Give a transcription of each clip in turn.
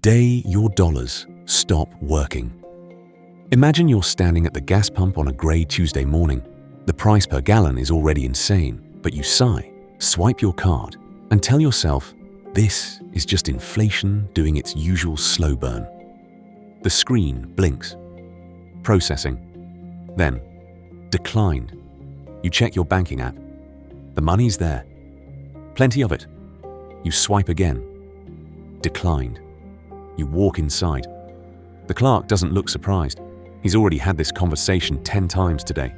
day your dollars stop working. Imagine you're standing at the gas pump on a grey Tuesday morning. The price per gallon is already insane, but you sigh, swipe your card, and tell yourself, this is just inflation doing its usual slow burn. The screen blinks. Processing. Then, declined. You check your banking app. The money's there. Plenty of it. You swipe again. Declined. You walk inside. The clerk doesn't look surprised. He's already had this conversation 10 times today.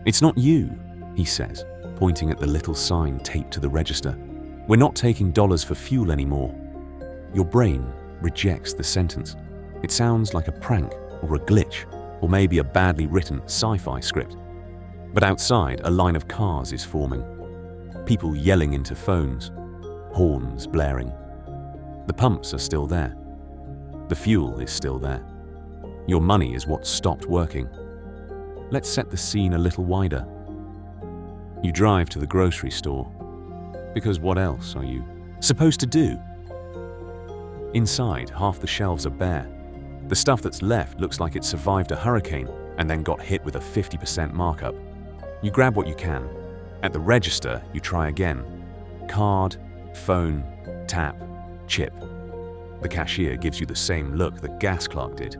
It's not you, he says, pointing at the little sign taped to the register. We're not taking dollars for fuel anymore. Your brain rejects the sentence. It sounds like a prank or a glitch or maybe a badly written sci-fi script. But outside, a line of cars is forming. People yelling into phones, horns blaring. The pumps are still there. The fuel is still there. Your money is what stopped working. Let's set the scene a little wider. You drive to the grocery store, because what else are you supposed to do? Inside, half the shelves are bare. The stuff that's left looks like it survived a hurricane and then got hit with a 50% markup. You grab what you can. At the register, you try again. Card, phone, tap, chip. The cashier gives you the same look the gas clerk did.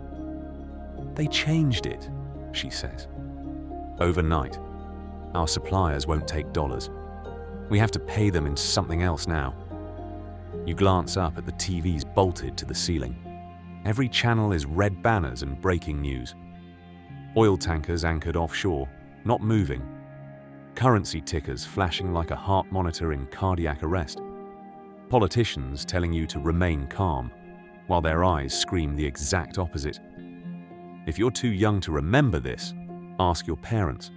They changed it, she says. Overnight, our suppliers won't take dollars. We have to pay them in something else now. You glance up at the TVs bolted to the ceiling. Every channel is red banners and breaking news. Oil tankers anchored offshore, not moving. Currency tickers flashing like a heart monitor in cardiac arrest. Politicians telling you to remain calm, while their eyes scream the exact opposite. If you're too young to remember this, ask your parents.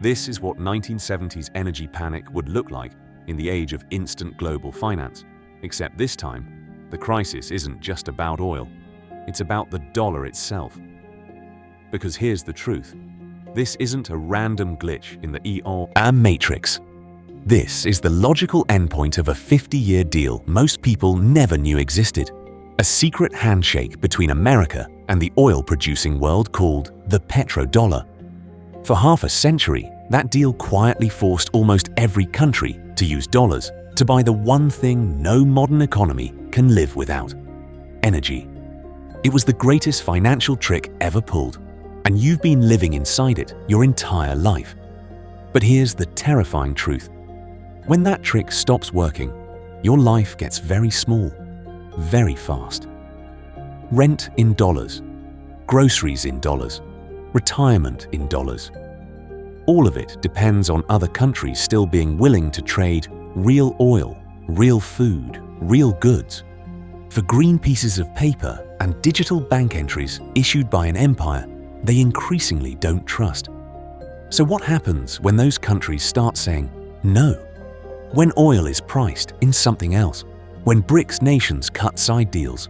This is what 1970s energy panic would look like in the age of instant global finance. Except this time, the crisis isn't just about oil. It's about the dollar itself. Because here's the truth. This isn't a random glitch in the matrix. This is the logical endpoint of a 50-year deal most people never knew existed. A secret handshake between America and the oil-producing world called the Petrodollar. For half a century, that deal quietly forced almost every country to use dollars to buy the one thing no modern economy can live without: energy. It was the greatest financial trick ever pulled, and you've been living inside it your entire life. But here's the terrifying truth. When that trick stops working, your life gets very small, very fast. Rent in dollars, groceries in dollars, retirement in dollars. All of it depends on other countries still being willing to trade real oil, real food, real goods for green pieces of paper and digital bank entries issued by an empire they increasingly don't trust. So what happens when those countries start saying no? When oil is priced in something else? When BRICS nations cut side deals?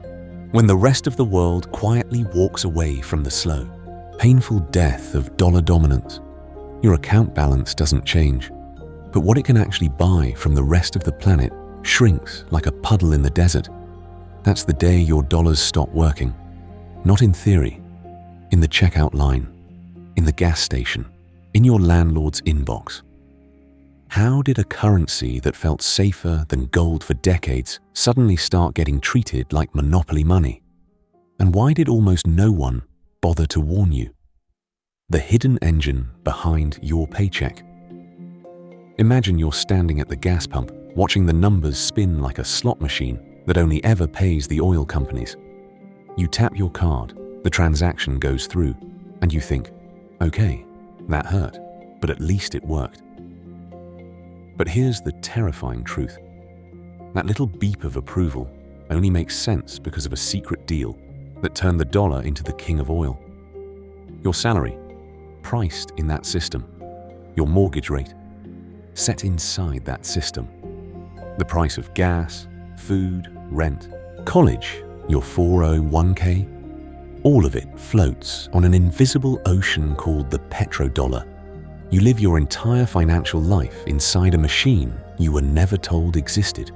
When the rest of the world quietly walks away from the slow, painful death of dollar dominance? Your account balance doesn't change, but what it can actually buy from the rest of the planet shrinks like a puddle in the desert. That's the day your dollars stop working. Not in theory, in the checkout line, in the gas station, in your landlord's inbox. How did a currency that felt safer than gold for decades suddenly start getting treated like monopoly money? And why did almost no one bother to warn you? The hidden engine behind your paycheck. Imagine you're standing at the gas pump, watching the numbers spin like a slot machine that only ever pays the oil companies. You tap your card, the transaction goes through, and you think, okay, that hurt, but at least it worked. But here's the terrifying truth. That little beep of approval only makes sense because of a secret deal that turned the dollar into the king of oil. Your salary, priced in that system. Your mortgage rate, set inside that system. The price of gas, food, rent, college, your 401k, all of it floats on an invisible ocean called the petrodollar. You live your entire financial life inside a machine you were never told existed.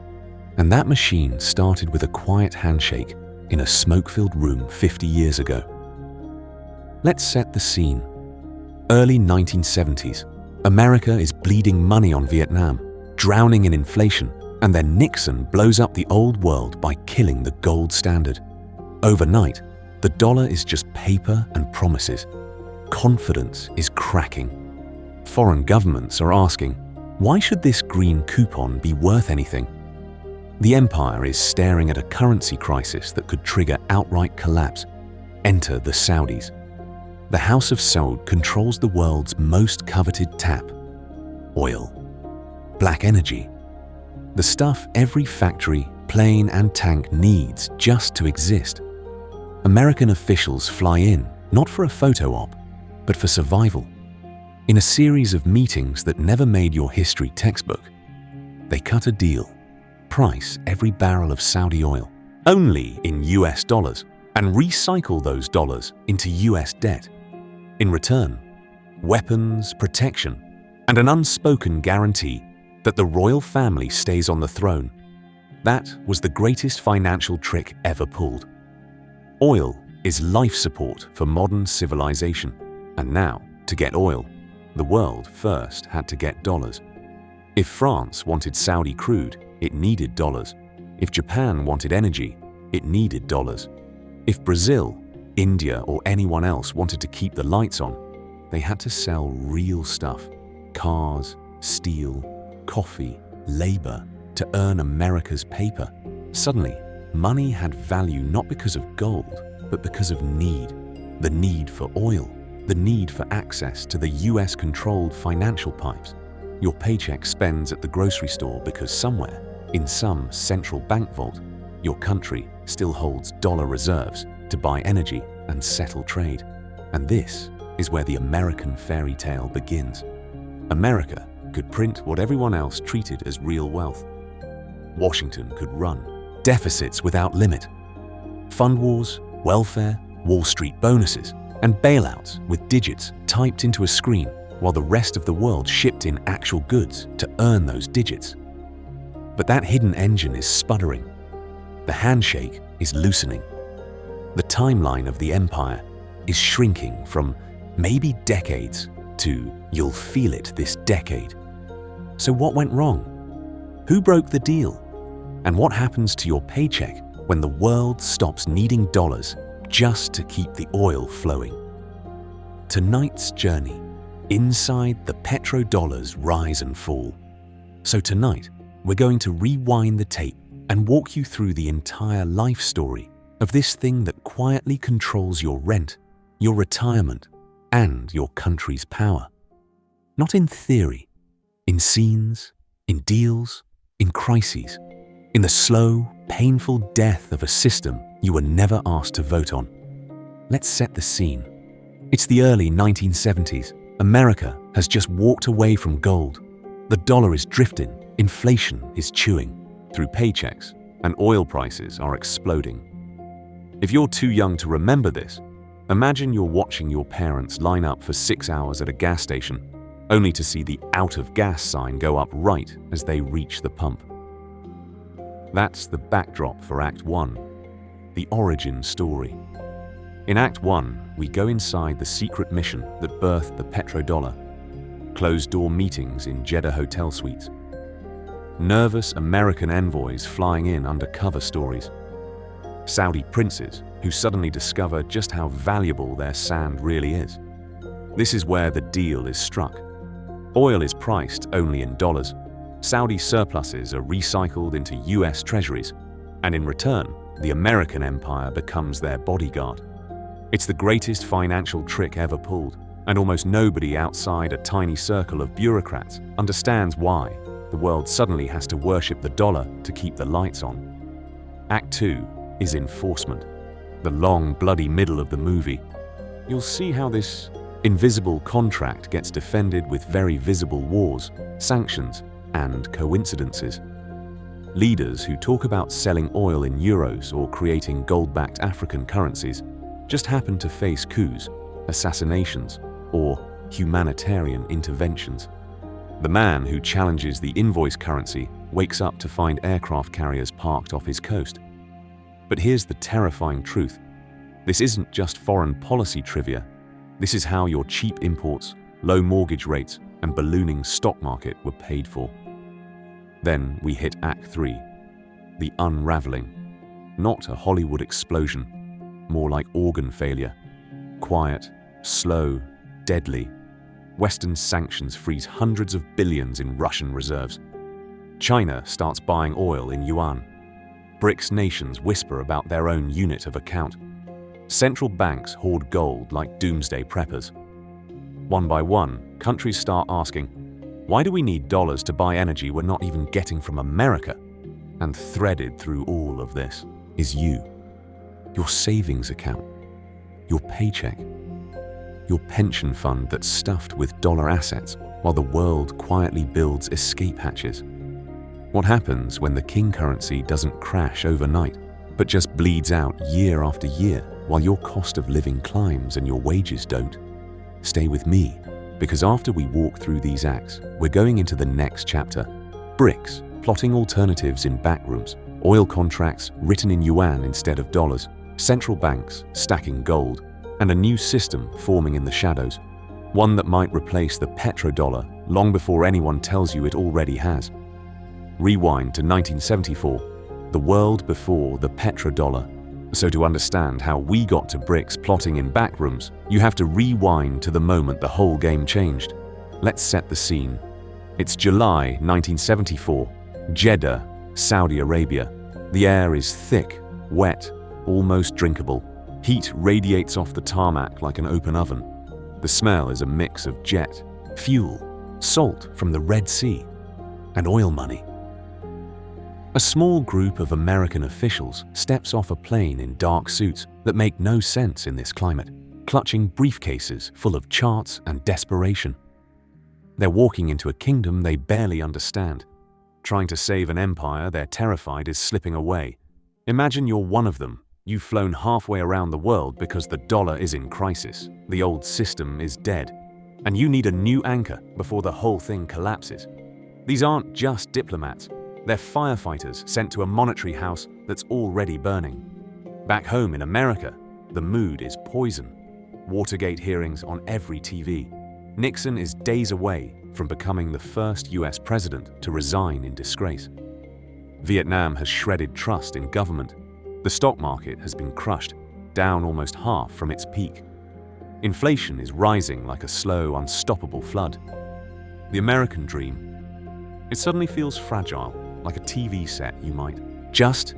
And that machine started with a quiet handshake in a smoke-filled room 50 years ago. Let's set the scene. Early 1970s, America is bleeding money on Vietnam, drowning in inflation, and then Nixon blows up the old world by killing the gold standard. Overnight, the dollar is just paper and promises. Confidence is cracking. Foreign governments are asking, why should this green coupon be worth anything? The empire is staring at a currency crisis that could trigger outright collapse. Enter the Saudis. The House of Saud controls the world's most coveted tap: oil. Black energy. The stuff every factory, plane and tank needs just to exist. American officials fly in, not for a photo op, but for survival. In a series of meetings that never made your history textbook, they cut a deal. Price every barrel of Saudi oil only in US dollars and recycle those dollars into US debt. In return, weapons, protection, and an unspoken guarantee that the royal family stays on the throne. That was the greatest financial trick ever pulled. Oil is life support for modern civilization, and now, to get oil, the world first had to get dollars. If France wanted Saudi crude, it needed dollars. If Japan wanted energy, it needed dollars. If Brazil, India, or anyone else wanted to keep the lights on, they had to sell real stuff: cars, steel, coffee, labor, to earn America's paper. Suddenly, money had value not because of gold, but because of need. The need for oil, the need for access to the US-controlled financial pipes. Your paycheck spends at the grocery store because somewhere, in some central bank vault, your country still holds dollar reserves to buy energy and settle trade. And this is where the American fairy tale begins. America could print what everyone else treated as real wealth. Washington could run deficits without limit. Fund wars, welfare, Wall Street bonuses, and bailouts with digits typed into a screen while the rest of the world shipped in actual goods to earn those digits. But that hidden engine is sputtering. The handshake is loosening. The timeline of the empire is shrinking from maybe decades to you'll feel it this decade. So what went wrong? Who broke the deal? And what happens to your paycheck when the world stops needing dollars just to keep the oil flowing? Tonight's journey, inside the petrodollar's rise and fall. So tonight, we're going to rewind the tape and walk you through the entire life story of this thing that quietly controls your rent, your retirement, and your country's power. Not in theory, in scenes, in deals, in crises, in the slow, painful death of a system you were never asked to vote on. Let's set the scene. It's the early 1970s. America has just walked away from gold. The dollar is drifting, inflation is chewing through paychecks, and oil prices are exploding. If you're too young to remember this, imagine you're watching your parents line up for 6 hours at a gas station, only to see the out of gas sign go up right as they reach the pump. That's the backdrop for Act 1, the origin story. In Act 1, we go inside the secret mission that birthed the petrodollar. Closed-door meetings in Jeddah hotel suites. Nervous American envoys flying in undercover stories. Saudi princes who suddenly discover just how valuable their sand really is. This is where the deal is struck. Oil is priced only in dollars. Saudi surpluses are recycled into US treasuries, and in return, the American empire becomes their bodyguard. It's the greatest financial trick ever pulled, and almost nobody outside a tiny circle of bureaucrats understands why the world suddenly has to worship the dollar to keep the lights on. Act 2 is enforcement, the long, bloody middle of the movie. You'll see how this invisible contract gets defended with very visible wars, sanctions, and coincidences. Leaders who talk about selling oil in euros or creating gold-backed African currencies just happen to face coups, assassinations, or humanitarian interventions. The man who challenges the invoice currency wakes up to find aircraft carriers parked off his coast. But here's the terrifying truth. This isn't just foreign policy trivia. This is how your cheap imports, low mortgage rates, and ballooning stock market were paid for. Then we hit Act 3, the unraveling. Not a Hollywood explosion, more like organ failure. Quiet, slow, deadly. Western sanctions freeze hundreds of billions in Russian reserves. China starts buying oil in yuan. BRICS nations whisper about their own unit of account. Central banks hoard gold like doomsday preppers. One by one, countries start asking, why do we need dollars to buy energy we're not even getting from America? And threaded through all of this is you, your savings account, your paycheck, your pension fund that's stuffed with dollar assets while the world quietly builds escape hatches. What happens when the king currency doesn't crash overnight, but just bleeds out year after year while your cost of living climbs and your wages don't? Stay with me, because after we walk through these acts, we're going into the next chapter. BRICS, plotting alternatives in backrooms, oil contracts written in yuan instead of dollars, central banks stacking gold, and a new system forming in the shadows, one that might replace the petrodollar long before anyone tells you it already has. Rewind to 1974, the world before the petrodollar. So to understand how we got to BRICS plotting in backrooms, you have to rewind to the moment the whole game changed. Let's set the scene. It's July 1974, Jeddah, Saudi Arabia. The air is thick, wet, almost drinkable. Heat radiates off the tarmac like an open oven. The smell is a mix of jet, fuel, salt from the Red Sea, and oil money. A small group of American officials steps off a plane in dark suits that make no sense in this climate, clutching briefcases full of charts and desperation. They're walking into a kingdom they barely understand. Trying to save an empire they're terrified is slipping away. Imagine you're one of them. You've flown halfway around the world because the dollar is in crisis, the old system is dead, and you need a new anchor before the whole thing collapses. These aren't just diplomats. They're firefighters sent to a monetary house that's already burning. Back home in America, the mood is poison. Watergate hearings on every TV. Nixon is days away from becoming the first US president to resign in disgrace. Vietnam has shredded trust in government. The stock market has been crushed, down almost half from its peak. Inflation is rising like a slow, unstoppable flood. The American dream, it suddenly feels fragile, like a TV set you might just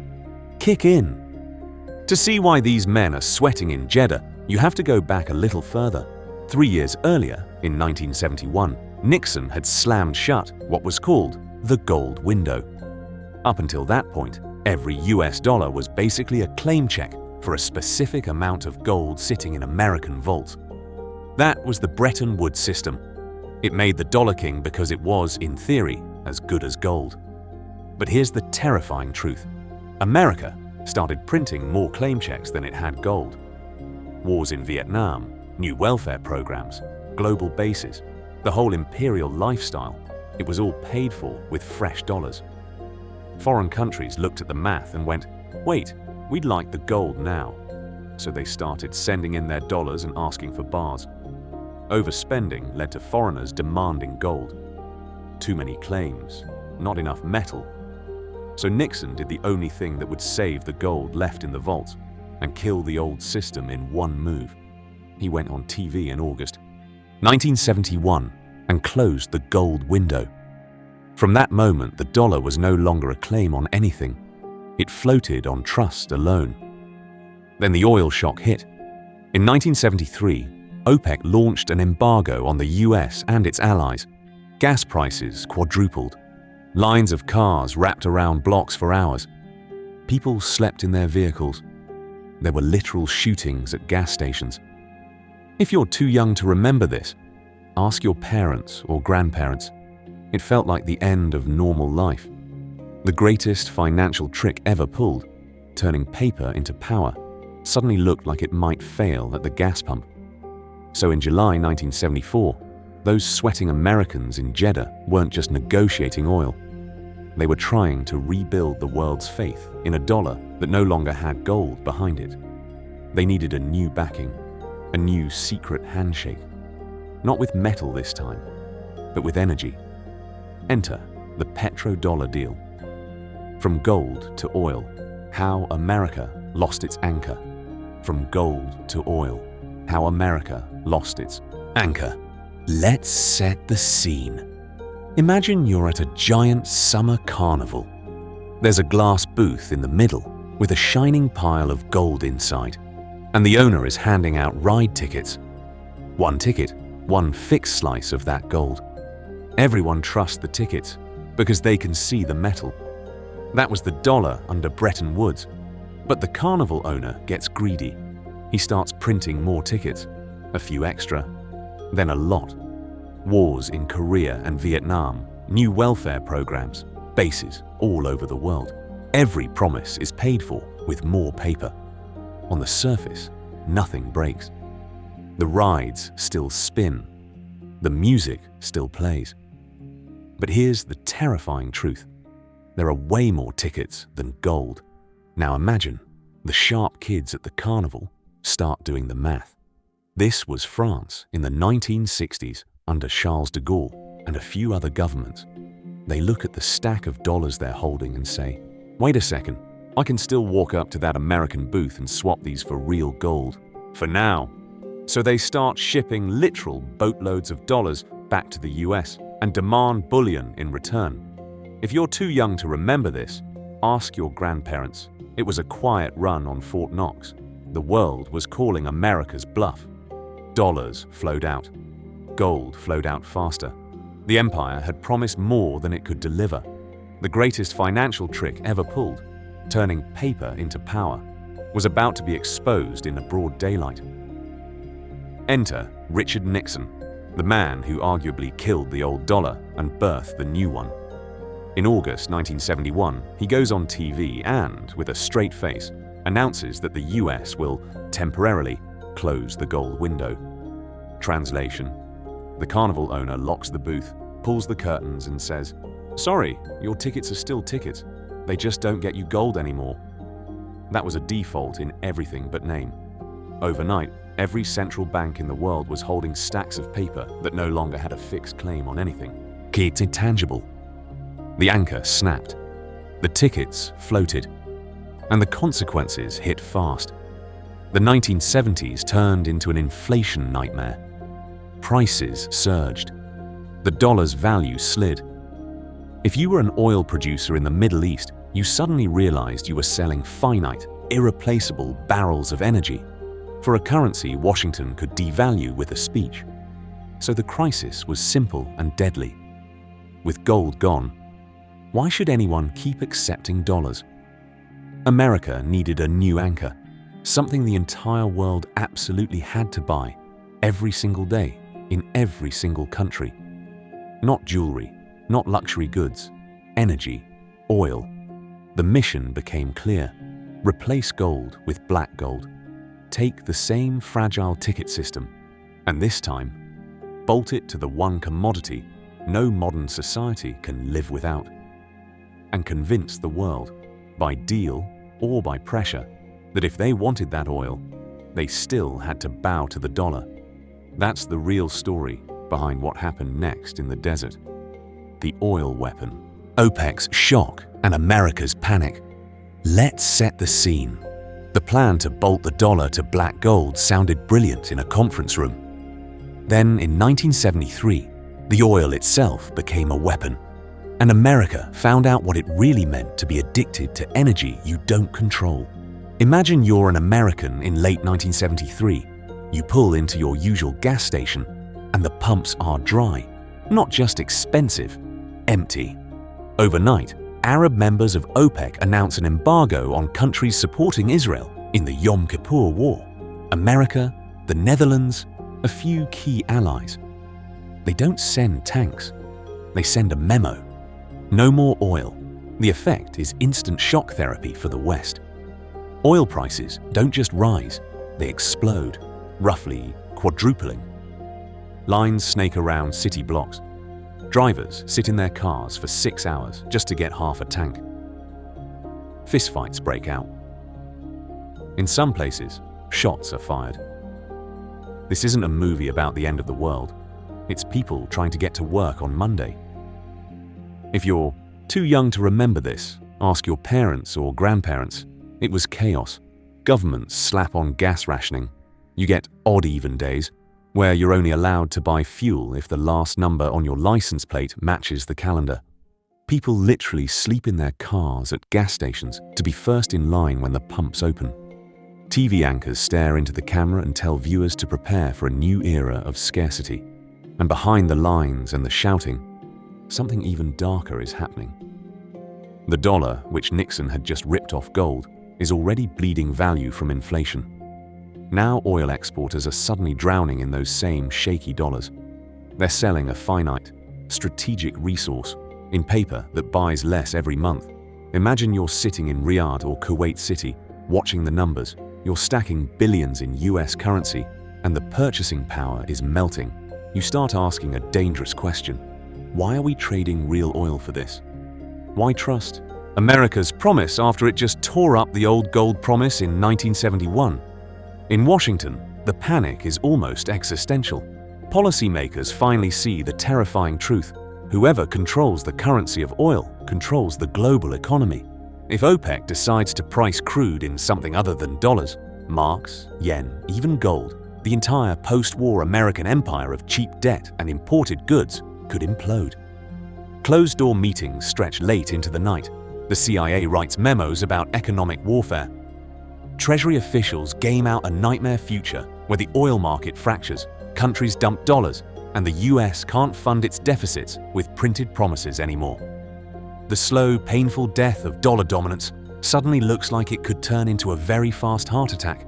kick in. To see why these men are sweating in Jeddah, you have to go back a little further. 3 years earlier, in 1971, Nixon had slammed shut what was called the gold window. Up until that point, every US dollar was basically a claim check for a specific amount of gold sitting in American vaults. That was the Bretton Woods system. It made the dollar king because it was, in theory, as good as gold. But here's the terrifying truth. America started printing more claim checks than it had gold. Wars in Vietnam, new welfare programs, global bases, the whole imperial lifestyle, it was all paid for with fresh dollars. Foreign countries looked at the math and went, wait, we'd like the gold now. So they started sending in their dollars and asking for bars. Overspending led to foreigners demanding gold. Too many claims, not enough metal. So Nixon did the only thing that would save the gold left in the vaults and kill the old system in one move. He went on TV in August 1971 and closed the gold window. From that moment, the dollar was no longer a claim on anything. It floated on trust alone. Then the oil shock hit. In 1973, OPEC launched an embargo on the US and its allies. Gas prices quadrupled. Lines of cars wrapped around blocks for hours. People slept in their vehicles. There were literal shootings at gas stations. If you're too young to remember this, ask your parents or grandparents. It felt like the end of normal life. The greatest financial trick ever pulled, turning paper into power, suddenly looked like it might fail at the gas pump. So in July 1974, those sweating Americans in Jeddah weren't just negotiating oil. They were trying to rebuild the world's faith in a dollar that no longer had gold behind it. They needed a new backing, a new secret handshake. Not with metal this time, but with energy. Enter the Petrodollar deal. From gold to oil, how America lost its anchor. From gold to oil, how America lost its anchor. Let's set the scene. Imagine you're at a giant summer carnival. There's a glass booth in the middle with a shining pile of gold inside, and the owner is handing out ride tickets. One ticket, one fixed slice of that gold. Everyone trusts the tickets because they can see the metal. That was the dollar under Bretton Woods. But the carnival owner gets greedy. He starts printing more tickets, a few extra, then a lot. Wars in Korea and Vietnam, new welfare programs, bases all over the world. Every promise is paid for with more paper. On the surface, nothing breaks. The rides still spin. The music still plays. But here's the terrifying truth. There are way more tickets than gold. Now imagine the sharp kids at the carnival start doing the math. This was France in the 1960s under Charles de Gaulle and a few other governments. They look at the stack of dollars they're holding and say, wait a second, I can still walk up to that American booth and swap these for real gold. For now. So they start shipping literal boatloads of dollars back to the US and demand bullion in return. If you're too young to remember this, ask your grandparents. It was a quiet run on Fort Knox. The world was calling America's bluff. Dollars flowed out. Gold flowed out faster. The empire had promised more than it could deliver. The greatest financial trick ever pulled, turning paper into power, was about to be exposed in the broad daylight. Enter Richard Nixon, the man who arguably killed the old dollar and birthed the new one. In August 1971, he goes on TV and, with a straight face, announces that the US will temporarily close the gold window. Translation: the carnival owner locks the booth, pulls the curtains and says, "Sorry, your tickets are still tickets. They just don't get you gold anymore." That was a default in everything but name. Overnight, every central bank in the world was holding stacks of paper that no longer had a fixed claim on anything. It's intangible. The anchor snapped. The tickets floated. And the consequences hit fast. The 1970s turned into an inflation nightmare. Prices surged. The dollar's value slid. If you were an oil producer in the Middle East, you suddenly realized you were selling finite, irreplaceable barrels of energy for a currency Washington could devalue with a speech. So the crisis was simple and deadly. With gold gone, why should anyone keep accepting dollars? America needed a new anchor, something the entire world absolutely had to buy, every single day, in every single country. Not jewelry, not luxury goods, energy, oil. The mission became clear. Replace gold with black gold. Take the same fragile ticket system, and this time, bolt it to the one commodity no modern society can live without. And convince the world, by deal or by pressure, that if they wanted that oil, they still had to bow to the dollar. That's the real story behind what happened next in the desert. The oil weapon, OPEC's shock and America's panic. Let's set the scene. The plan to bolt the dollar to black gold sounded brilliant in a conference room. Then in 1973, the oil itself became a weapon. And America found out what it really meant to be addicted to energy you don't control. Imagine you're an American in late 1973. You pull into your usual gas station, and the pumps are dry, not just expensive, empty. Overnight, Arab members of OPEC announce an embargo on countries supporting Israel in the Yom Kippur War. America, the Netherlands, a few key allies. They don't send tanks. They send a memo. No more oil. The effect is instant shock therapy for the West. Oil prices don't just rise, they explode, roughly quadrupling. Lines snake around city blocks. Drivers sit in their cars for 6 hours just to get half a tank. Fistfights break out. In some places, shots are fired. This isn't a movie about the end of the world. It's people trying to get to work on Monday. If you're too young to remember this, ask your parents or grandparents. It was chaos. Governments slap on gas rationing. You get odd even days, where you're only allowed to buy fuel if the last number on your license plate matches the calendar. People literally sleep in their cars at gas stations to be first in line when the pumps open. TV anchors stare into the camera and tell viewers to prepare for a new era of scarcity. And behind the lines and the shouting, something even darker is happening. The dollar, which Nixon had just ripped off gold, is already bleeding value from inflation. Now oil exporters are suddenly drowning in those same shaky dollars. They're selling a finite, strategic resource in paper that buys less every month. Imagine you're sitting in Riyadh or Kuwait City, watching the numbers. You're stacking billions in US currency, and the purchasing power is melting. You start asking a dangerous question. Why are we trading real oil for this? Why trust America's promise after it just tore up the old gold promise in 1971? In Washington, the panic is almost existential. Policymakers finally see the terrifying truth. Whoever controls the currency of oil controls the global economy. If OPEC decides to price crude in something other than dollars, marks, yen, even gold, the entire post-war American empire of cheap debt and imported goods could implode. Closed-door meetings stretch late into the night. The CIA writes memos about economic warfare. Treasury officials game out a nightmare future where the oil market fractures, countries dump dollars, and the US can't fund its deficits with printed promises anymore. The slow, painful death of dollar dominance suddenly looks like it could turn into a very fast heart attack.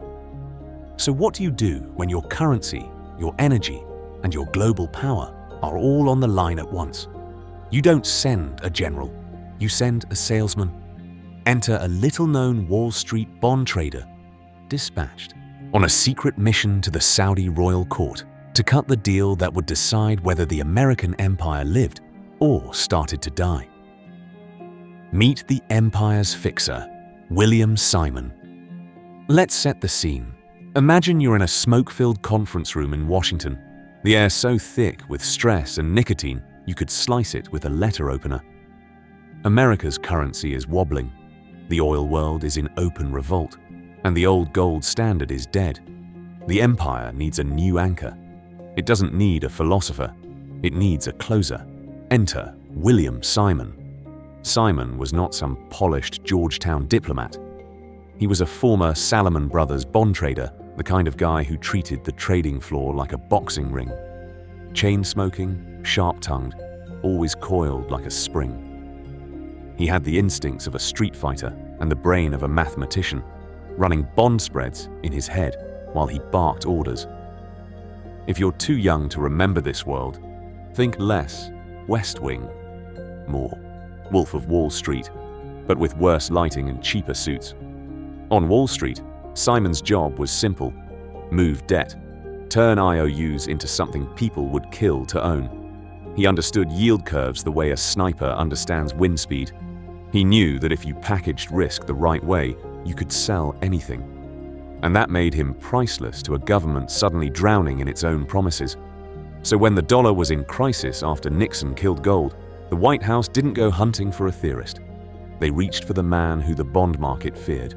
So what do you do when your currency, your energy, and your global power are all on the line at once? You don't send a general, you send a salesman. Enter a little-known Wall Street bond trader, dispatched on a secret mission to the Saudi royal court to cut the deal that would decide whether the American empire lived or started to die. Meet the empire's fixer, William Simon. Let's set the scene. Imagine you're in a smoke-filled conference room in Washington. The air so thick with stress and nicotine, you could slice it with a letter opener. America's currency is wobbling. The oil world is in open revolt, and the old gold standard is dead. The empire needs a new anchor. It doesn't need a philosopher. It needs a closer. Enter William Simon. Simon was not some polished Georgetown diplomat. He was a former Salomon Brothers bond trader, the kind of guy who treated the trading floor like a boxing ring. Chain-smoking, sharp-tongued, always coiled like a spring. He had the instincts of a street fighter and the brain of a mathematician, running bond spreads in his head while he barked orders. If you're too young to remember this world, think less West Wing, more Wolf of Wall Street, but with worse lighting and cheaper suits. On Wall Street, Simon's job was simple: move debt, turn IOUs into something people would kill to own. He understood yield curves the way a sniper understands wind speed. He knew that if you packaged risk the right way, you could sell anything. And that made him priceless to a government suddenly drowning in its own promises. So when the dollar was in crisis after Nixon killed gold, the White House didn't go hunting for a theorist. They reached for the man who the bond market feared.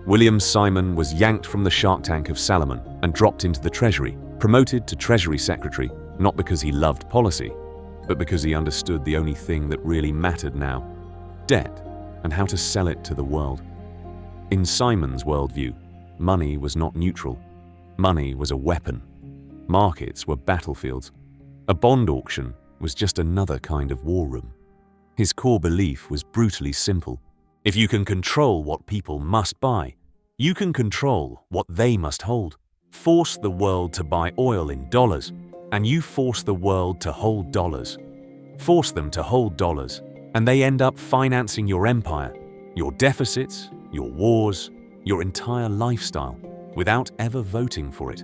William Simon was yanked from the shark tank of Salomon and dropped into the Treasury, promoted to Treasury Secretary, not because he loved policy, but because he understood the only thing that really mattered now: debt, and how to sell it to the world. In Simon's worldview, money was not neutral. Money was a weapon. Markets were battlefields. A bond auction was just another kind of war room. His core belief was brutally simple. If you can control what people must buy, you can control what they must hold. Force the world to buy oil in dollars, and you force the world to hold dollars. Force them to hold dollars, and they end up financing your empire, your deficits, your wars, your entire lifestyle, without ever voting for it.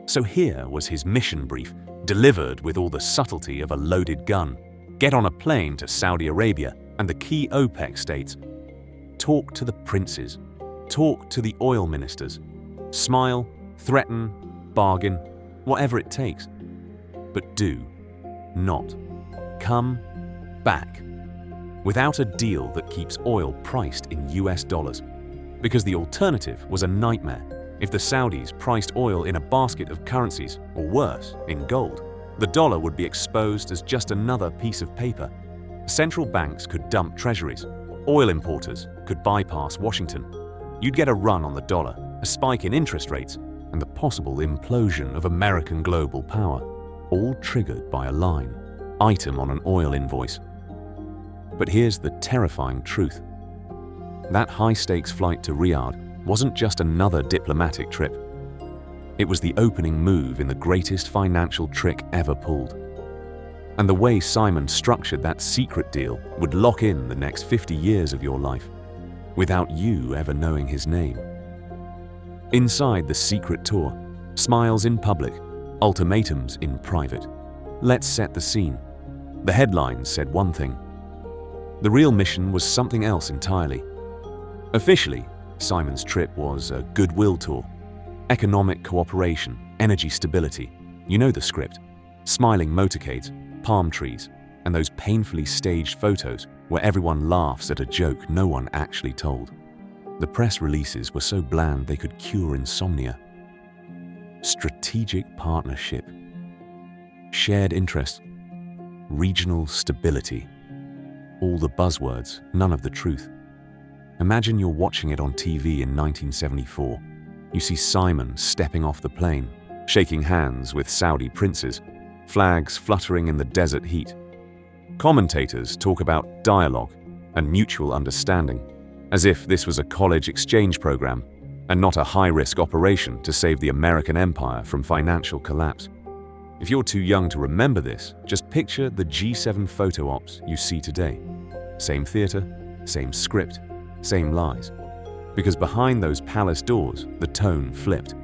So here was his mission brief, delivered with all the subtlety of a loaded gun. Get on a plane to Saudi Arabia and the key OPEC states. Talk to the princes. Talk to the oil ministers. Smile, threaten, bargain, whatever it takes. But do not come back without a deal that keeps oil priced in US dollars. Because the alternative was a nightmare. If the Saudis priced oil in a basket of currencies, or worse, in gold, the dollar would be exposed as just another piece of paper. Central banks could dump treasuries. Oil importers could bypass Washington. You'd get a run on the dollar, a spike in interest rates, and the possible implosion of American global power, all triggered by a line item on an oil invoice. But here's the terrifying truth. That high-stakes flight to Riyadh wasn't just another diplomatic trip. It was the opening move in the greatest financial trick ever pulled. And the way Simon structured that secret deal would lock in the next 50 years of your life, without you ever knowing his name. Inside the secret tour, smiles in public, ultimatums in private. Let's set the scene. The headlines said one thing. The real mission was something else entirely. Officially, Simon's trip was a goodwill tour. Economic cooperation, energy stability. You know the script. Smiling motorcades, palm trees, and those painfully staged photos where everyone laughs at a joke no one actually told. The press releases were so bland they could cure insomnia. Strategic partnership. Shared interest. Regional stability. All the buzzwords, none of the truth. Imagine you're watching it on TV in 1974. You see Simon stepping off the plane, shaking hands with Saudi princes, flags fluttering in the desert heat. Commentators talk about dialogue and mutual understanding, as if this was a college exchange program and not a high-risk operation to save the American empire from financial collapse. If you're too young to remember this, just picture the G7 photo ops you see today. Same theater, same script, same lies. Because behind those palace doors, the tone flipped.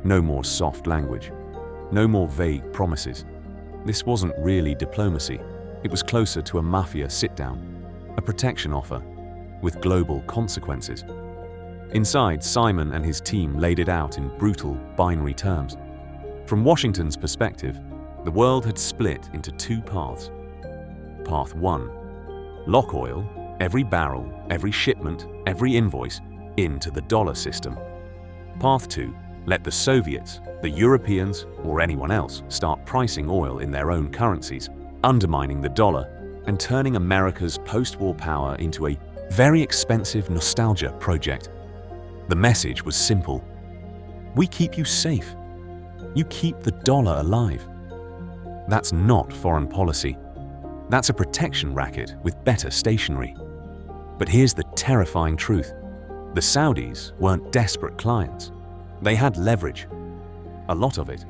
No more soft language. No more vague promises. This wasn't really diplomacy. It was closer to a mafia sit-down, a protection offer, with global consequences. Inside, Simon and his team laid it out in brutal, binary terms. From Washington's perspective, the world had split into two paths. Path 1. Lock oil, every barrel, every shipment, every invoice, into the dollar system. Path 2. Let the Soviets, the Europeans, or anyone else start pricing oil in their own currencies, undermining the dollar and turning America's post-war power into a very expensive nostalgia project. The message was simple. We keep you safe. You keep the dollar alive. That's not foreign policy. That's a protection racket with better stationery. But here's the terrifying truth. The Saudis weren't desperate clients. They had leverage. A lot of it.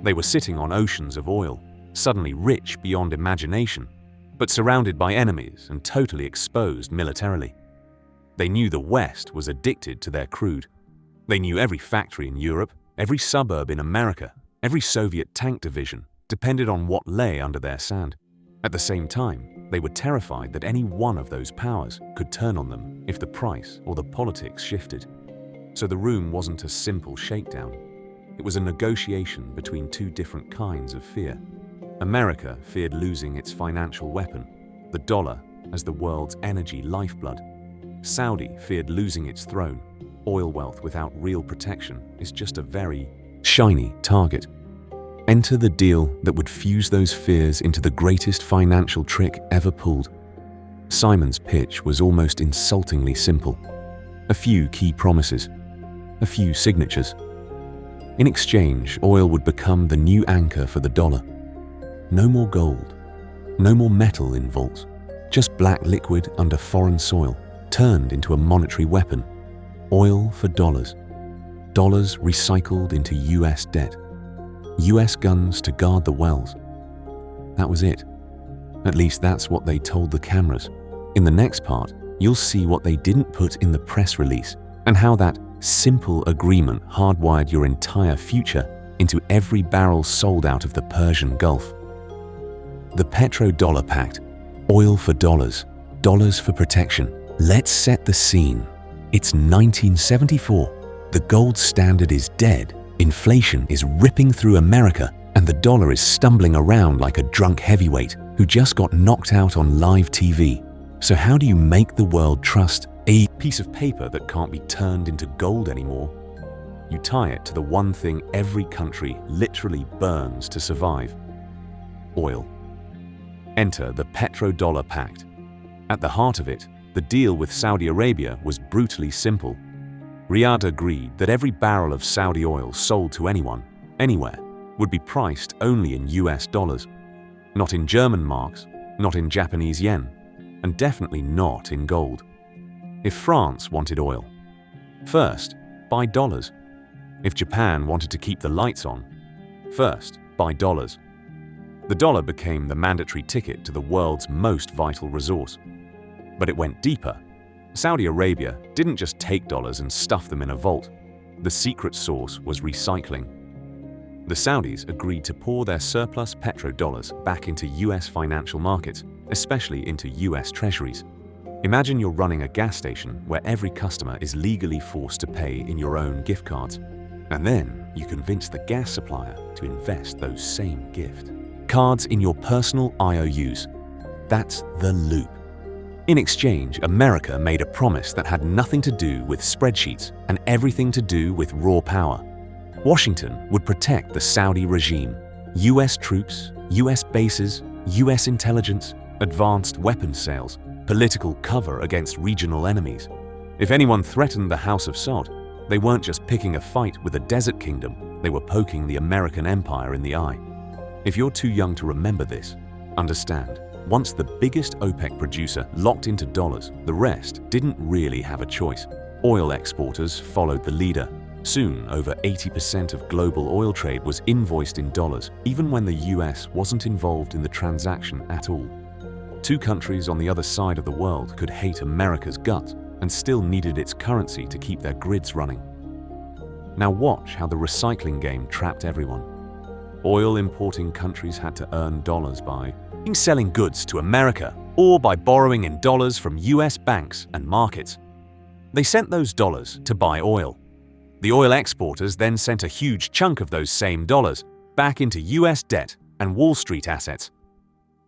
They were sitting on oceans of oil, suddenly rich beyond imagination, but surrounded by enemies and totally exposed militarily. They knew the West was addicted to their crude. They knew every factory in Europe, every suburb in America, every Soviet tank division depended on what lay under their sand. At the same time, they were terrified that any one of those powers could turn on them if the price or the politics shifted. So the room wasn't a simple shakedown. It was a negotiation between two different kinds of fear. America feared losing its financial weapon, the dollar as the world's energy lifeblood. Saudi feared losing its throne. Oil wealth without real protection is just a very shiny target. Enter the deal that would fuse those fears into the greatest financial trick ever pulled. Simon's pitch was almost insultingly simple. A few key promises, a few signatures. In exchange, oil would become the new anchor for the dollar. No more gold, no more metal in vaults, just black liquid under foreign soil, turned into a monetary weapon. Oil for dollars. Dollars recycled into US debt. US guns to guard the wells. That was it. At least that's what they told the cameras. In the next part, you'll see what they didn't put in the press release and how that simple agreement hardwired your entire future into every barrel sold out of the Persian Gulf. The Petrodollar Pact, oil for dollars, dollars for protection. Let's set the scene. It's 1974. The gold standard is dead, inflation is ripping through America, and the dollar is stumbling around like a drunk heavyweight who just got knocked out on live TV. So how do you make the world trust a piece of paper that can't be turned into gold anymore? You tie it to the one thing every country literally burns to survive: oil. Enter the Petrodollar Pact. At the heart of it, the deal with Saudi Arabia was brutally simple. Riyadh agreed that every barrel of Saudi oil sold to anyone, anywhere, would be priced only in US dollars, not in German marks, not in Japanese yen, and definitely not in gold. If France wanted oil, first, buy dollars. If Japan wanted to keep the lights on, first, buy dollars. The dollar became the mandatory ticket to the world's most vital resource. But it went deeper. Saudi Arabia didn't just take dollars and stuff them in a vault. The secret sauce was recycling. The Saudis agreed to pour their surplus petrodollars back into US financial markets, especially into US treasuries. Imagine you're running a gas station where every customer is legally forced to pay in your own gift cards. And then you convince the gas supplier to invest those same gift cards in your personal IOUs. That's the loop. In exchange, America made a promise that had nothing to do with spreadsheets and everything to do with raw power. Washington would protect the Saudi regime, US troops, US bases, US intelligence, advanced weapons sales, political cover against regional enemies. If anyone threatened the House of Sod, they weren't just picking a fight with a desert kingdom, they were poking the American empire in the eye. If you're too young to remember this, understand, once the biggest OPEC producer locked into dollars, the rest didn't really have a choice. Oil exporters followed the leader. Soon, over 80% of global oil trade was invoiced in dollars, even when the US wasn't involved in the transaction at all. Two countries on the other side of the world could hate America's guts and still needed its currency to keep their grids running. Now watch how the recycling game trapped everyone. Oil importing countries had to earn dollars by selling goods to America or by borrowing in dollars from US banks and markets. They sent those dollars to buy oil. The oil exporters then sent a huge chunk of those same dollars back into US debt and Wall Street assets.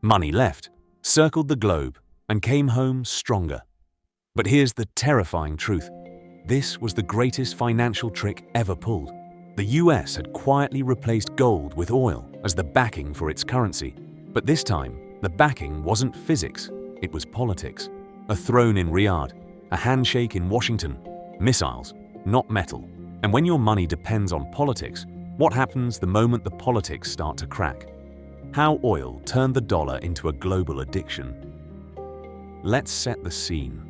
Money left, circled the globe, and came home stronger. But here's the terrifying truth. This was the greatest financial trick ever pulled. The US had quietly replaced gold with oil as the backing for its currency. But this time, the backing wasn't physics, it was politics. A throne in Riyadh, a handshake in Washington, missiles, not metal. And when your money depends on politics, what happens the moment the politics start to crack? How oil turned the dollar into a global addiction. Let's set the scene.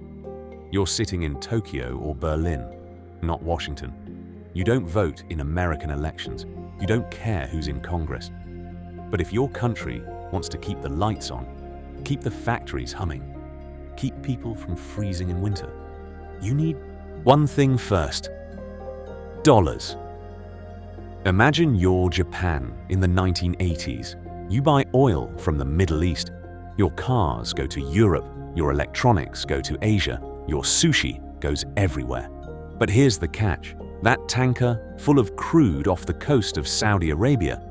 You're sitting in Tokyo or Berlin, not Washington. You don't vote in American elections. You don't care who's in Congress. But if your country wants to keep the lights on, keep the factories humming, keep people from freezing in winter, you need one thing first: dollars. Imagine you're Japan in the 1980s. You buy oil from the Middle East. Your cars go to Europe, your electronics go to Asia, your sushi goes everywhere. But here's the catch. That tanker full of crude off the coast of Saudi Arabia,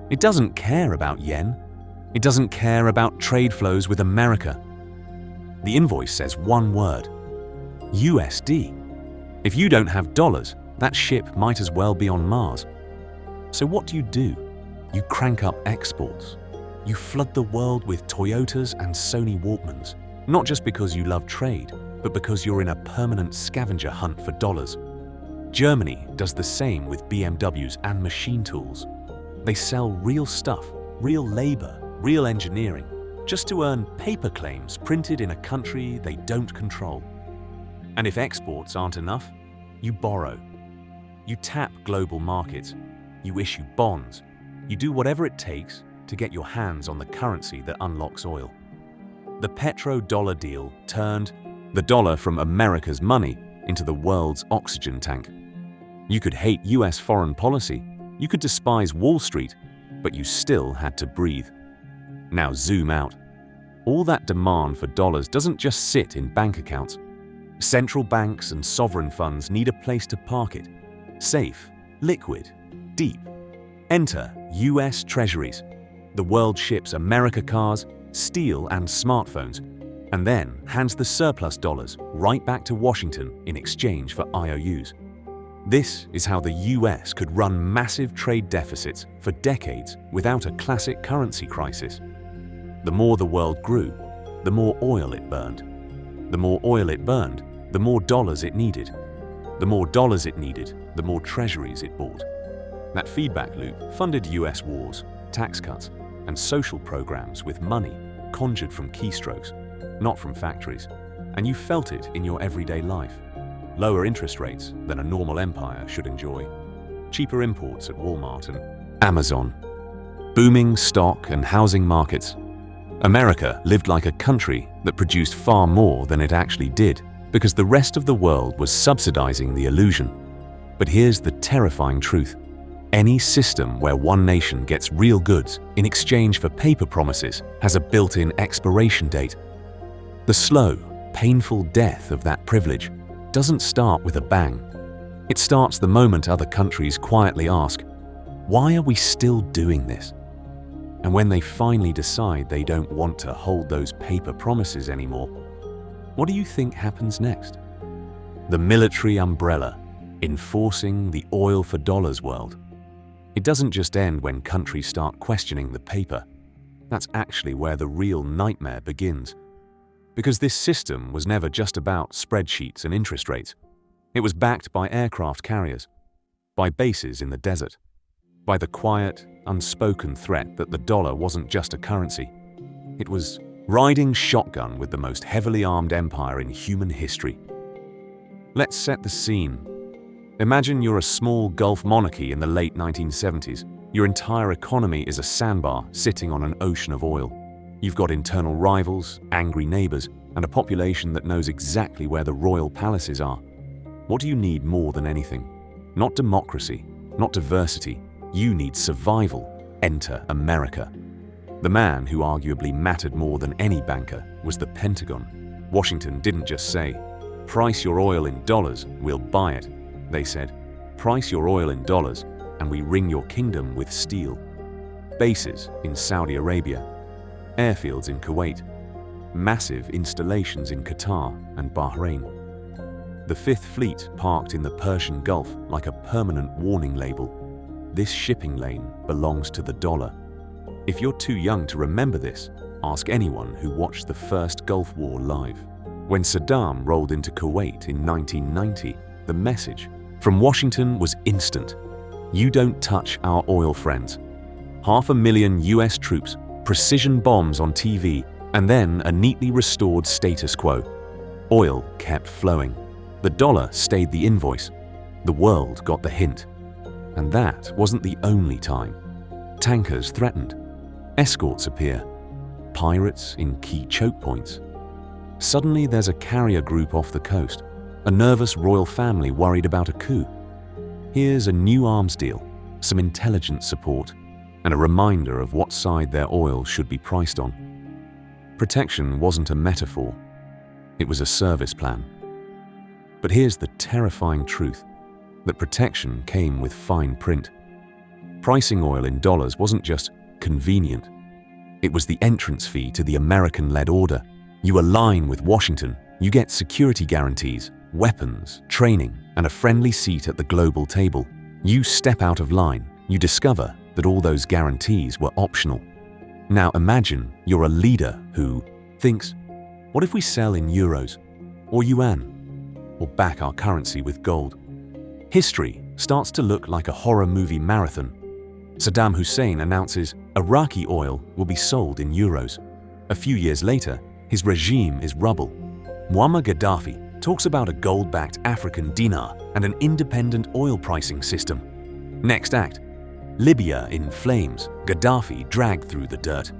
it doesn't care about yen. It doesn't care about trade flows with America. The invoice says one word: USD. If you don't have dollars, that ship might as well be on Mars. So what do? You crank up exports. You flood the world with Toyotas and Sony Walkmans, not just because you love trade, but because you're in a permanent scavenger hunt for dollars. Germany does the same with BMWs and machine tools. They sell real stuff, real labor, real engineering, just to earn paper claims printed in a country they don't control. And if exports aren't enough, you borrow. You tap global markets. You issue bonds. You do whatever it takes to get your hands on the currency that unlocks oil. The petrodollar deal turned the dollar from America's money into the world's oxygen tank. You could hate US foreign policy, You could despise Wall Street, but you still had to breathe. Now zoom out. All that demand for dollars doesn't just sit in bank accounts. Central banks and sovereign funds need a place to park it. Safe, liquid, deep. Enter US Treasuries. The world ships America cars, steel and smartphones, and then hands the surplus dollars right back to Washington in exchange for IOUs. This is how the US could run massive trade deficits for decades without a classic currency crisis. The more the world grew, the more oil it burned. The more oil it burned, the more dollars it needed. The more dollars it needed, the more treasuries it bought. That feedback loop funded US wars, tax cuts, and social programs with money conjured from keystrokes, not from factories, and you felt it in your everyday life. Lower interest rates than a normal empire should enjoy. Cheaper imports at Walmart and Amazon. Booming stock and housing markets. America lived like a country that produced far more than it actually did because the rest of the world was subsidizing the illusion. But here's the terrifying truth. Any system where one nation gets real goods in exchange for paper promises has a built-in expiration date. The slow, painful death of that privilege doesn't start with a bang. It starts the moment other countries quietly ask, "Why are we still doing this?" And when they finally decide they don't want to hold those paper promises anymore, what do you think happens next? The military umbrella, enforcing the oil for dollars world. It doesn't just end when countries start questioning the paper. That's actually where the real nightmare begins. Because this system was never just about spreadsheets and interest rates. It was backed by aircraft carriers, by bases in the desert, by the quiet, unspoken threat that the dollar wasn't just a currency. It was riding shotgun with the most heavily armed empire in human history. Let's set the scene. Imagine you're a small Gulf monarchy in the late 1970s. Your entire economy is a sandbar sitting on an ocean of oil. You've got internal rivals, angry neighbors, and a population that knows exactly where the royal palaces are. What do you need more than anything? Not democracy, not diversity. You need survival. Enter America. The man who arguably mattered more than any banker was the Pentagon. Washington didn't just say, "Price your oil in dollars, we'll buy it." They said, "Price your oil in dollars, and we ring your kingdom with steel." Bases in Saudi Arabia, airfields in Kuwait, massive installations in Qatar and Bahrain. The Fifth Fleet parked in the Persian Gulf like a permanent warning label. This shipping lane belongs to the dollar. If you're too young to remember this, ask anyone who watched the first Gulf War live. When Saddam rolled into Kuwait in 1990, the message from Washington was instant. You don't touch our oil, friends. 500,000 US troops, precision bombs on TV, and then a neatly restored status quo. Oil kept flowing. The dollar stayed the invoice. The world got the hint. And that wasn't the only time. Tankers threatened. Escorts appear. Pirates in key choke points. Suddenly there's a carrier group off the coast. A nervous royal family worried about a coup. Here's a new arms deal, some intelligence support, and a reminder of what side their oil should be priced on. Protection wasn't a metaphor. It was a service plan. But here's the terrifying truth, that protection came with fine print. Pricing oil in dollars wasn't just convenient. It was the entrance fee to the American-led order. You align with Washington, you get security guarantees, weapons, training, and a friendly seat at the global table. You step out of line, you discover that all those guarantees were optional. Now imagine you're a leader who thinks, what if we sell in euros, or yuan, or back our currency with gold? History starts to look like a horror movie marathon. Saddam Hussein announces Iraqi oil will be sold in euros. A few years later, his regime is rubble. Muammar Gaddafi talks about a gold-backed African dinar and an independent oil pricing system. Next act, Libya in flames, Gaddafi dragged through the dirt.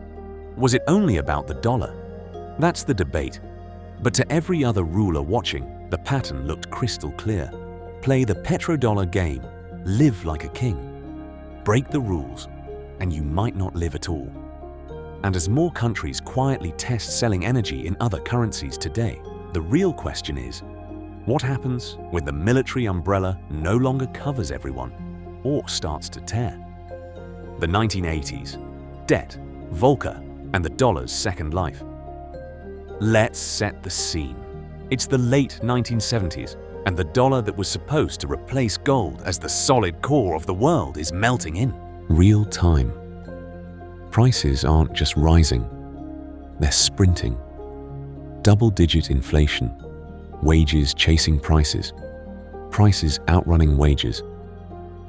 Was it only about the dollar? That's the debate. But to every other ruler watching, the pattern looked crystal clear. Play the petrodollar game. Live like a king. break the rules, and you might not live at all. And as more countries quietly test selling energy in other currencies today, the real question is, what happens when the military umbrella no longer covers everyone or starts to tear? The 1980s, debt, Volcker, and the dollar's second life. Let's set the scene. It's the late 1970s, and the dollar that was supposed to replace gold as the solid core of the world is melting in real time. Prices aren't just rising, they're sprinting. Double-digit inflation, wages chasing prices, prices outrunning wages,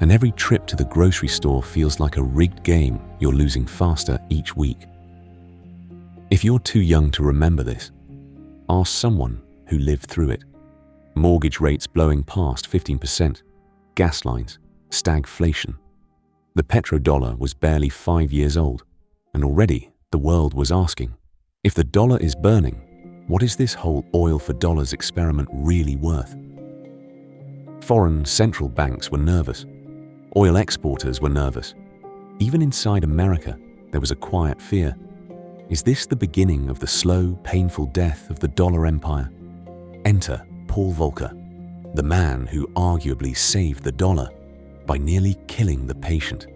and every trip to the grocery store feels like a rigged game you're losing faster each week. If you're too young to remember this, ask someone who lived through it. Mortgage rates blowing past 15%, gas lines, stagflation. The petrodollar was barely 5 years old, and already the world was asking, if the dollar is burning, what is this whole oil for dollars experiment really worth? Foreign central banks were nervous. Oil exporters were nervous. Even inside America, there was a quiet fear. Is this the beginning of the slow, painful death of the dollar empire? Enter Paul Volcker, the man who arguably saved the dollar by nearly killing the patient.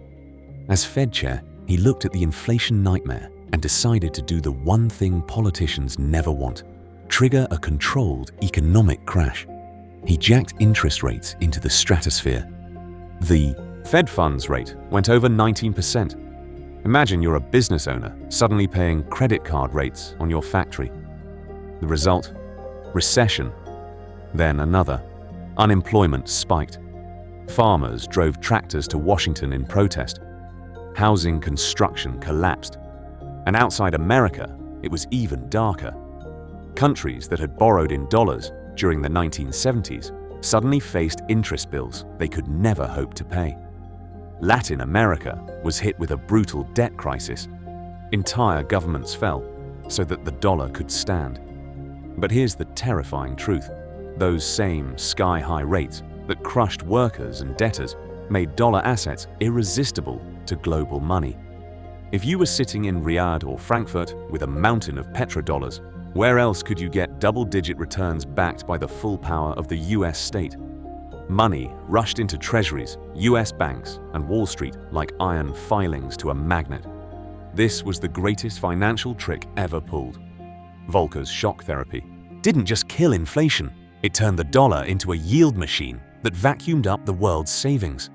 As Fed chair, he looked at the inflation nightmare and decided to do the one thing politicians never want: trigger a controlled economic crash. He jacked interest rates into the stratosphere. The Fed funds rate went over 19%. Imagine you're a business owner suddenly paying credit card rates on your factory. The result? Recession. Then another. Unemployment spiked. Farmers drove tractors to Washington in protest. Housing construction collapsed. And outside America, it was even darker. Countries that had borrowed in dollars during the 1970s suddenly faced interest bills they could never hope to pay. Latin America was hit with a brutal debt crisis. Entire governments fell so that the dollar could stand. But here's the terrifying truth. Those same sky-high rates that crushed workers and debtors made dollar assets irresistible to global money. If you were sitting in Riyadh or Frankfurt with a mountain of petrodollars, where else could you get double-digit returns backed by the full power of the US state? Money rushed into treasuries, US banks, and Wall Street like iron filings to a magnet. This was the greatest financial trick ever pulled. Volcker's shock therapy didn't just kill inflation, it turned the dollar into a yield machine that vacuumed up the world's savings.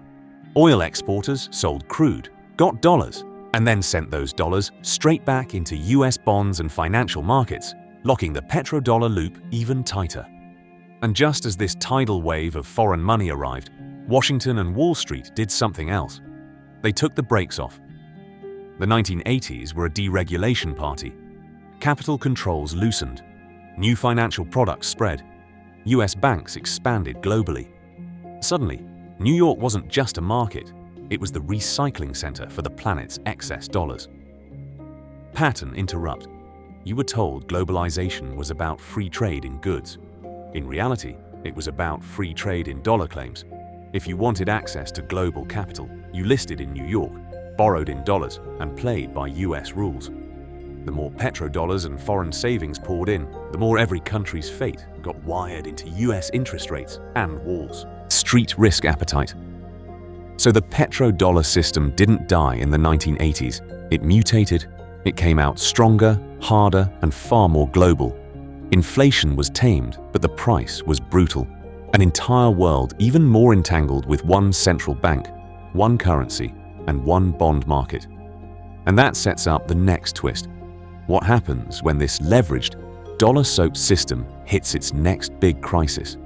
Oil exporters sold crude, got dollars, and then sent those dollars straight back into US bonds and financial markets, locking the petrodollar loop even tighter. And just as this tidal wave of foreign money arrived, Washington and Wall Street did something else. They took the brakes off. The 1980s were a deregulation party. Capital controls loosened. New financial products spread. US banks expanded globally. Suddenly, New York wasn't just a market, it was the recycling center for the planet's excess dollars. Pattern interrupt. You were told globalization was about free trade in goods. In reality, it was about free trade in dollar claims. If you wanted access to global capital, you listed in New York, borrowed in dollars, and played by US rules. The more petrodollars and foreign savings poured in, the more every country's fate got wired into US interest rates and walls. Street risk appetite. So the petrodollar system didn't die in the 1980s. It mutated, it came out stronger, harder, and far more global. Inflation was tamed, but the price was brutal. An entire world even more entangled with one central bank, one currency, and one bond market. And that sets up the next twist. What happens when this leveraged, dollar-soaked system hits its next big crisis,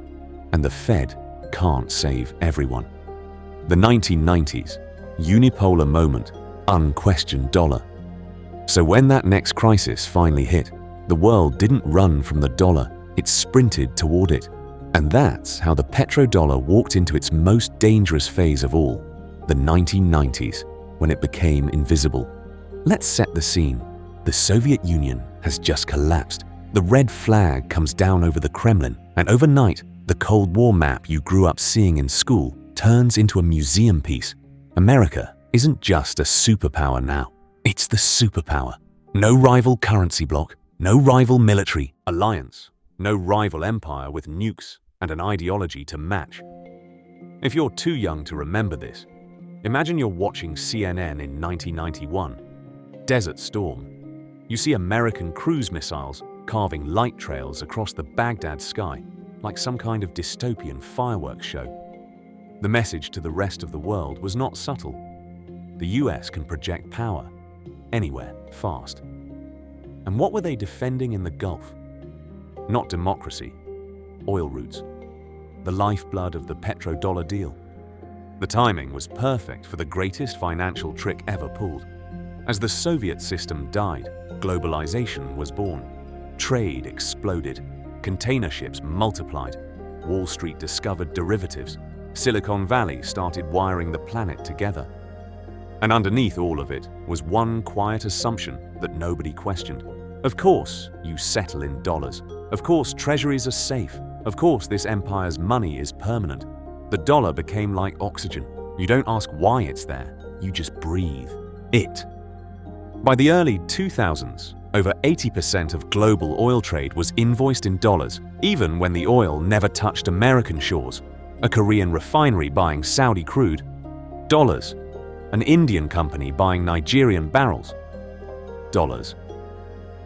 and the Fed can't save everyone? The 1990s, unipolar moment, unquestioned dollar. So when that next crisis finally hit, the world didn't run from the dollar, it sprinted toward it. And that's how the petrodollar walked into its most dangerous phase of all, the 1990s, when it became invisible. Let's set the scene. The Soviet Union has just collapsed. The red flag comes down over the Kremlin, and overnight, the Cold War map you grew up seeing in school turns into a museum piece. America isn't just a superpower now. It's the superpower. No rival currency bloc, no rival military alliance, no rival empire with nukes and an ideology to match. If you're too young to remember this, imagine you're watching CNN in 1991. Desert Storm. You see American cruise missiles carving light trails across the Baghdad sky like some kind of dystopian fireworks show. The message to the rest of the world was not subtle. The US can project power anywhere fast. And what were they defending in the Gulf? Not democracy, oil routes, the lifeblood of the petrodollar deal. The timing was perfect for the greatest financial trick ever pulled. As the Soviet system died, globalization was born. Trade exploded, container ships multiplied, Wall Street discovered derivatives, Silicon Valley started wiring the planet together. And underneath all of it was one quiet assumption that nobody questioned. Of course, you settle in dollars. Of course, treasuries are safe. Of course, this empire's money is permanent. The dollar became like oxygen. You don't ask why it's there, you just breathe it. By the early 2000s, over 80% of global oil trade was invoiced in dollars, even when the oil never touched American shores. A Korean refinery buying Saudi crude, dollars. An Indian company buying Nigerian barrels, dollars.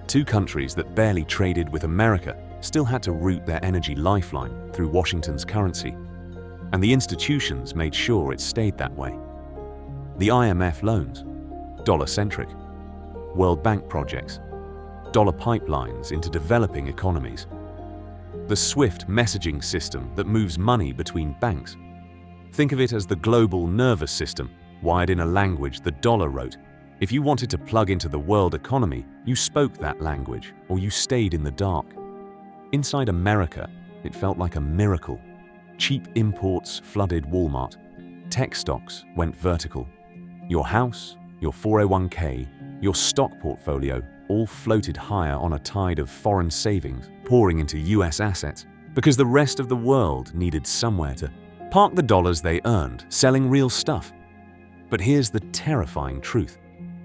Two countries that barely traded with America still had to route their energy lifeline through Washington's currency, and the institutions made sure it stayed that way. The IMF loans, dollar-centric. World Bank projects, dollar pipelines into developing economies. The SWIFT messaging system that moves money between banks. Think of it as the global nervous system, wired in a language the dollar wrote. If you wanted to plug into the world economy, you spoke that language, or you stayed in the dark. Inside America, it felt like a miracle. Cheap imports flooded Walmart. Tech stocks went vertical. Your house, your 401k, your stock portfolio all floated higher on a tide of foreign savings pouring into US assets because the rest of the world needed somewhere to park the dollars they earned selling real stuff. But here's the terrifying truth.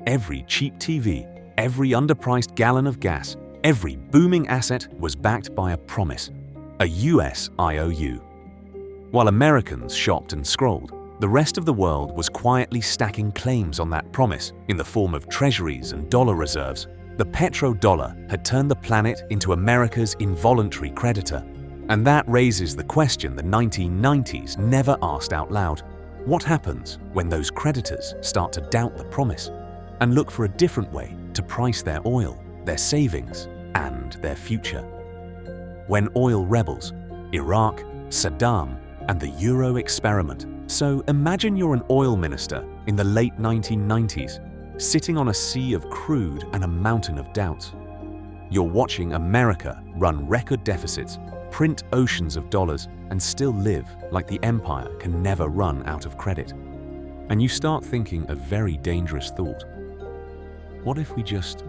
Every cheap TV, every underpriced gallon of gas, every booming asset was backed by a promise, a US IOU. While Americans shopped and scrolled, the rest of the world was quietly stacking claims on that promise in the form of treasuries and dollar reserves. The petrodollar had turned the planet into America's involuntary creditor. And that raises the question the 1990s never asked out loud. What happens when those creditors start to doubt the promise and look for a different way to price their oil, their savings, and their future? When oil rebels, Iraq, Saddam, and the Euro experiment. So imagine you're an oil minister in the late 1990s, sitting on a sea of crude and a mountain of doubts. You're watching America run record deficits, print oceans of dollars, and still live like the empire can never run out of credit. And you start thinking a very dangerous thought. What if we just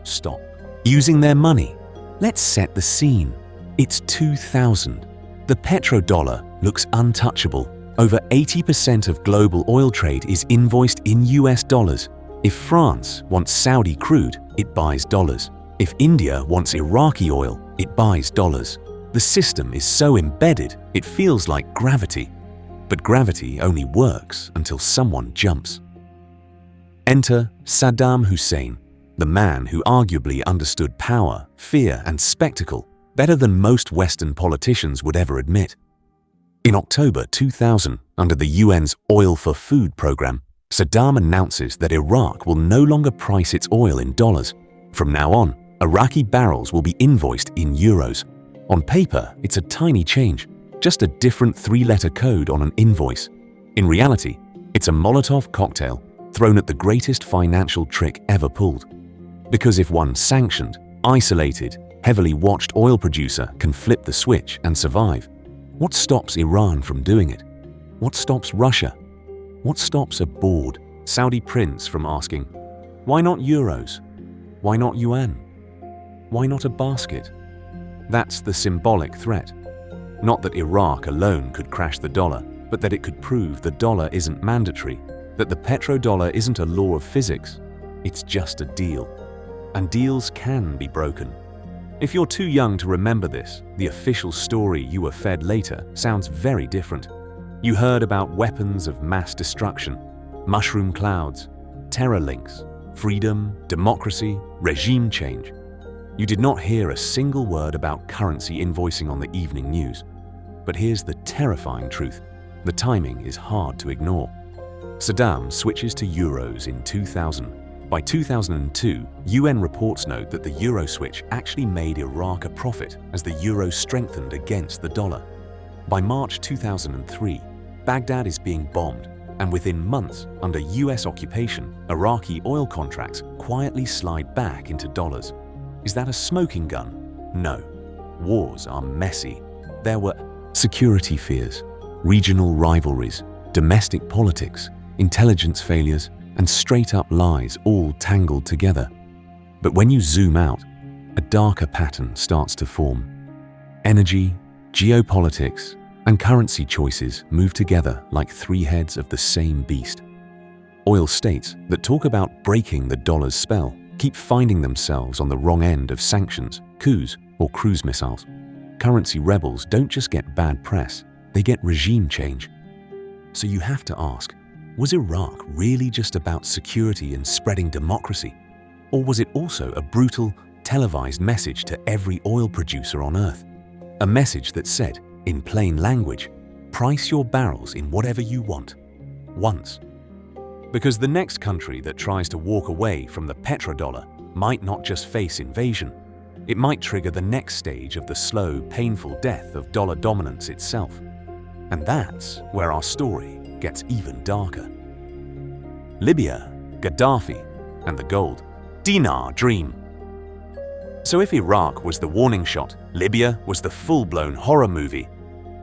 stop using their money? Let's set the scene. It's 2000. The petrodollar looks untouchable. Over 80% of global oil trade is invoiced in US dollars. If France wants Saudi crude, it buys dollars. If India wants Iraqi oil, it buys dollars. The system is so embedded, it feels like gravity. But gravity only works until someone jumps. Enter Saddam Hussein, the man who arguably understood power, fear, and spectacle better than most Western politicians would ever admit. In October 2000, under the UN's Oil for Food program, Saddam announces that Iraq will no longer price its oil in dollars. From now on, Iraqi barrels will be invoiced in euros. On paper, it's a tiny change, just a different three-letter code on an invoice. In reality, it's a Molotov cocktail thrown at the greatest financial trick ever pulled. Because if one sanctioned, isolated, heavily watched oil producer can flip the switch and survive, what stops Iran from doing it? What stops Russia? What stops a bored Saudi prince from asking, why not euros? Why not yuan? Why not a basket? That's the symbolic threat. Not that Iraq alone could crash the dollar, but that it could prove the dollar isn't mandatory, that the petrodollar isn't a law of physics, it's just a deal. And deals can be broken. If you're too young to remember this, the official story you were fed later sounds very different. You heard about weapons of mass destruction, mushroom clouds, terror links, freedom, democracy, regime change. You did not hear a single word about currency invoicing on the evening news. But here's the terrifying truth. The timing is hard to ignore. Saddam switches to euros in 2000. By 2002, UN reports note that the euro switch actually made Iraq a profit as the euro strengthened against the dollar. By March 2003, Baghdad is being bombed, and within months, under US occupation, Iraqi oil contracts quietly slide back into dollars. Is that a smoking gun? No. Wars are messy. There were security fears, regional rivalries, domestic politics, intelligence failures, and straight-up lies all tangled together. But when you zoom out, a darker pattern starts to form. Energy, geopolitics, and currency choices move together like three heads of the same beast. Oil states that talk about breaking the dollar's spell keep finding themselves on the wrong end of sanctions, coups, or cruise missiles. Currency rebels don't just get bad press, they get regime change. So you have to ask, was Iraq really just about security and spreading democracy? Or was it also a brutal, televised message to every oil producer on Earth? A message that said, in plain language, price your barrels in whatever you want, once. Because the next country that tries to walk away from the petrodollar might not just face invasion, it might trigger the next stage of the slow, painful death of dollar dominance itself. And that's where our story gets even darker. Libya, Gaddafi, and the gold dinar dream. So if Iraq was the warning shot, Libya was the full-blown horror movie.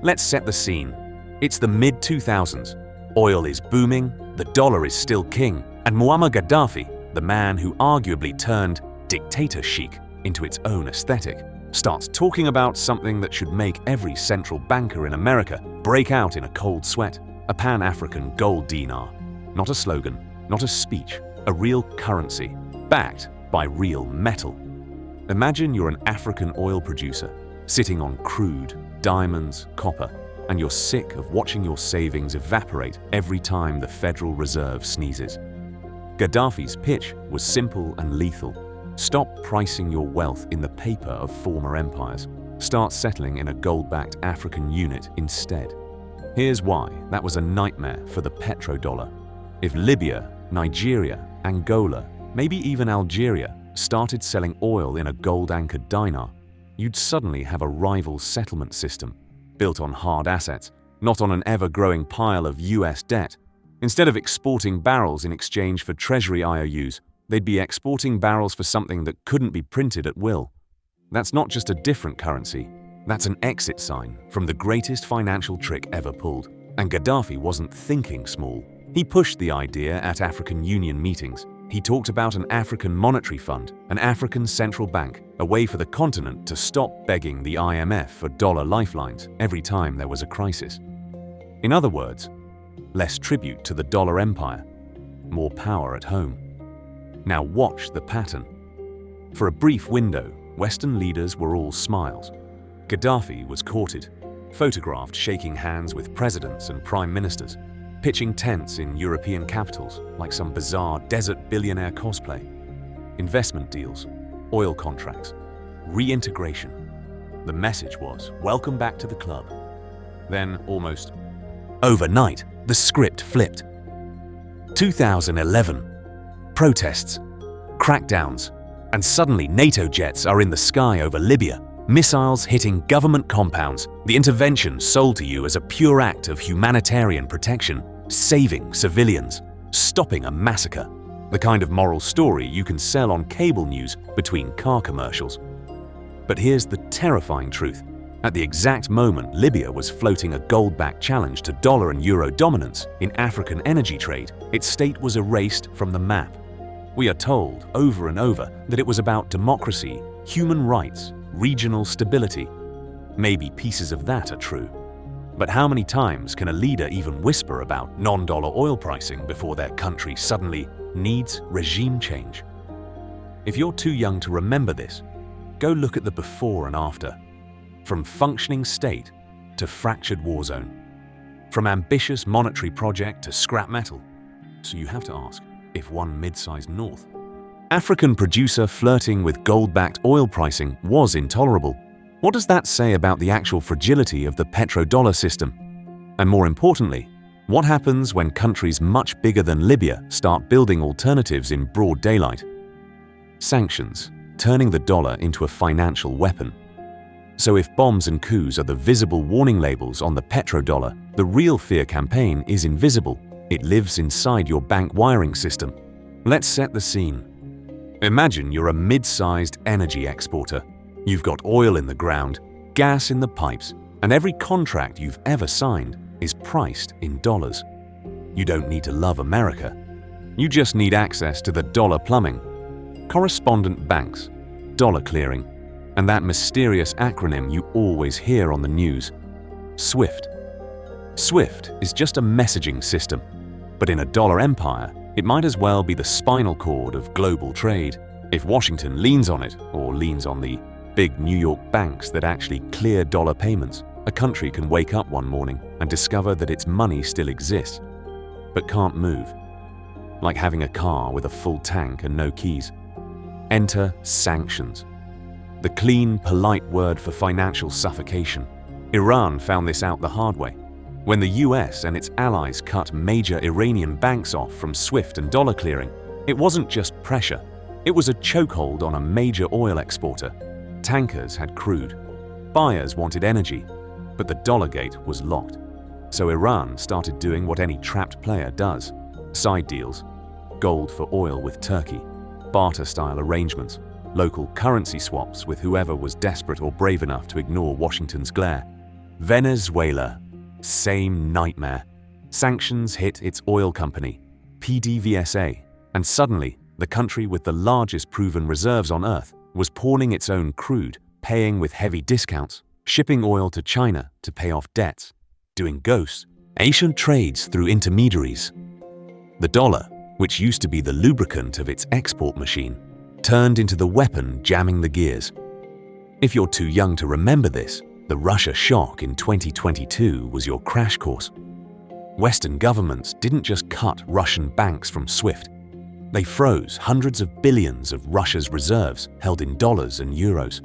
Let's set the scene. It's the mid-2000s. Oil is booming, the dollar is still king, and Muammar Gaddafi, the man who arguably turned dictator chic into its own aesthetic, starts talking about something that should make every central banker in America break out in a cold sweat: a Pan-African gold dinar. Not a slogan, not a speech, a real currency, backed by real metal. Imagine you're an African oil producer, sitting on crude, diamonds, copper, and you're sick of watching your savings evaporate every time the Federal Reserve sneezes. Gaddafi's pitch was simple and lethal. Stop pricing your wealth in the paper of former empires. Start settling in a gold-backed African unit instead. Here's why that was a nightmare for the petrodollar. If Libya, Nigeria, Angola, maybe even Algeria started selling oil in a gold-anchored dinar, you'd suddenly have a rival settlement system built on hard assets, not on an ever-growing pile of US debt. Instead of exporting barrels in exchange for Treasury IOUs, they'd be exporting barrels for something that couldn't be printed at will. That's not just a different currency, that's an exit sign from the greatest financial trick ever pulled. And Gaddafi wasn't thinking small. He pushed the idea at African Union meetings. He talked about an African monetary fund, an African central bank, a way for the continent to stop begging the IMF for dollar lifelines every time there was a crisis. In other words, less tribute to the dollar empire, more power at home. Now watch the pattern. For a brief window, Western leaders were all smiles. Gaddafi was courted, photographed shaking hands with presidents and prime ministers, pitching tents in European capitals like some bizarre desert billionaire cosplay. Investment deals, oil contracts, reintegration. The message was, welcome back to the club. Then, almost overnight, the script flipped. 2011. Protests, crackdowns, and suddenly NATO jets are in the sky over Libya, missiles hitting government compounds, the intervention sold to you as a pure act of humanitarian protection, saving civilians, stopping a massacre. The kind of moral story you can sell on cable news between car commercials. But here's the terrifying truth. At the exact moment Libya was floating a gold-backed challenge to dollar and euro dominance in African energy trade, its state was erased from the map. We are told over and over that it was about democracy, human rights, regional stability. Maybe pieces of that are true. But how many times can a leader even whisper about non-dollar oil pricing before their country suddenly needs regime change? If you're too young to remember this, go look at the before and after. From functioning state to fractured war zone. From ambitious monetary project to scrap metal. So you have to ask, if one mid-sized North African producer flirting with gold-backed oil pricing was intolerable, what does that say about the actual fragility of the petrodollar system? And more importantly, what happens when countries much bigger than Libya start building alternatives in broad daylight? Sanctions, turning the dollar into a financial weapon. So if bombs and coups are the visible warning labels on the petrodollar, the real fear campaign is invisible. It lives inside your bank wiring system. Let's set the scene. Imagine you're a mid-sized energy exporter. You've got oil in the ground, gas in the pipes, and every contract you've ever signed is priced in dollars. You don't need to love America. You just need access to the dollar plumbing, correspondent banks, dollar clearing, and that mysterious acronym you always hear on the news, SWIFT. SWIFT is just a messaging system, but in a dollar empire, it might as well be the spinal cord of global trade. If Washington leans on it, or leans on the big New York banks that actually clear dollar payments, a country can wake up one morning and discover that its money still exists, but can't move. Like having a car with a full tank and no keys. Enter sanctions. The clean, polite word for financial suffocation. Iran found this out the hard way. When the US and its allies cut major Iranian banks off from SWIFT and dollar clearing, it wasn't just pressure. It was a chokehold on a major oil exporter. Tankers had crude. Buyers wanted energy, but the dollar gate was locked. So Iran started doing what any trapped player does. Side deals, gold for oil with Turkey, barter-style arrangements, local currency swaps with whoever was desperate or brave enough to ignore Washington's glare. Venezuela, same nightmare. Sanctions hit its oil company, PDVSA, and suddenly the country with the largest proven reserves on Earth was pawning its own crude, paying with heavy discounts, shipping oil to China to pay off debts, doing ghosts, Asian trades through intermediaries. The dollar, which used to be the lubricant of its export machine, turned into the weapon jamming the gears. If you're too young to remember this, the Russia shock in 2022 was your crash course. Western governments didn't just cut Russian banks from SWIFT. They froze hundreds of billions of Russia's reserves held in dollars and euros.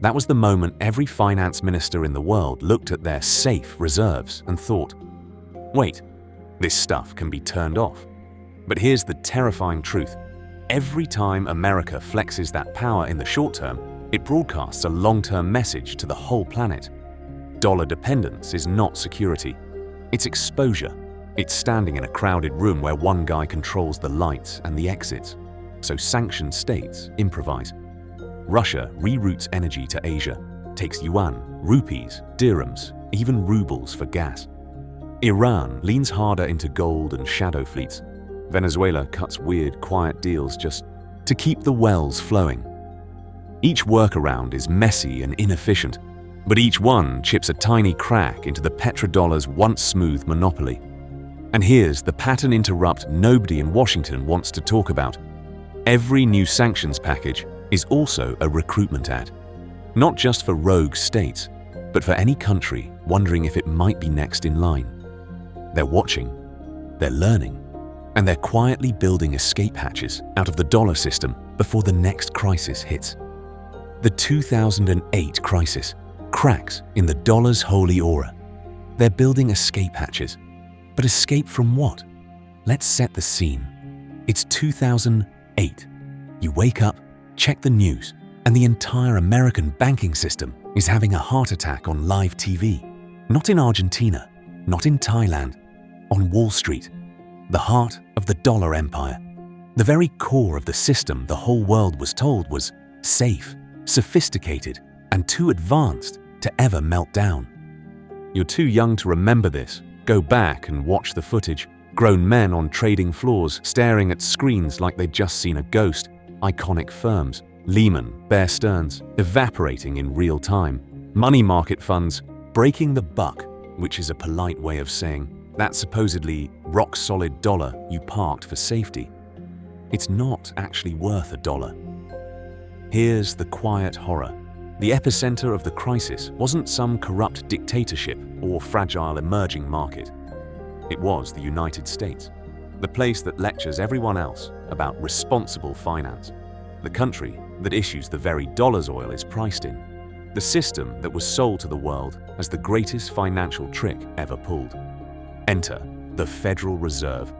That was the moment every finance minister in the world looked at their safe reserves and thought, wait, this stuff can be turned off. But here's the terrifying truth. Every time America flexes that power in the short term, it broadcasts a long-term message to the whole planet. Dollar dependence is not security. It's exposure. It's standing in a crowded room where one guy controls the lights and the exits. So sanctioned states improvise. Russia reroutes energy to Asia, takes yuan, rupees, dirhams, even rubles for gas. Iran leans harder into gold and shadow fleets. Venezuela cuts weird, quiet deals just to keep the wells flowing. Each workaround is messy and inefficient, but each one chips a tiny crack into the petrodollar's once smooth monopoly. And here's the pattern interrupt nobody in Washington wants to talk about. Every new sanctions package is also a recruitment ad, not just for rogue states, but for any country wondering if it might be next in line. They're watching, they're learning, and they're quietly building escape hatches out of the dollar system before the next crisis hits. The 2008 crisis, cracks in the dollar's holy aura. They're building escape hatches. But escape from what? Let's set the scene. It's 2008. You wake up, check the news, and the entire American banking system is having a heart attack on live TV. Not in Argentina, not in Thailand, on Wall Street, the heart of the dollar empire. The very core of the system the whole world was told was safe, sophisticated, and too advanced to ever melt down. You're too young to remember this. Go back and watch the footage. Grown men on trading floors staring at screens like they'd just seen a ghost. Iconic firms, Lehman, Bear Stearns, evaporating in real time. Money market funds breaking the buck which is a polite way of saying that supposedly rock-solid dollar you parked for safety, it's not actually worth $1. Here's the quiet horror. The epicenter of the crisis wasn't some corrupt dictatorship or fragile emerging market. It was the United States, the place that lectures everyone else about responsible finance, the country that issues the very dollars oil is priced in, the system that was sold to the world as the greatest financial trick ever pulled. Enter the Federal Reserve.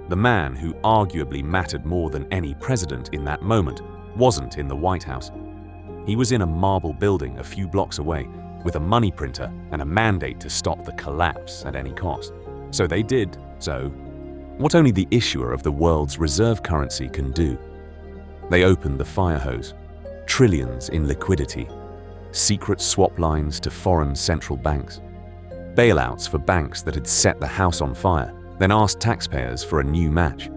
The man who arguably mattered more than any president in that moment wasn't in the White House. He was in a marble building a few blocks away with a money printer and a mandate to stop the collapse at any cost. So they did what only the issuer of the world's reserve currency can do. They opened the fire hose, trillions in liquidity, secret swap lines to foreign central banks, bailouts for banks that had set the house on fire, then asked taxpayers for a new match.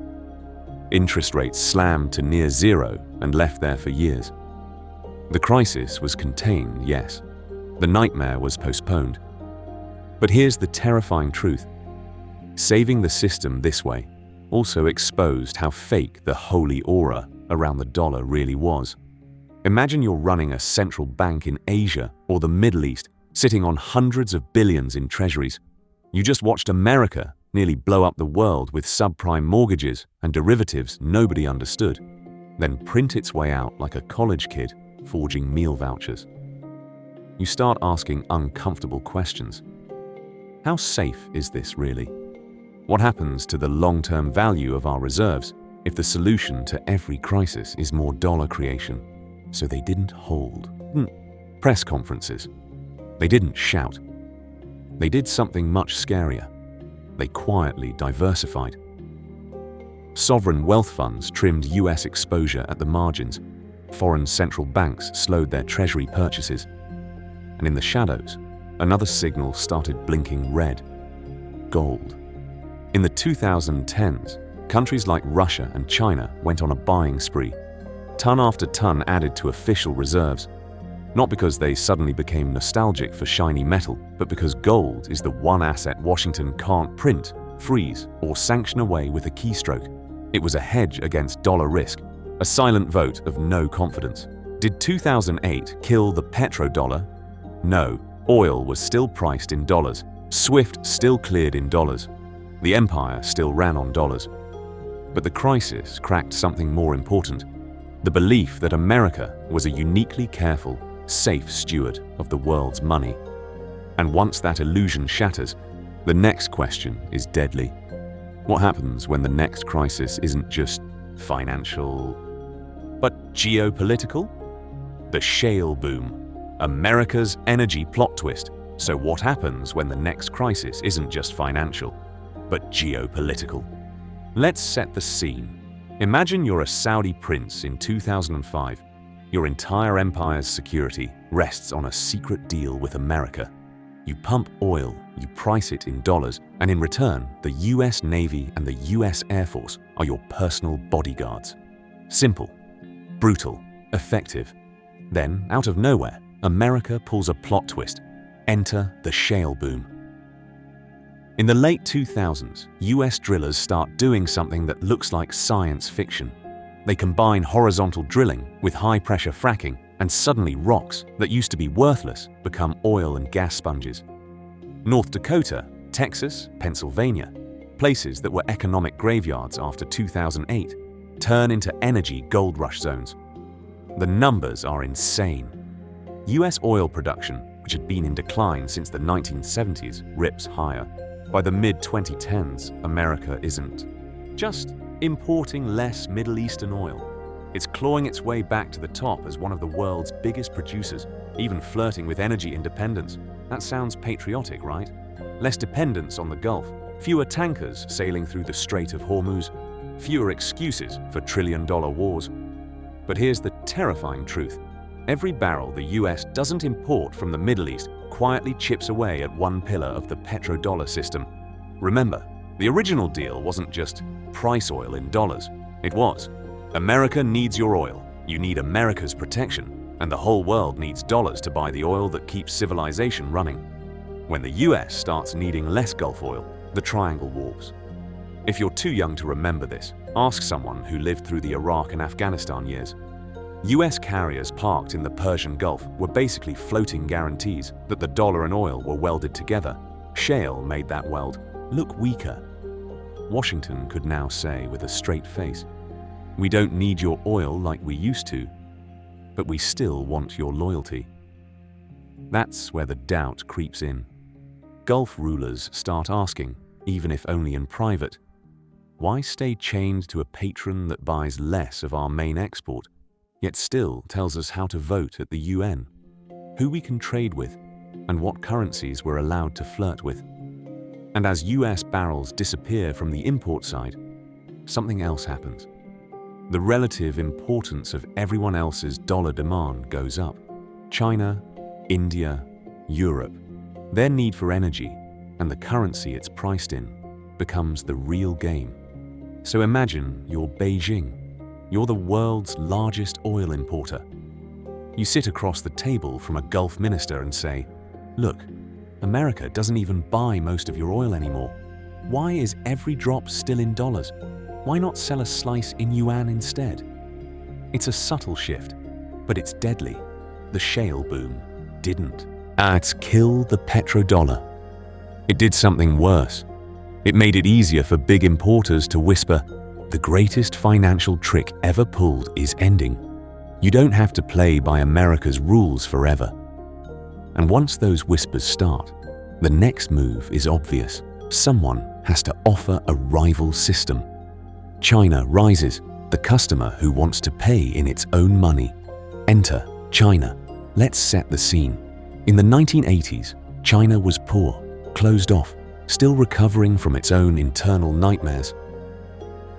Interest rates slammed to near zero and left there for years. The crisis was contained, yes. The nightmare was postponed. But here's the terrifying truth. Saving the system this way also exposed how fake the holy aura around the dollar really was. Imagine you're running a central bank in Asia or the Middle East, sitting on hundreds of billions in treasuries. You just watched America nearly blow up the world with subprime mortgages and derivatives nobody understood, then print its way out like a college kid forging meal vouchers. You start asking uncomfortable questions. How safe is this really? What happens to the long-term value of our reserves if the solution to every crisis is more dollar creation? So they didn't hold press conferences. They didn't shout. They did something much scarier. They quietly diversified. Sovereign wealth funds trimmed US exposure at the margins. Foreign central banks slowed their treasury purchases. And in the shadows, another signal started blinking red: gold. In the 2010s, countries like Russia and China went on a buying spree, ton after ton added to official reserves, not because they suddenly became nostalgic for shiny metal, but because gold is the one asset Washington can't print, freeze, or sanction away with a keystroke. It was a hedge against dollar risk, a silent vote of no confidence. Did 2008 kill the petrodollar? No, oil was still priced in dollars, SWIFT still cleared in dollars, the empire still ran on dollars. But the crisis cracked something more important: the belief that America was a uniquely careful, safe steward of the world's money. And once that illusion shatters, the next question is deadly. What happens when the next crisis isn't just financial, but geopolitical? The shale boom, America's energy plot twist. So what happens when the next crisis isn't just financial, but geopolitical? Let's set the scene. Imagine you're a Saudi prince in 2005. Your entire empire's security rests on a secret deal with America. You pump oil, you price it in dollars, and in return, the US Navy and the US Air Force are your personal bodyguards. Simple, brutal, effective. Then, out of nowhere, America pulls a plot twist. Enter the shale boom. In the late 2000s, US drillers start doing something that looks like science fiction. They combine horizontal drilling with high-pressure fracking, and suddenly rocks that used to be worthless become oil and gas sponges. North Dakota, Texas, Pennsylvania, places that were economic graveyards after 2008, turn into energy gold rush zones. The numbers are insane. US oil production, which had been in decline since the 1970s, rips higher. By the mid-2010s, America isn't just importing less Middle Eastern oil. It's clawing its way back to the top as one of the world's biggest producers, even flirting with energy independence. That sounds patriotic, right? Less dependence on the Gulf, fewer tankers sailing through the Strait of Hormuz, fewer excuses for trillion-dollar wars. But here's the terrifying truth. Every barrel the US doesn't import from the Middle East quietly chips away at one pillar of the petrodollar system. Remember, the original deal wasn't just price oil in dollars. It was, America needs your oil, you need America's protection, and the whole world needs dollars to buy the oil that keeps civilization running. When the US starts needing less Gulf oil, the triangle warps. If you're too young to remember this, ask someone who lived through the Iraq and Afghanistan years. US carriers parked in the Persian Gulf were basically floating guarantees that the dollar and oil were welded together. Shale made that weld look weaker. Washington could now say with a straight face, "We don't need your oil like we used to, but we still want your loyalty." That's where the doubt creeps in. Gulf rulers start asking, even if only in private, why stay chained to a patron that buys less of our main export, yet still tells us how to vote at the UN, who we can trade with, and what currencies we're allowed to flirt with. And as US barrels disappear from the import side, something else happens. The relative importance of everyone else's dollar demand goes up. China, India, Europe, their need for energy and the currency it's priced in becomes the real game. So imagine you're Beijing. You're the world's largest oil importer. You sit across the table from a Gulf minister and say, "Look, America doesn't even buy most of your oil anymore. Why is every drop still in dollars? Why not sell a slice in yuan instead?" It's a subtle shift, but it's deadly. The shale boom didn't. It's kill the petrodollar. It did something worse. It made it easier for big importers to whisper, "The greatest financial trick ever pulled is ending. You don't have to play by America's rules forever." And once those whispers start, the next move is obvious. Someone has to offer a rival system. China rises, the customer who wants to pay in its own money. Enter China. Let's set the scene. In the 1980s, China was poor, closed off, still recovering from its own internal nightmares.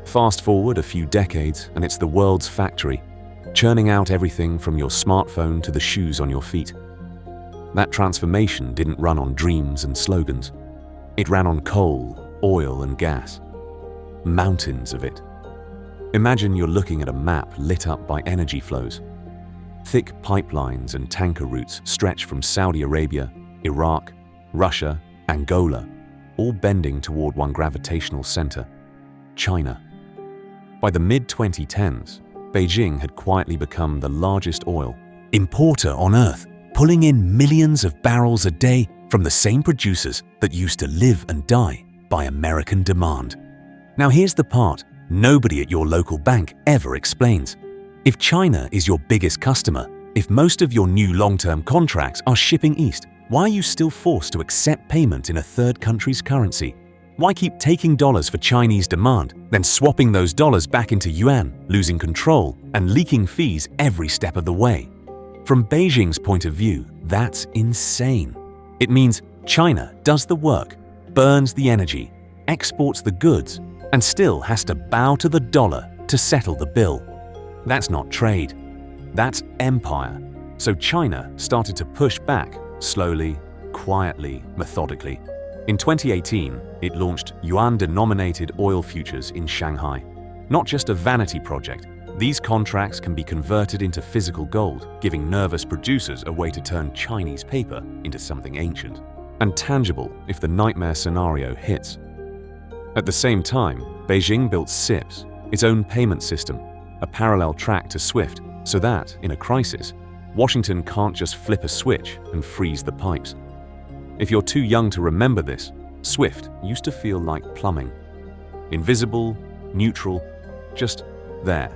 Fast forward a few decades and it's the world's factory, churning out everything from your smartphone to the shoes on your feet. That transformation didn't run on dreams and slogans. It ran on coal, oil, and gas. Mountains of it. Imagine you're looking at a map lit up by energy flows. Thick pipelines and tanker routes stretch from Saudi Arabia, Iraq, Russia, Angola, all bending toward one gravitational center, China. By the mid-2010s, Beijing had quietly become the largest oil importer on Earth, pulling in millions of barrels a day from the same producers that used to live and die by American demand. Now here's the part nobody at your local bank ever explains. If China is your biggest customer, if most of your new long-term contracts are shipping east, why are you still forced to accept payment in a third country's currency? Why keep taking dollars for Chinese demand, then swapping those dollars back into yuan, losing control, and leaking fees every step of the way? From Beijing's point of view, that's insane. It means China does the work, burns the energy, exports the goods, and still has to bow to the dollar to settle the bill. That's not trade. That's empire. So China started to push back, slowly, quietly, methodically. In 2018, it launched yuan-denominated oil futures in Shanghai. Not just a vanity project, these contracts can be converted into physical gold, giving nervous producers a way to turn Chinese paper into something ancient and tangible if the nightmare scenario hits. At the same time, Beijing built SIPs, its own payment system, a parallel track to SWIFT, so that, in a crisis, Washington can't just flip a switch and freeze the pipes. If you're too young to remember this, SWIFT used to feel like plumbing. Invisible, neutral, just there.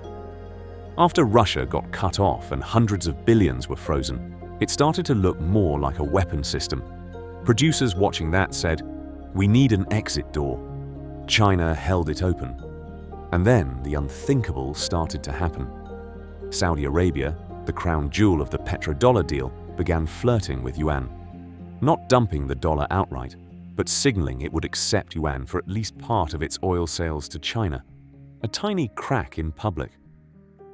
After Russia got cut off and hundreds of billions were frozen, it started to look more like a weapon system. Producers watching that said, "We need an exit door." China held it open. And then the unthinkable started to happen. Saudi Arabia, the crown jewel of the petrodollar deal, began flirting with yuan. Not dumping the dollar outright, but signaling it would accept yuan for at least part of its oil sales to China. A tiny crack in public.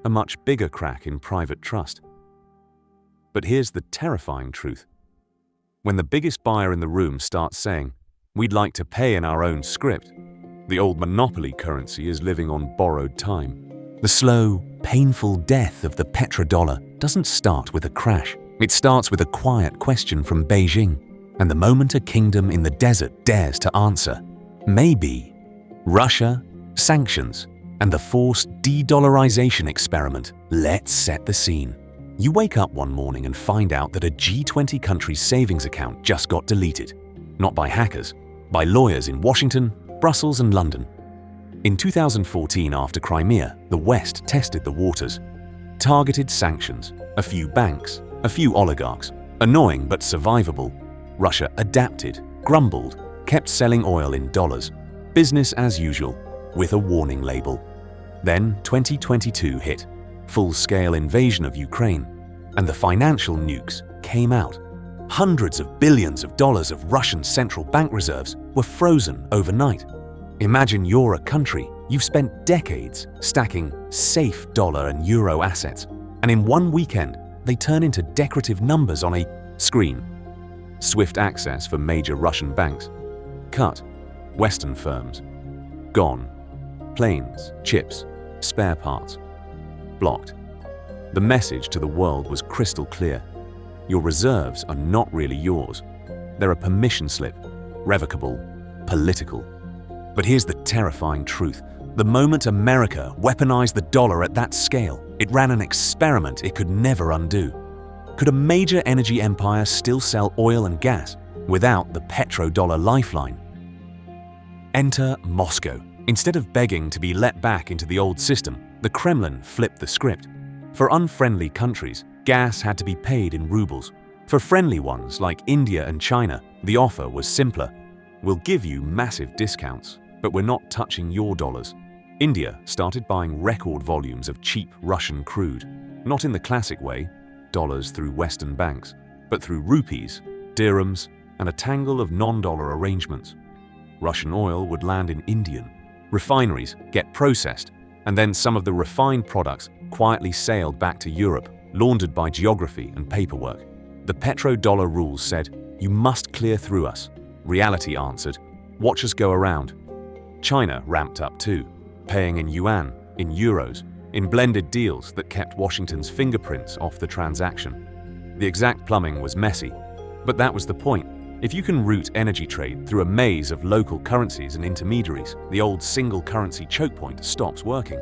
A much bigger crack in private trust. But here's the terrifying truth. When the biggest buyer in the room starts saying, "We'd like to pay in our own script," the old monopoly currency is living on borrowed time. The slow, painful death of the petrodollar doesn't start with a crash. It starts with a quiet question from Beijing. And the moment a kingdom in the desert dares to answer, maybe Russia, sanctions, and the forced de-dollarization experiment, let's set the scene. You wake up one morning and find out that a G20 country's savings account just got deleted. Not by hackers, by lawyers in Washington, Brussels, and London. In 2014, after Crimea, the West tested the waters. Targeted sanctions, a few banks, a few oligarchs, annoying but survivable. Russia adapted, grumbled, kept selling oil in dollars. Business as usual, with a warning label. Then 2022 hit, full-scale invasion of Ukraine, and the financial nukes came out. Hundreds of billions of dollars of Russian central bank reserves were frozen overnight. Imagine you're a country, you've spent decades stacking safe dollar and euro assets, and in one weekend, they turn into decorative numbers on a screen. Swift access for major Russian banks. Cut. Western firms. Gone. Planes, chips, spare parts. Blocked. The message to the world was crystal clear. Your reserves are not really yours. They're a permission slip, revocable, political. But here's the terrifying truth. The moment America weaponized the dollar at that scale, it ran an experiment it could never undo. Could a major energy empire still sell oil and gas without the petrodollar lifeline? Enter Moscow. Instead of begging to be let back into the old system, the Kremlin flipped the script. For unfriendly countries, gas had to be paid in rubles. For friendly ones like India and China, the offer was simpler. We'll give you massive discounts, but we're not touching your dollars. India started buying record volumes of cheap Russian crude, not in the classic way, dollars through Western banks, but through rupees, dirhams, and a tangle of non-dollar arrangements. Russian oil would land in Indian. Refineries get processed, and then some of the refined products quietly sailed back to Europe, laundered by geography and paperwork. The petrodollar rules said, "You must clear through us." Reality answered, "Watch us go around." China ramped up too, paying in yuan, in euros, in blended deals that kept Washington's fingerprints off the transaction. The exact plumbing was messy, but that was the point. If you can route energy trade through a maze of local currencies and intermediaries, the old single currency choke point stops working.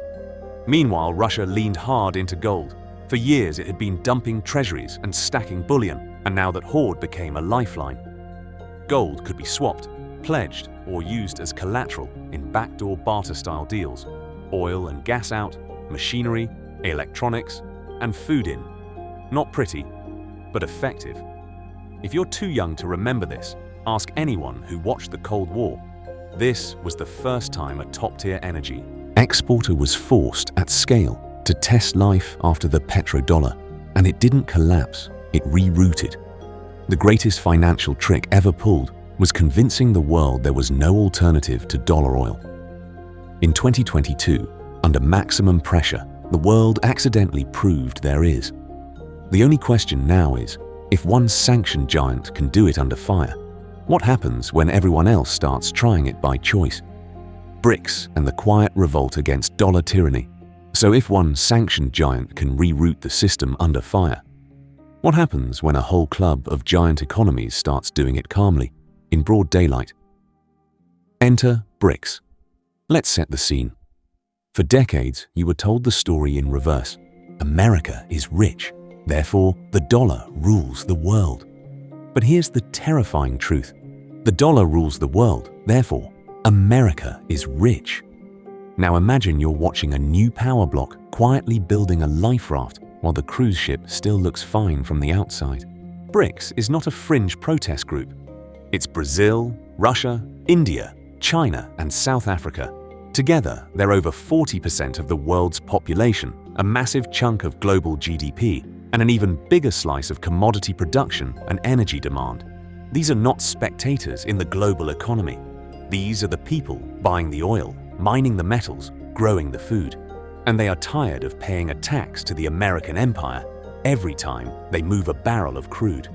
Meanwhile, Russia leaned hard into gold. For years, it had been dumping treasuries and stacking bullion, and now that hoard became a lifeline. Gold could be swapped, pledged, or used as collateral in backdoor barter-style deals. Oil and gas out, machinery, electronics, and food in. Not pretty, but effective. If you're too young to remember this, ask anyone who watched the Cold War. This was the first time a top-tier energy exporter was forced at scale to test life after the petrodollar, and it didn't collapse, it rerouted. The greatest financial trick ever pulled was convincing the world there was no alternative to dollar oil. In 2022, under maximum pressure, the world accidentally proved there is. The only question now is, if one sanctioned giant can do it under fire, what happens when everyone else starts trying it by choice? BRICS and the quiet revolt against dollar tyranny. So if one sanctioned giant can reroute the system under fire, what happens when a whole club of giant economies starts doing it calmly, in broad daylight? Enter BRICS. Let's set the scene. For decades, you were told the story in reverse. America is rich. Therefore, the dollar rules the world. But here's the terrifying truth. The dollar rules the world, therefore, America is rich. Now imagine you're watching a new power block quietly building a life raft while the cruise ship still looks fine from the outside. BRICS is not a fringe protest group. It's Brazil, Russia, India, China, and South Africa. Together, they're over 40% of the world's population, a massive chunk of global GDP, and an even bigger slice of commodity production and energy demand. These are not spectators in the global economy. These are the people buying the oil, mining the metals, growing the food. And they are tired of paying a tax to the American empire every time they move a barrel of crude.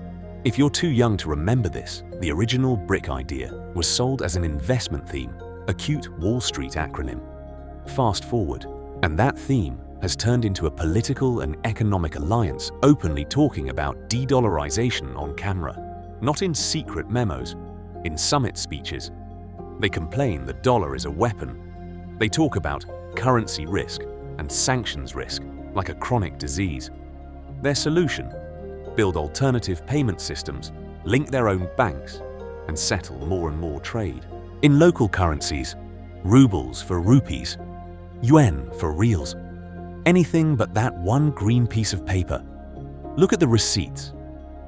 If you're too young to remember this, the original BRIC idea was sold as an investment theme, a cute Wall Street acronym. Fast forward, and that theme has turned into a political and economic alliance openly talking about de-dollarization on camera. not in secret memos, in summit speeches. They complain the dollar is a weapon. They talk about currency risk and sanctions risk like a chronic disease. Their solution? Build alternative payment systems, link their own banks, and settle more and more trade. In local currencies, rubles for rupees, yuan for reals. Anything but that one green piece of paper. Look at the receipts.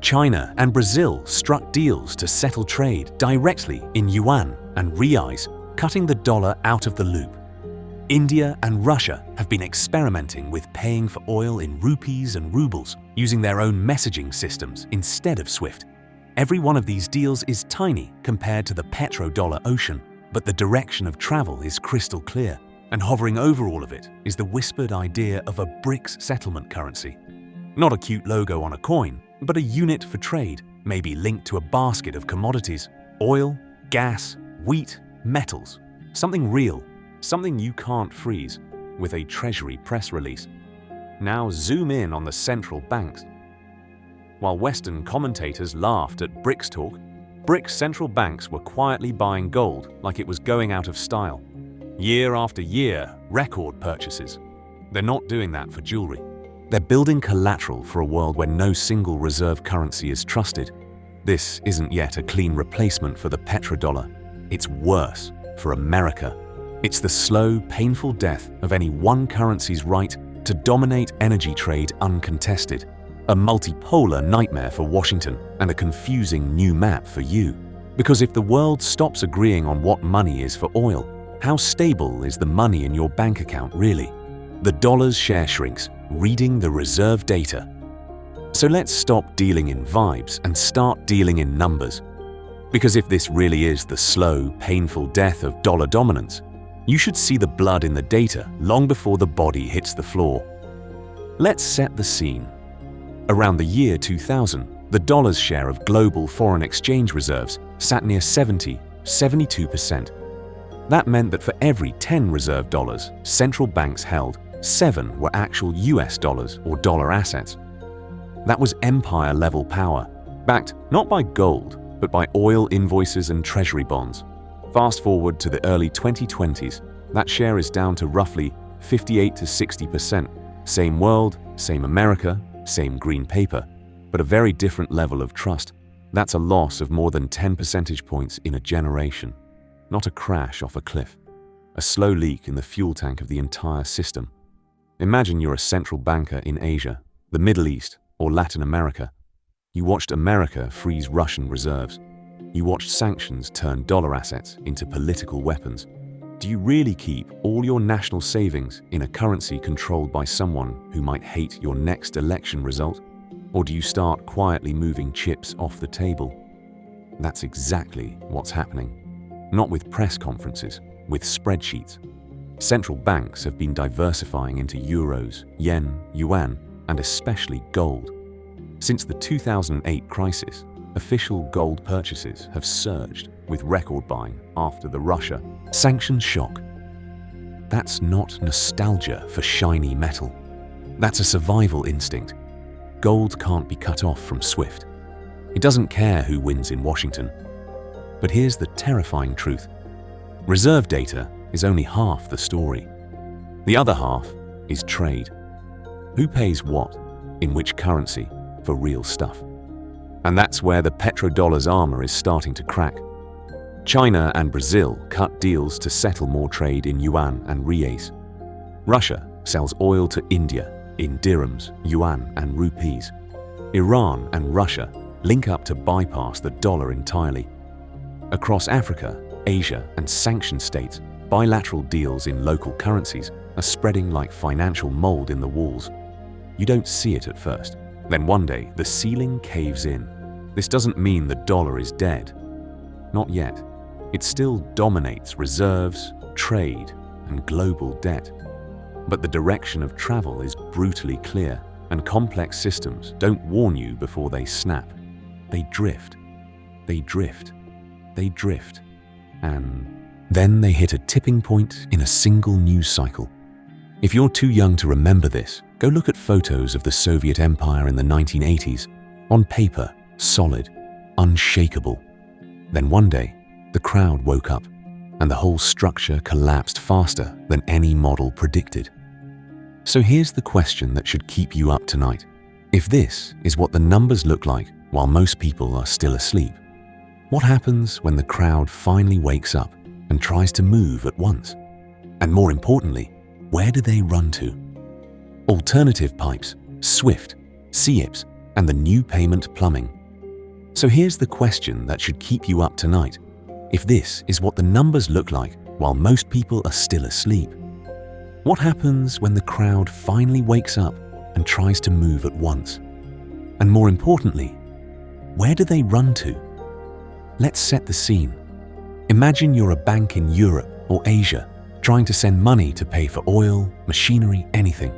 China and Brazil struck deals to settle trade directly in yuan and reais, cutting the dollar out of the loop. India and Russia have been experimenting with paying for oil in rupees and rubles, using their own messaging systems instead of SWIFT. Every one of these deals is tiny compared to the petrodollar ocean, but the direction of travel is crystal clear, and hovering over all of it is the whispered idea of a BRICS settlement currency. Not a cute logo on a coin, but a unit for trade, maybe linked to a basket of commodities: oil, gas, wheat, metals. Something real, something you can't freeze, with a Treasury press release. Now zoom in on the central banks. While Western commentators laughed at BRICS talk, BRICS central banks were quietly buying gold like it was going out of style. Year after year, record purchases. They're not doing that for jewelry. They're building collateral for a world where no single reserve currency is trusted. This isn't yet a clean replacement for the petrodollar. It's worse for America. It's the slow, painful death of any one currency's right to dominate energy trade uncontested. A multipolar nightmare for Washington and a confusing new map for you. Because if the world stops agreeing on what money is for oil, how stable is the money in your bank account really? The dollar's share shrinks, reading the reserve data. So let's stop dealing in vibes and start dealing in numbers. Because if this really is the slow, painful death of dollar dominance, you should see the blood in the data long before the body hits the floor. Let's set the scene. Around the year 2000, the dollar's share of global foreign exchange reserves sat near 72%. That meant that for every 10 reserve dollars central banks held, 7 were actual US dollars or dollar assets. That was empire-level power, backed not by gold, but by oil invoices and treasury bonds. Fast forward to the early 2020s, that share is down to roughly 58 to 60%. Same world, same America, same green paper, but a very different level of trust. That's a loss of more than 10 percentage points in a generation. Not a crash off a cliff. A slow leak in the fuel tank of the entire system. Imagine you're a central banker in Asia, the Middle East, or Latin America. You watched America freeze Russian reserves. You watched sanctions turn dollar assets into political weapons. Do you really keep all your national savings in a currency controlled by someone who might hate your next election result? Or do you start quietly moving chips off the table? That's exactly what's happening. Not with press conferences, with spreadsheets. Central banks have been diversifying into euros, yen, yuan, and especially gold. Since the 2008 crisis, official gold purchases have surged with record buying after the Russia sanctions shock. That's not nostalgia for shiny metal. That's a survival instinct. Gold can't be cut off from SWIFT. It doesn't care who wins in Washington. But here's the terrifying truth. Reserve data is only half the story. The other half is trade. Who pays what, in which currency, for real stuff? And that's where the petrodollar's armor is starting to crack. China and Brazil cut deals to settle more trade in yuan and reais. Russia sells oil to India in dirhams, yuan, and rupees. Iran and Russia link up to bypass the dollar entirely. Across Africa, Asia, and sanctioned states, bilateral deals in local currencies are spreading like financial mold in the walls. You don't see it at first. Then one day, the ceiling caves in. This doesn't mean the dollar is dead. Not yet. It still dominates reserves, trade, and global debt. But the direction of travel is brutally clear, and complex systems don't warn you before they snap. They drift. They drift. They drift. And then they hit a tipping point in a single news cycle. If you're too young to remember this, go look at photos of the Soviet Empire in the 1980s. On paper, solid. unshakable. Then one day, the crowd woke up, and the whole structure collapsed faster than any model predicted. So here's the question that should keep you up tonight. If this is what the numbers look like while most people are still asleep, what happens when the crowd finally wakes up and tries to move at once? And more importantly, where do they run to? Alternative pipes, SWIFT, CIPS, and the new payment plumbing. So here's the question that should keep you up tonight. If this is what the numbers look like while most people are still asleep, what happens when the crowd finally wakes up and tries to move at once? And more importantly, where do they run to? Let's set the scene. Imagine you're a bank in Europe or Asia trying to send money to pay for oil, machinery, anything.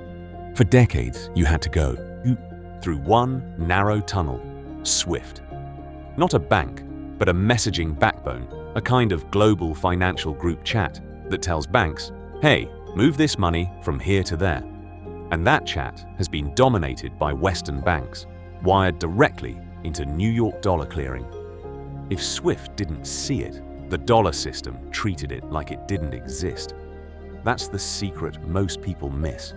For decades, you had to go through one narrow tunnel, SWIFT. Not a bank, but a messaging backbone, a kind of global financial group chat that tells banks, hey, move this money from here to there. And that chat has been dominated by Western banks, wired directly into New York dollar clearing. If SWIFT didn't see it, the dollar system treated it like it didn't exist. That's the secret most people miss.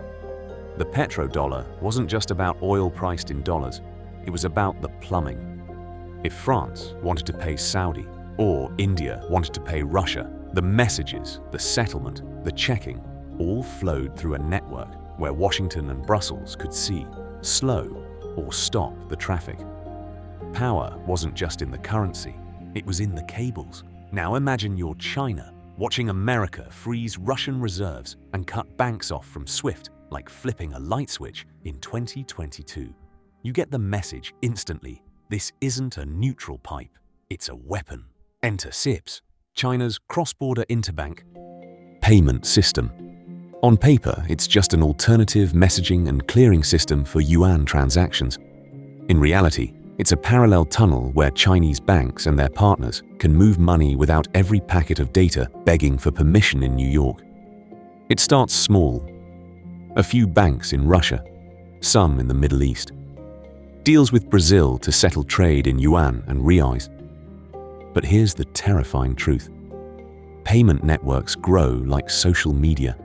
The petrodollar wasn't just about oil priced in dollars, it was about the plumbing. If France wanted to pay Saudi, or India wanted to pay Russia, the messages, the settlement, the checking, all flowed through a network where Washington and Brussels could see, slow, or stop the traffic. Power wasn't just in the currency, it was in the cables. Now imagine you're China, watching America freeze Russian reserves and cut banks off from SWIFT like flipping a light switch in 2022. You get the message instantly. This isn't a neutral pipe, it's a weapon. Enter CIPS, China's cross-border interbank payment system. On paper, it's just an alternative messaging and clearing system for yuan transactions. In reality, it's a parallel tunnel where Chinese banks and their partners can move money without every packet of data begging for permission in New York. It starts small. A few banks in Russia, some in the Middle East. Deals with Brazil to settle trade in yuan and reais. But here's the terrifying truth. Payment networks grow like social media.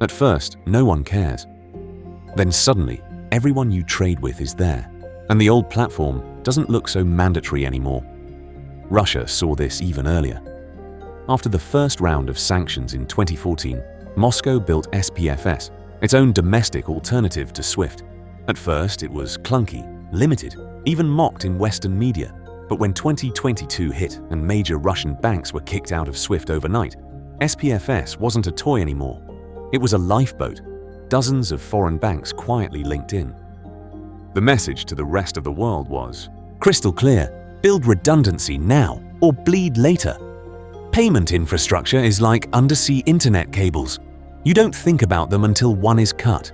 At first, no one cares. Then suddenly, everyone you trade with is there, and the old platform doesn't look so mandatory anymore. Russia saw this even earlier. After the first round of sanctions in 2014, Moscow built SPFS, its own domestic alternative to SWIFT. At first, it was clunky, limited, even mocked in Western media. But when 2022 hit and major Russian banks were kicked out of SWIFT overnight, SPFS wasn't a toy anymore. It was a lifeboat, dozens of foreign banks quietly linked in. The message to the rest of the world was, crystal clear, build redundancy now or bleed later. Payment infrastructure is like undersea internet cables. You don't think about them until one is cut.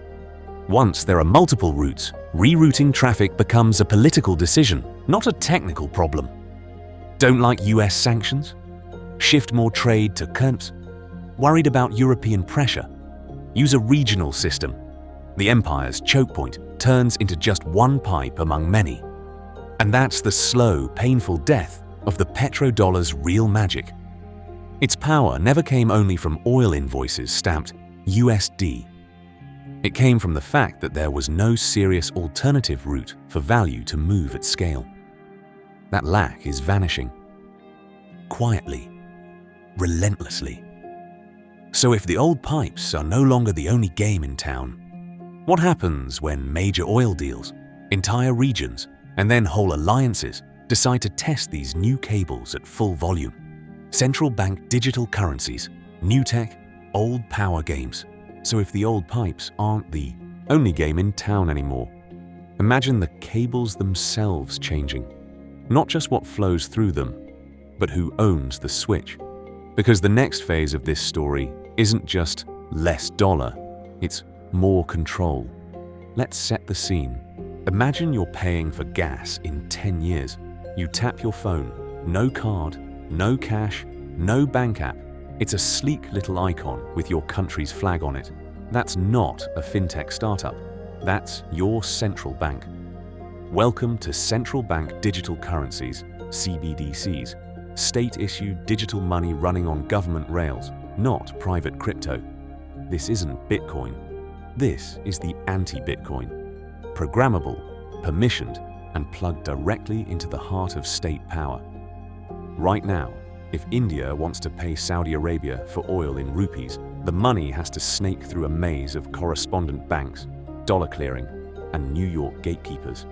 Once there are multiple routes, rerouting traffic becomes a political decision, not a technical problem. Don't like US sanctions? Shift more trade to CIPS? Worried about European pressure? Use a regional system. The empire's choke point turns into just one pipe among many. And that's the slow, painful death of the petrodollar's real magic. Its power never came only from oil invoices stamped USD. It came from the fact that there was no serious alternative route for value to move at scale. That lack is vanishing. Quietly, relentlessly. So if the old pipes are no longer the only game in town, what happens when major oil deals, entire regions, and then whole alliances decide to test these new cables at full volume? Central bank digital currencies, new tech, old power games. So if the old pipes aren't the only game in town anymore, imagine the cables themselves changing. Not just what flows through them, but who owns the switch. Because the next phase of this story isn't just less dollar, it's more control. Let's set the scene. Imagine you're paying for gas in 10 years. You tap your phone, no card, no cash, no bank app. It's a sleek little icon with your country's flag on it. That's not a fintech startup. That's your central bank. Welcome to central bank digital currencies, CBDCs, state-issued digital money running on government rails, not private crypto. This isn't Bitcoin. This is the anti-Bitcoin. Programmable, permissioned, and plugged directly into the heart of state power. Right now, if India wants to pay Saudi Arabia for oil in rupees, the money has to snake through a maze of correspondent banks, dollar clearing, and New York gatekeepers.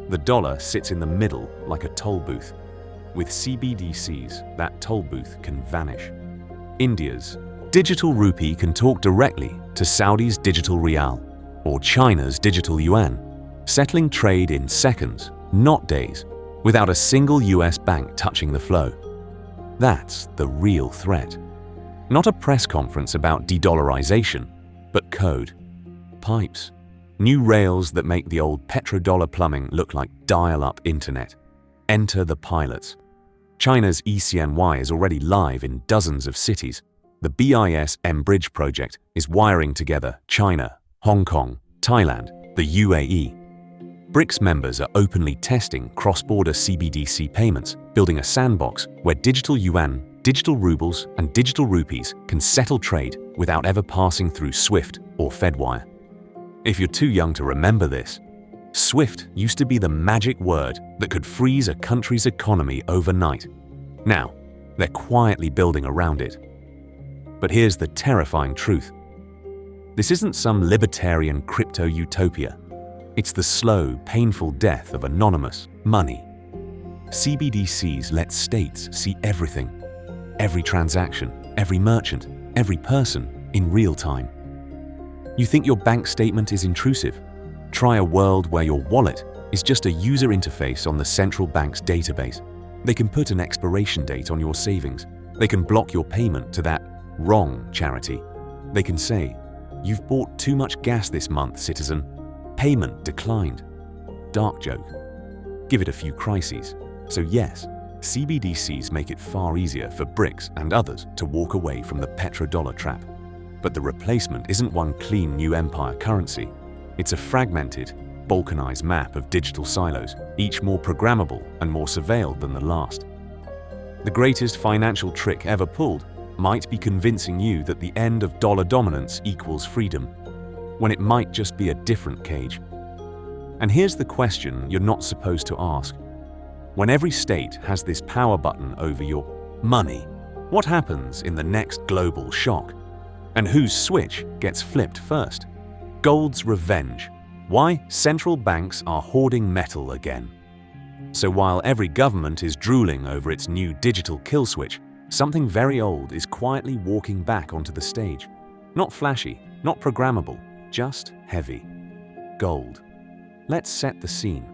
The dollar sits in the middle like a toll booth. With CBDCs, that toll booth can vanish. India's digital rupee can talk directly to Saudi's digital rial or China's digital yuan, settling trade in seconds, not days, without a single US bank touching the flow. That's the real threat. Not a press conference about de-dollarization, but code, pipes, new rails that make the old petrodollar plumbing look like dial-up internet. Enter the pilots. China's eCNY is already live in dozens of cities. The BIS-M Bridge project is wiring together China, Hong Kong, Thailand, the UAE. BRICS members are openly testing cross-border CBDC payments, building a sandbox where digital yuan, digital rubles, and digital rupees can settle trade without ever passing through SWIFT or Fedwire. If you're too young to remember this, SWIFT used to be the magic word that could freeze a country's economy overnight. Now, they're quietly building around it. But here's the terrifying truth. This isn't some libertarian crypto utopia. It's the slow, painful death of anonymous money. CBDCs let states see everything, every transaction, every merchant, every person in real time. You think your bank statement is intrusive? Try a world where your wallet is just a user interface on the central bank's database. They can put an expiration date on your savings. They can block your payment to that wrong charity. They can say, "You've bought too much gas this month, citizen. Payment declined." Dark joke. Give it a few crises. So yes, CBDCs make it far easier for BRICS and others to walk away from the petrodollar trap. But the replacement isn't one clean new empire currency. It's a fragmented, balkanized map of digital silos, each more programmable and more surveilled than the last. The greatest financial trick ever pulled might be convincing you that the end of dollar dominance equals freedom, when it might just be a different cage. And here's the question you're not supposed to ask. When every state has this power button over your money, what happens in the next global shock? And whose switch gets flipped first? Gold's revenge. Why central banks are hoarding metal again. So while every government is drooling over its new digital kill switch, something very old is quietly walking back onto the stage. Not flashy, not programmable, just heavy. Gold. Let's set the scene.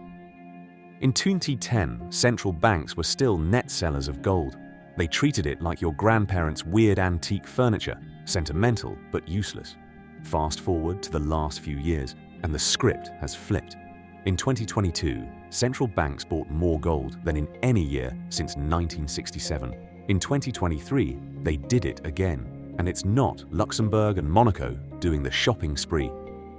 In 2010, central banks were still net sellers of gold. They treated it like your grandparents' weird antique furniture, sentimental but useless. Fast forward to the last few years, and the script has flipped. In 2022, central banks bought more gold than in any year since 1967. In 2023, they did it again. And it's not Luxembourg and Monaco doing the shopping spree.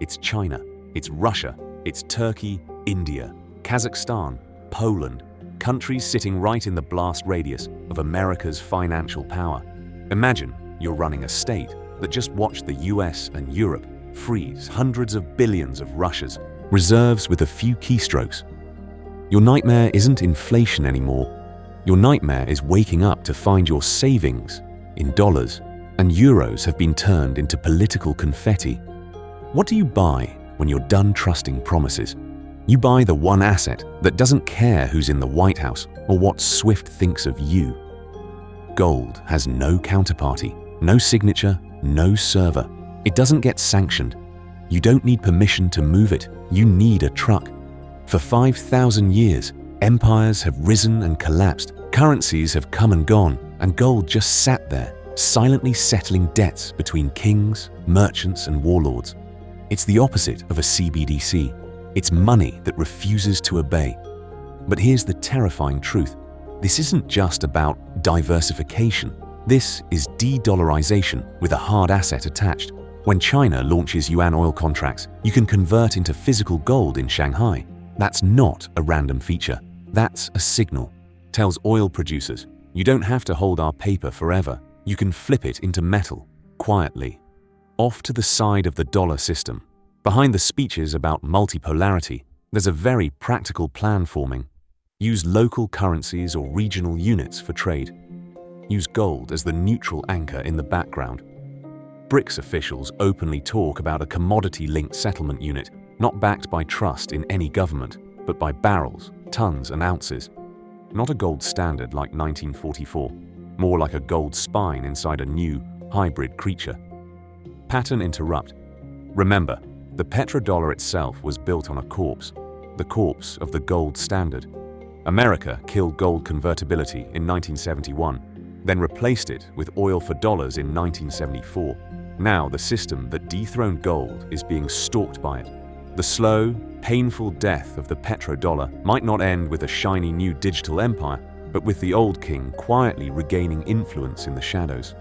It's China, it's Russia, it's Turkey, India, Kazakhstan, Poland, countries sitting right in the blast radius of America's financial power. Imagine you're running a state that just watched the US and Europe freeze hundreds of billions of Russia's reserves with a few keystrokes. Your nightmare isn't inflation anymore. Your nightmare is waking up to find your savings in dollars and euros have been turned into political confetti. What do you buy when you're done trusting promises? You buy the one asset that doesn't care who's in the White House or what SWIFT thinks of you. Gold has no counterparty, no signature, no server. It doesn't get sanctioned. You don't need permission to move it. You need a truck. For 5,000 years, empires have risen and collapsed, currencies have come and gone, and gold just sat there, silently settling debts between kings, merchants, and warlords. It's the opposite of a CBDC. It's money that refuses to obey. But here's the terrifying truth. This isn't just about diversification. This is de-dollarization with a hard asset attached. When China launches yuan oil contracts, you can convert into physical gold in Shanghai. That's not a random feature. That's a signal. Tells oil producers, you don't have to hold our paper forever. You can flip it into metal, quietly. Off to the side of the dollar system, behind the speeches about multipolarity, there's a very practical plan forming. Use local currencies or regional units for trade. Use gold as the neutral anchor in the background. BRICS officials openly talk about a commodity-linked settlement unit, not backed by trust in any government, but by barrels, tons and ounces. Not a gold standard like 1944, more like a gold spine inside a new, hybrid creature. Pattern interrupt. Remember, the petrodollar itself was built on a corpse, the corpse of the gold standard. America killed gold convertibility in 1971, then replaced it with oil for dollars in 1974. Now the system that dethroned gold is being stalked by it. The slow, painful death of the petrodollar might not end with a shiny new digital empire, but with the old king quietly regaining influence in the shadows.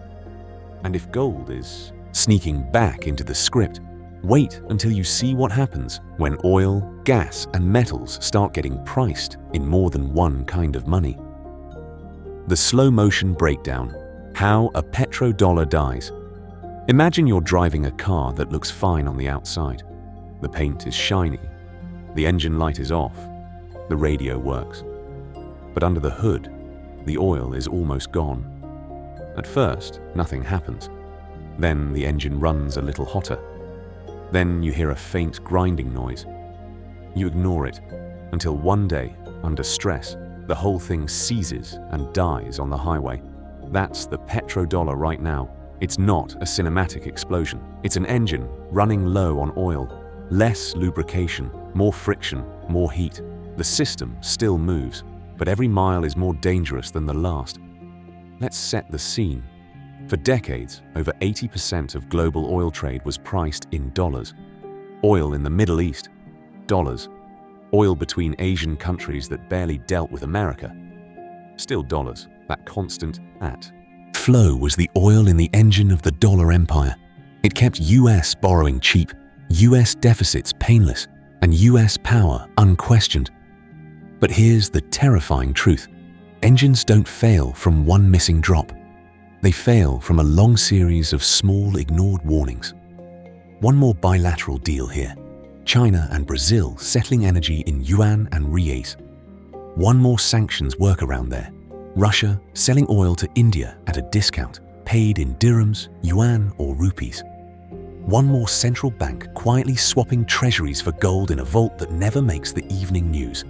And if gold is sneaking back into the script, wait until you see what happens when oil, gas, and metals start getting priced in more than one kind of money. The slow-motion breakdown, how a petrodollar dies. Imagine you're driving a car that looks fine on the outside. The paint is shiny, the engine light is off, the radio works. But under the hood, the oil is almost gone. At first, nothing happens. Then the engine runs a little hotter. Then you hear a faint grinding noise. You ignore it until one day, under stress, the whole thing seizes and dies on the highway. That's the petrodollar right now. It's not a cinematic explosion. It's an engine running low on oil. Less lubrication, more friction, more heat. The system still moves, but every mile is more dangerous than the last. Let's set the scene. For decades, over 80% of global oil trade was priced in dollars. Oil in the Middle East, dollars. Oil between Asian countries that barely dealt with America, still dollars. That constant flow was the oil in the engine of the dollar empire. It kept US borrowing cheap, US deficits painless, and US power unquestioned. But here's the terrifying truth. Engines don't fail from one missing drop. They fail from a long series of small ignored warnings. One more bilateral deal here. China and Brazil settling energy in yuan and reais. One more sanctions workaround there. Russia selling oil to India at a discount, paid in dirhams, yuan or rupees. One more central bank quietly swapping treasuries for gold in a vault that never makes the evening news.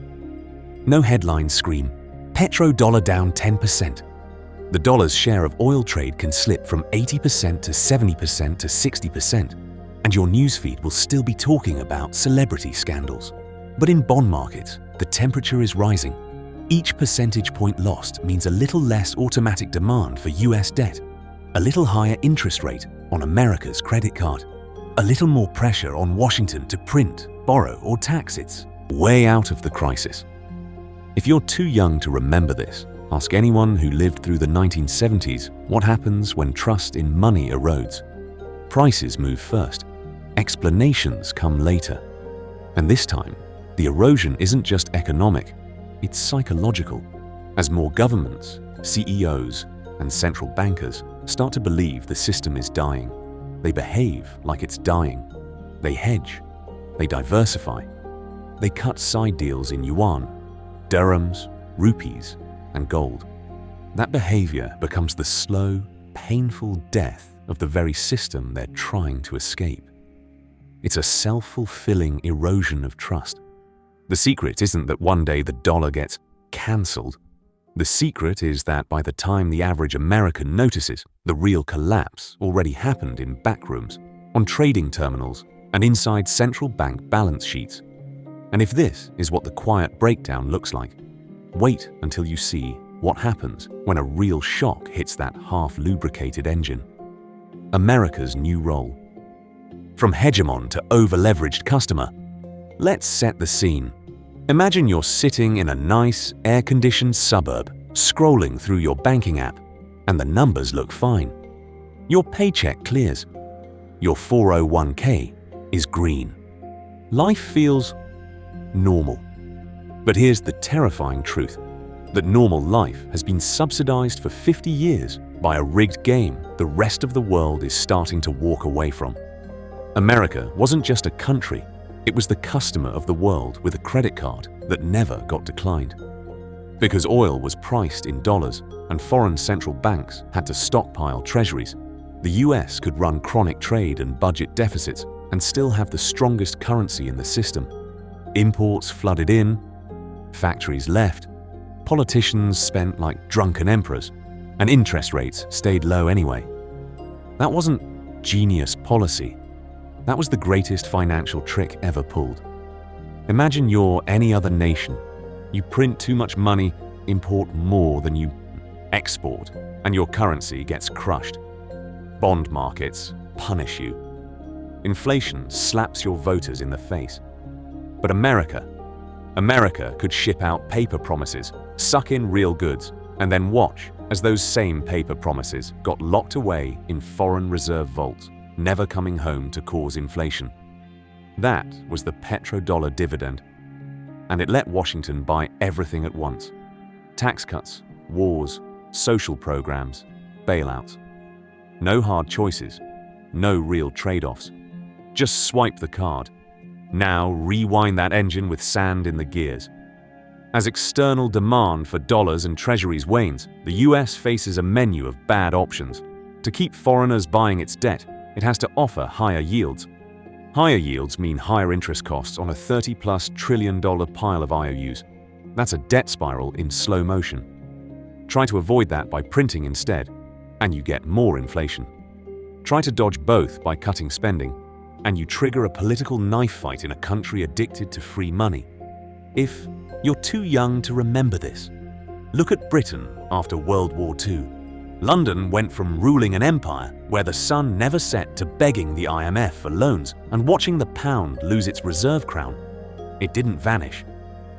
No headlines scream, petrodollar down 10%. The dollar's share of oil trade can slip from 80% to 70% to 60%, and your newsfeed will still be talking about celebrity scandals. But in bond markets, the temperature is rising. Each percentage point lost means a little less automatic demand for US debt, a little higher interest rate on America's credit card, a little more pressure on Washington to print, borrow, or tax. It's way out of the crisis. If you're too young to remember this, ask anyone who lived through the 1970s what happens when trust in money erodes. Prices move first. Explanations come later. And this time, the erosion isn't just economic, it's psychological. As more governments, CEOs, and central bankers start to believe the system is dying, they behave like it's dying. They hedge, they diversify, they cut side deals in yuan, dirhams, rupees, and gold. That behavior becomes the slow, painful death of the very system they're trying to escape. It's a self-fulfilling erosion of trust. The secret isn't that one day the dollar gets cancelled. The secret is that by the time the average American notices, the real collapse already happened in backrooms, on trading terminals, and inside central bank balance sheets. And if this is what the quiet breakdown looks like, wait until you see what happens when a real shock hits that half-lubricated engine. America's new role. From hegemon to over-leveraged customer, let's set the scene. Imagine you're sitting in a nice, air-conditioned suburb, scrolling through your banking app, and the numbers look fine. Your paycheck clears. Your 401k is green. Life feels normal. But here's the terrifying truth, that normal life has been subsidized for 50 years by a rigged game the rest of the world is starting to walk away from. America wasn't just a country, it was the customer of the world with a credit card that never got declined. Because oil was priced in dollars and foreign central banks had to stockpile treasuries, the US could run chronic trade and budget deficits and still have the strongest currency in the system. Imports flooded in, factories left, politicians spent like drunken emperors, and interest rates stayed low anyway. That wasn't genius policy. That was the greatest financial trick ever pulled. Imagine you're any other nation. You print too much money, import more than you export, and your currency gets crushed. Bond markets punish you. Inflation slaps your voters in the face. But America could ship out paper promises, suck in real goods, and then watch as those same paper promises got locked away in foreign reserve vaults, never coming home to cause inflation. That was the petrodollar dividend. And it let Washington buy everything at once. Tax cuts, wars, social programs, bailouts. No hard choices, no real trade-offs. Just swipe the card. Now rewind that engine with sand in the gears. As external demand for dollars and treasuries wanes, the US faces a menu of bad options. To keep foreigners buying its debt, it has to offer higher yields. Higher yields mean higher interest costs on a $30+ trillion pile of IOUs. That's a debt spiral in slow motion. Try to avoid that by printing instead, and you get more inflation. Try to dodge both by cutting spending, and you trigger a political knife fight in a country addicted to free money. If you're too young to remember this, look at Britain after World War II. London went from ruling an empire where the sun never set to begging the IMF for loans and watching the pound lose its reserve crown. It didn't vanish.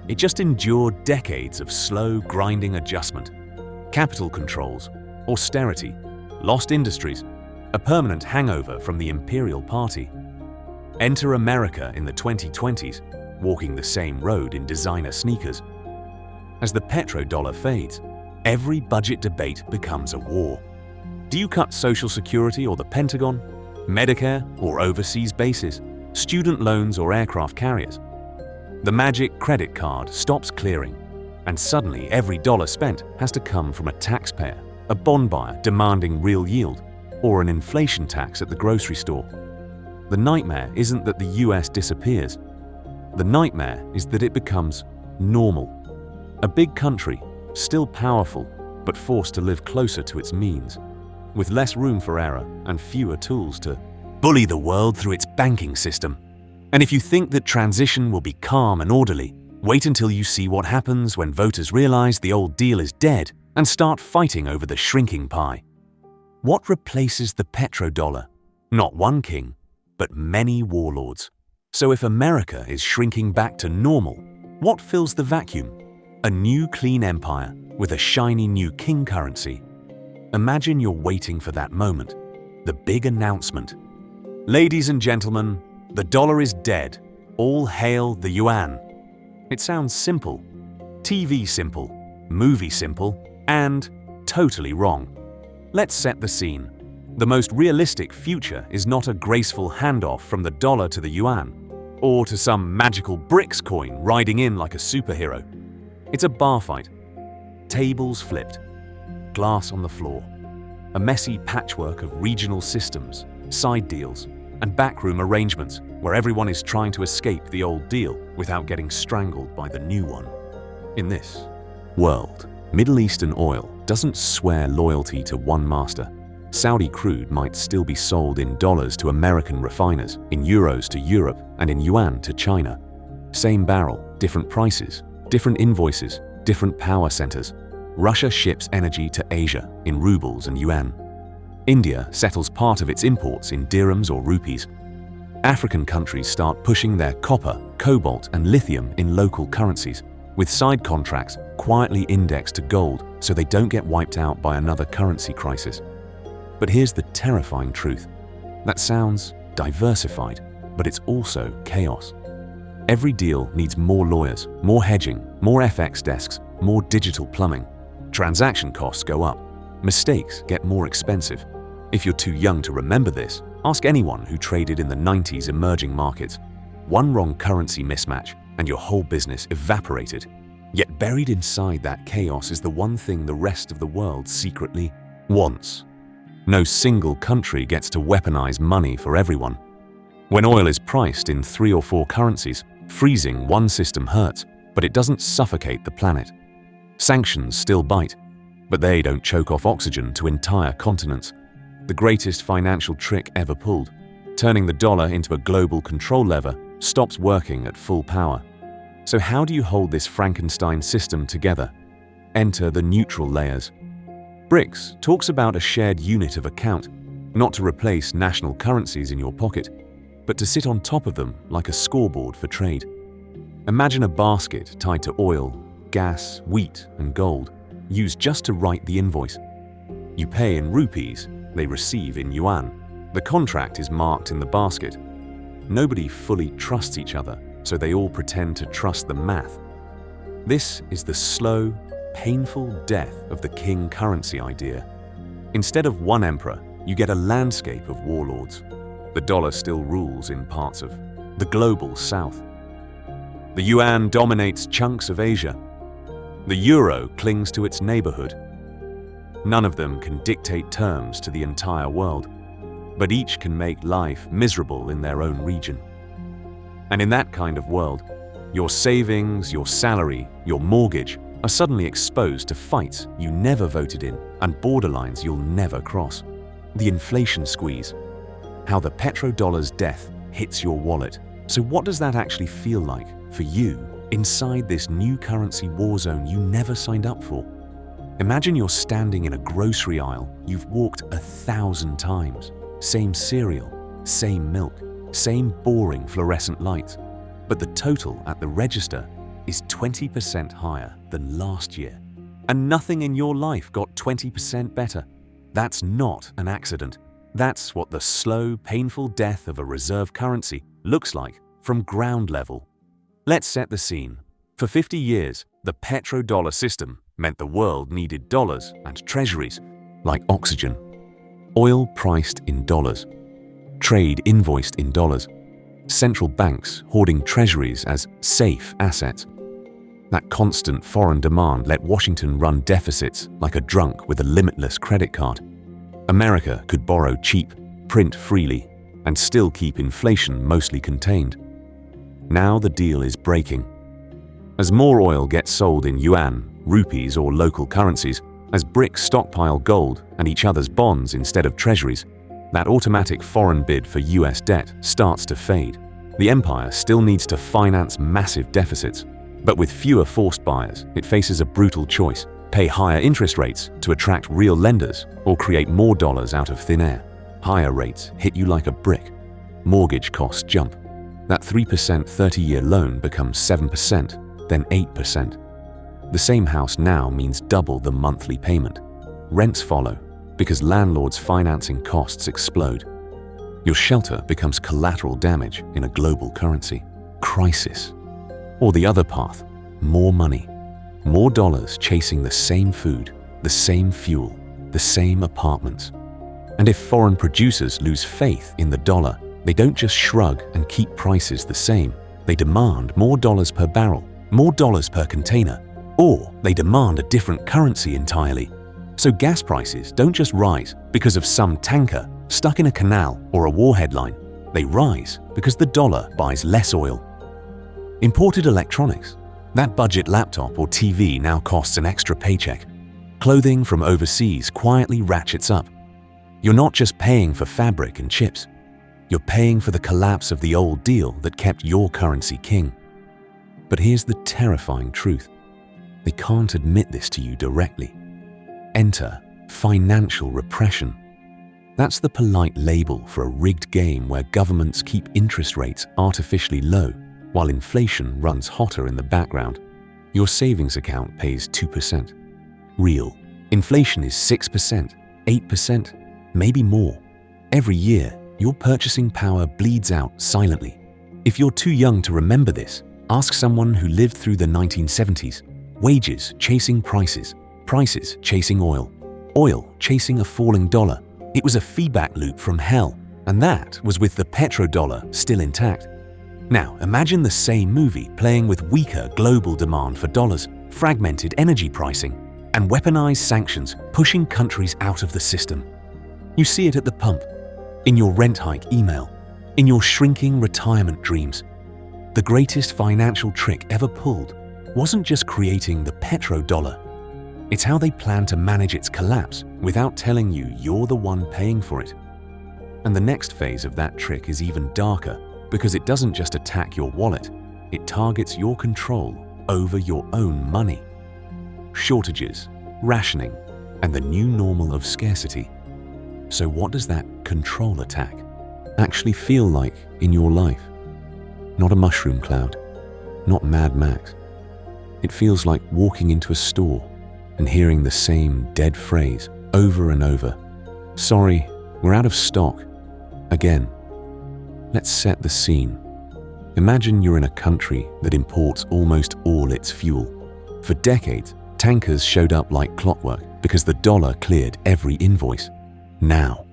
It just endured decades of slow, grinding adjustment. Capital controls, austerity, lost industries, a permanent hangover from the imperial party. Enter America in the 2020s, walking the same road in designer sneakers. As the petrodollar fades, every budget debate becomes a war. Do you cut Social Security or the Pentagon, Medicare or overseas bases, student loans or aircraft carriers? The magic credit card stops clearing, and suddenly every dollar spent has to come from a taxpayer, a bond buyer demanding real yield, or an inflation tax at the grocery store. The nightmare isn't that the US disappears. The nightmare is that it becomes normal. A big country, still powerful, but forced to live closer to its means, with less room for error and fewer tools to bully the world through its banking system. And if you think that transition will be calm and orderly, wait until you see what happens when voters realize the old deal is dead and start fighting over the shrinking pie. What replaces the petrodollar? Not one king, but many warlords. So if America is shrinking back to normal, what fills the vacuum? A new clean empire with a shiny new king currency. Imagine you're waiting for that moment, the big announcement. Ladies and gentlemen, the dollar is dead. All hail the yuan. It sounds simple. TV simple, movie simple, and totally wrong. Let's set the scene. The most realistic future is not a graceful handoff from the dollar to the yuan, or to some magical BRICS coin riding in like a superhero. It's a bar fight. Tables flipped, glass on the floor, a messy patchwork of regional systems, side deals, and backroom arrangements where everyone is trying to escape the old deal without getting strangled by the new one. In this world, Middle Eastern oil doesn't swear loyalty to one master. Saudi crude might still be sold in dollars to American refiners, in euros to Europe, and in yuan to China. Same barrel, different prices, different invoices, different power centers. Russia ships energy to Asia in rubles and yuan. India settles part of its imports in dirhams or rupees. African countries start pushing their copper, cobalt, and lithium in local currencies, with side contracts quietly indexed to gold so they don't get wiped out by another currency crisis. But here's the terrifying truth. That sounds diversified, but it's also chaos. Every deal needs more lawyers, more hedging, more FX desks, more digital plumbing. Transaction costs go up. Mistakes get more expensive. If you're too young to remember this, ask anyone who traded in the 90s emerging markets. One wrong currency mismatch and your whole business evaporated. Yet buried inside that chaos is the one thing the rest of the world secretly wants. No single country gets to weaponize money for everyone. When oil is priced in 3 or 4 currencies, freezing one system hurts, but it doesn't suffocate the planet. Sanctions still bite, but they don't choke off oxygen to entire continents. The greatest financial trick ever pulled, turning the dollar into a global control lever, stops working at full power. So how do you hold this Frankenstein system together? Enter the neutral layers. BRICS talks about a shared unit of account, not to replace national currencies in your pocket, but to sit on top of them like a scoreboard for trade. Imagine a basket tied to oil, gas, wheat, and gold, used just to write the invoice. You pay in rupees, they receive in yuan. The contract is marked in the basket. Nobody fully trusts each other, so they all pretend to trust the math. This is the slow, painful death of the king currency idea. Instead of one emperor, you get a landscape of warlords. The dollar still rules in parts of the global south. The yuan dominates chunks of Asia. The euro clings to its neighborhood. None of them can dictate terms to the entire world, but each can make life miserable in their own region. And in that kind of world, your savings, your salary, your mortgage are suddenly exposed to fights you never voted in and borderlines you'll never cross. The inflation squeeze, how the petrodollar's death hits your wallet. So what does that actually feel like for you inside this new currency war zone you never signed up for? Imagine you're standing in a grocery aisle you've walked 1,000 times. Same cereal, same milk, same boring fluorescent lights. But the total at the register is 20% higher than last year. And nothing in your life got 20% better. That's not an accident. That's what the slow, painful death of a reserve currency looks like from ground level. Let's set the scene. For 50 years, the petrodollar system meant the world needed dollars and treasuries, like oxygen. Oil priced in dollars. Trade invoiced in dollars. Central banks hoarding treasuries as safe assets. That constant foreign demand let Washington run deficits like a drunk with a limitless credit card. America could borrow cheap, print freely, and still keep inflation mostly contained. Now the deal is breaking. As more oil gets sold in yuan, rupees, or local currencies, as BRICS stockpile gold and each other's bonds instead of treasuries, that automatic foreign bid for US debt starts to fade. The empire still needs to finance massive deficits, but with fewer forced buyers, it faces a brutal choice: pay higher interest rates to attract real lenders or create more dollars out of thin air. Higher rates hit you like a brick. Mortgage costs jump. That 3% 30-year loan becomes 7%, then 8%. The same house now means double the monthly payment. Rents follow because landlords' financing costs explode. Your shelter becomes collateral damage in a global currency crisis. Or the other path, more money, more dollars chasing the same food, the same fuel, the same apartments. And if foreign producers lose faith in the dollar, they don't just shrug and keep prices the same. They demand more dollars per barrel, more dollars per container, or they demand a different currency entirely. So gas prices don't just rise because of some tanker stuck in a canal or a war headline. They rise because the dollar buys less oil. Imported electronics. That budget laptop or TV now costs an extra paycheck. Clothing from overseas quietly ratchets up. You're not just paying for fabric and chips. You're paying for the collapse of the old deal that kept your currency king. But here's the terrifying truth. They can't admit this to you directly. Enter financial repression. That's the polite label for a rigged game where governments keep interest rates artificially low while inflation runs hotter in the background. Your savings account pays 2%. Real. Inflation is 6%, 8%, maybe more. Every year, your purchasing power bleeds out silently. If you're too young to remember this, ask someone who lived through the 1970s. Wages chasing prices, prices chasing oil, oil chasing a falling dollar. It was a feedback loop from hell, and that was with the petrodollar still intact. Now, imagine the same movie playing with weaker global demand for dollars, fragmented energy pricing, and weaponized sanctions pushing countries out of the system. You see it at the pump, in your rent hike email, in your shrinking retirement dreams. The greatest financial trick ever pulled wasn't just creating the petrodollar. It's how they plan to manage its collapse without telling you you're the one paying for it. And the next phase of that trick is even darker, because it doesn't just attack your wallet, it targets your control over your own money. Shortages, rationing, and the new normal of scarcity. So what does that control attack actually feel like in your life? Not a mushroom cloud, not Mad Max. It feels like walking into a store and hearing the same dead phrase over and over. Sorry, we're out of stock. Again. Let's set the scene. Imagine you're in a country that imports almost all its fuel. For decades, tankers showed up like clockwork because the dollar cleared every invoice. Now,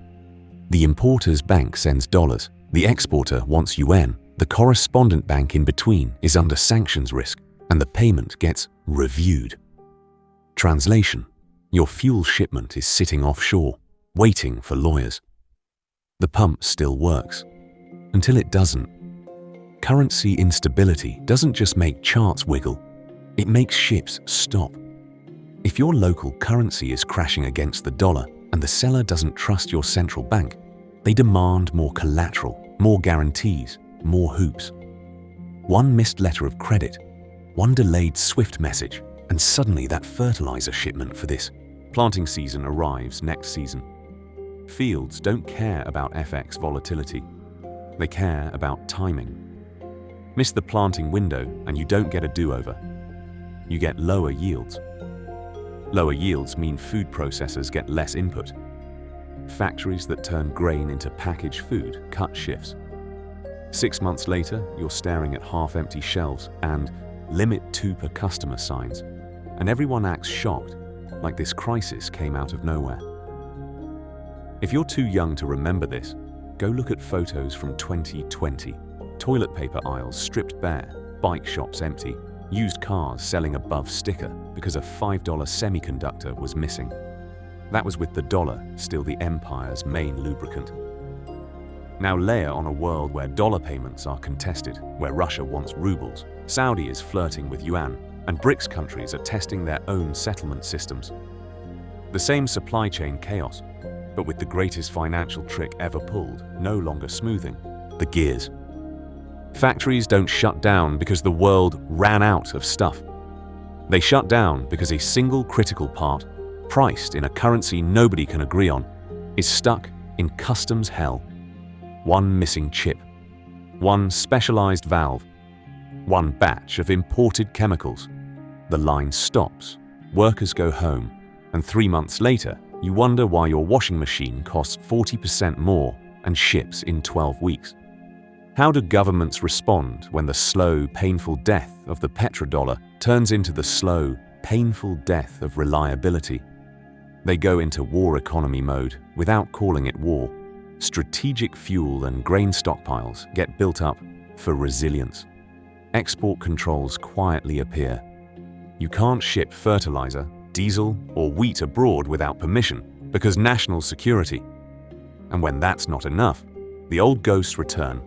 the importer's bank sends dollars, the exporter wants yuan, the correspondent bank in between is under sanctions risk, and the payment gets reviewed. Translation: your fuel shipment is sitting offshore, waiting for lawyers. The pump still works. Until it doesn't. Currency instability doesn't just make charts wiggle, it makes ships stop. If your local currency is crashing against the dollar and the seller doesn't trust your central bank, they demand more collateral, more guarantees, more hoops. One missed letter of credit, one delayed SWIFT message, and suddenly that fertilizer shipment for this planting season arrives next season. Fields don't care about FX volatility. They care about timing. Miss the planting window and you don't get a do-over. You get lower yields. Lower yields mean food processors get less input. Factories that turn grain into packaged food cut shifts. 6 months later, you're staring at half-empty shelves and "limit 2 per customer" signs, and everyone acts shocked, like this crisis came out of nowhere. If you're too young to remember this, go look at photos from 2020. Toilet paper aisles stripped bare, bike shops empty, used cars selling above sticker because a $5 semiconductor was missing. That was with the dollar still the empire's main lubricant. Now layer on a world where dollar payments are contested, where Russia wants rubles, Saudi is flirting with yuan, and BRICS countries are testing their own settlement systems. The same supply chain chaos, but with the greatest financial trick ever pulled no longer smoothing the gears. Factories don't shut down because the world ran out of stuff. They shut down because a single critical part, priced in a currency nobody can agree on, is stuck in customs hell. One missing chip, one specialized valve, one batch of imported chemicals. The line stops, workers go home, and 3 months later, you wonder why your washing machine costs 40% more and ships in 12 weeks. How do governments respond when the slow, painful death of the petrodollar turns into the slow, painful death of reliability? They go into war economy mode without calling it war. Strategic fuel and grain stockpiles get built up for resilience. Export controls quietly appear. You can't ship fertilizer, diesel, or wheat abroad without permission because national security. And when that's not enough, the old ghosts return,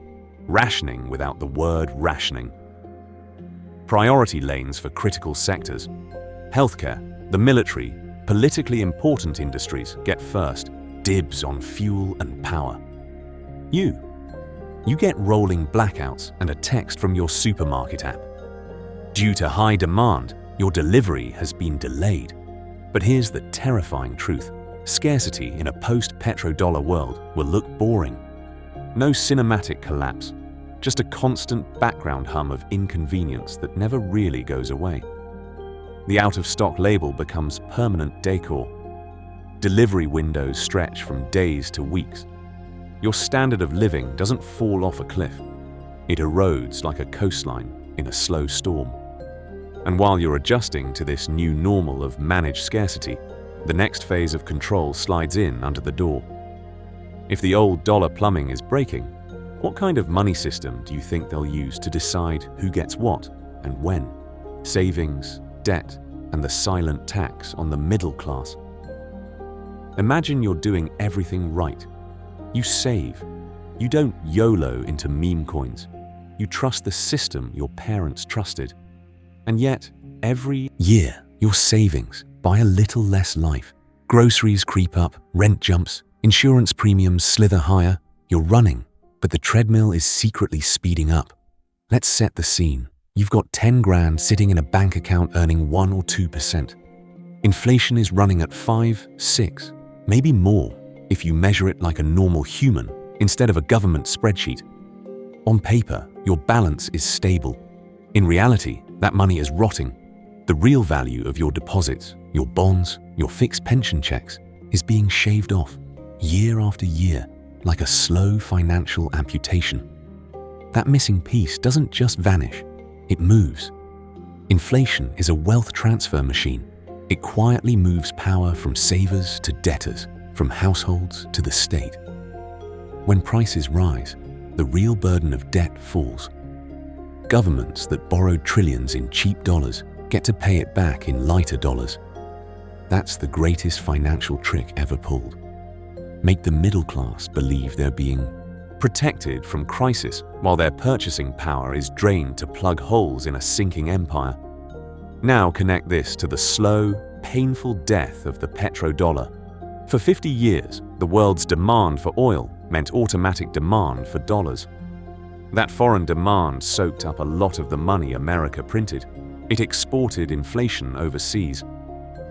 rationing without the word rationing. Priority lanes for critical sectors. Healthcare, the military, politically important industries get first dibs on fuel and power. You get rolling blackouts and a text from your supermarket app. Due to high demand, your delivery has been delayed. But here's the terrifying truth. Scarcity in a post-petrodollar world will look boring. No cinematic collapse, just a constant background hum of inconvenience that never really goes away. The out-of-stock label becomes permanent decor. Delivery windows stretch from days to weeks. Your standard of living doesn't fall off a cliff. It erodes like a coastline in a slow storm. And while you're adjusting to this new normal of managed scarcity, the next phase of control slides in under the door. If the old dollar plumbing is breaking, what kind of money system do you think they'll use to decide who gets what and when? Savings, debt, and the silent tax on the middle class. Imagine you're doing everything right. You save. You don't YOLO into meme coins. You trust the system your parents trusted. And yet, every year, your savings buy a little less life. Groceries creep up, rent jumps, insurance premiums slither higher. You're running, but the treadmill is secretly speeding up. Let's set the scene. You've got 10 grand sitting in a bank account earning 1 or 2%. Inflation is running at 5, 6, maybe more if you measure it like a normal human instead of a government spreadsheet. On paper, your balance is stable. In reality, that money is rotting. The real value of your deposits, your bonds, your fixed pension checks is being shaved off year after year like a slow financial amputation. That missing piece doesn't just vanish, it moves. Inflation is a wealth transfer machine. It quietly moves power from savers to debtors, from households to the state. When prices rise, the real burden of debt falls. Governments that borrowed trillions in cheap dollars get to pay it back in lighter dollars. That's the greatest financial trick ever pulled. Make the middle class believe they're being protected from crisis while their purchasing power is drained to plug holes in a sinking empire. Now connect this to the slow, painful death of the petrodollar. For 50 years, the world's demand for oil meant automatic demand for dollars. That foreign demand soaked up a lot of the money America printed. It exported inflation overseas.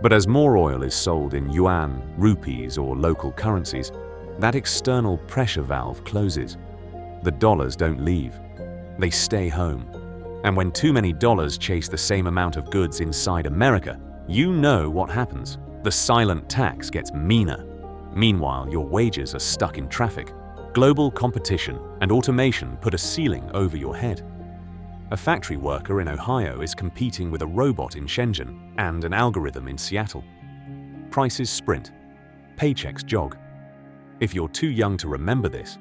But as more oil is sold in yuan, rupees, or local currencies, that external pressure valve closes. The dollars don't leave. They stay home. And when too many dollars chase the same amount of goods inside America, you know what happens. The silent tax gets meaner. Meanwhile, your wages are stuck in traffic. Global competition and automation put a ceiling over your head. A factory worker in Ohio is competing with a robot in Shenzhen and an algorithm in Seattle. Prices sprint. Paychecks jog. If you're too young to remember this,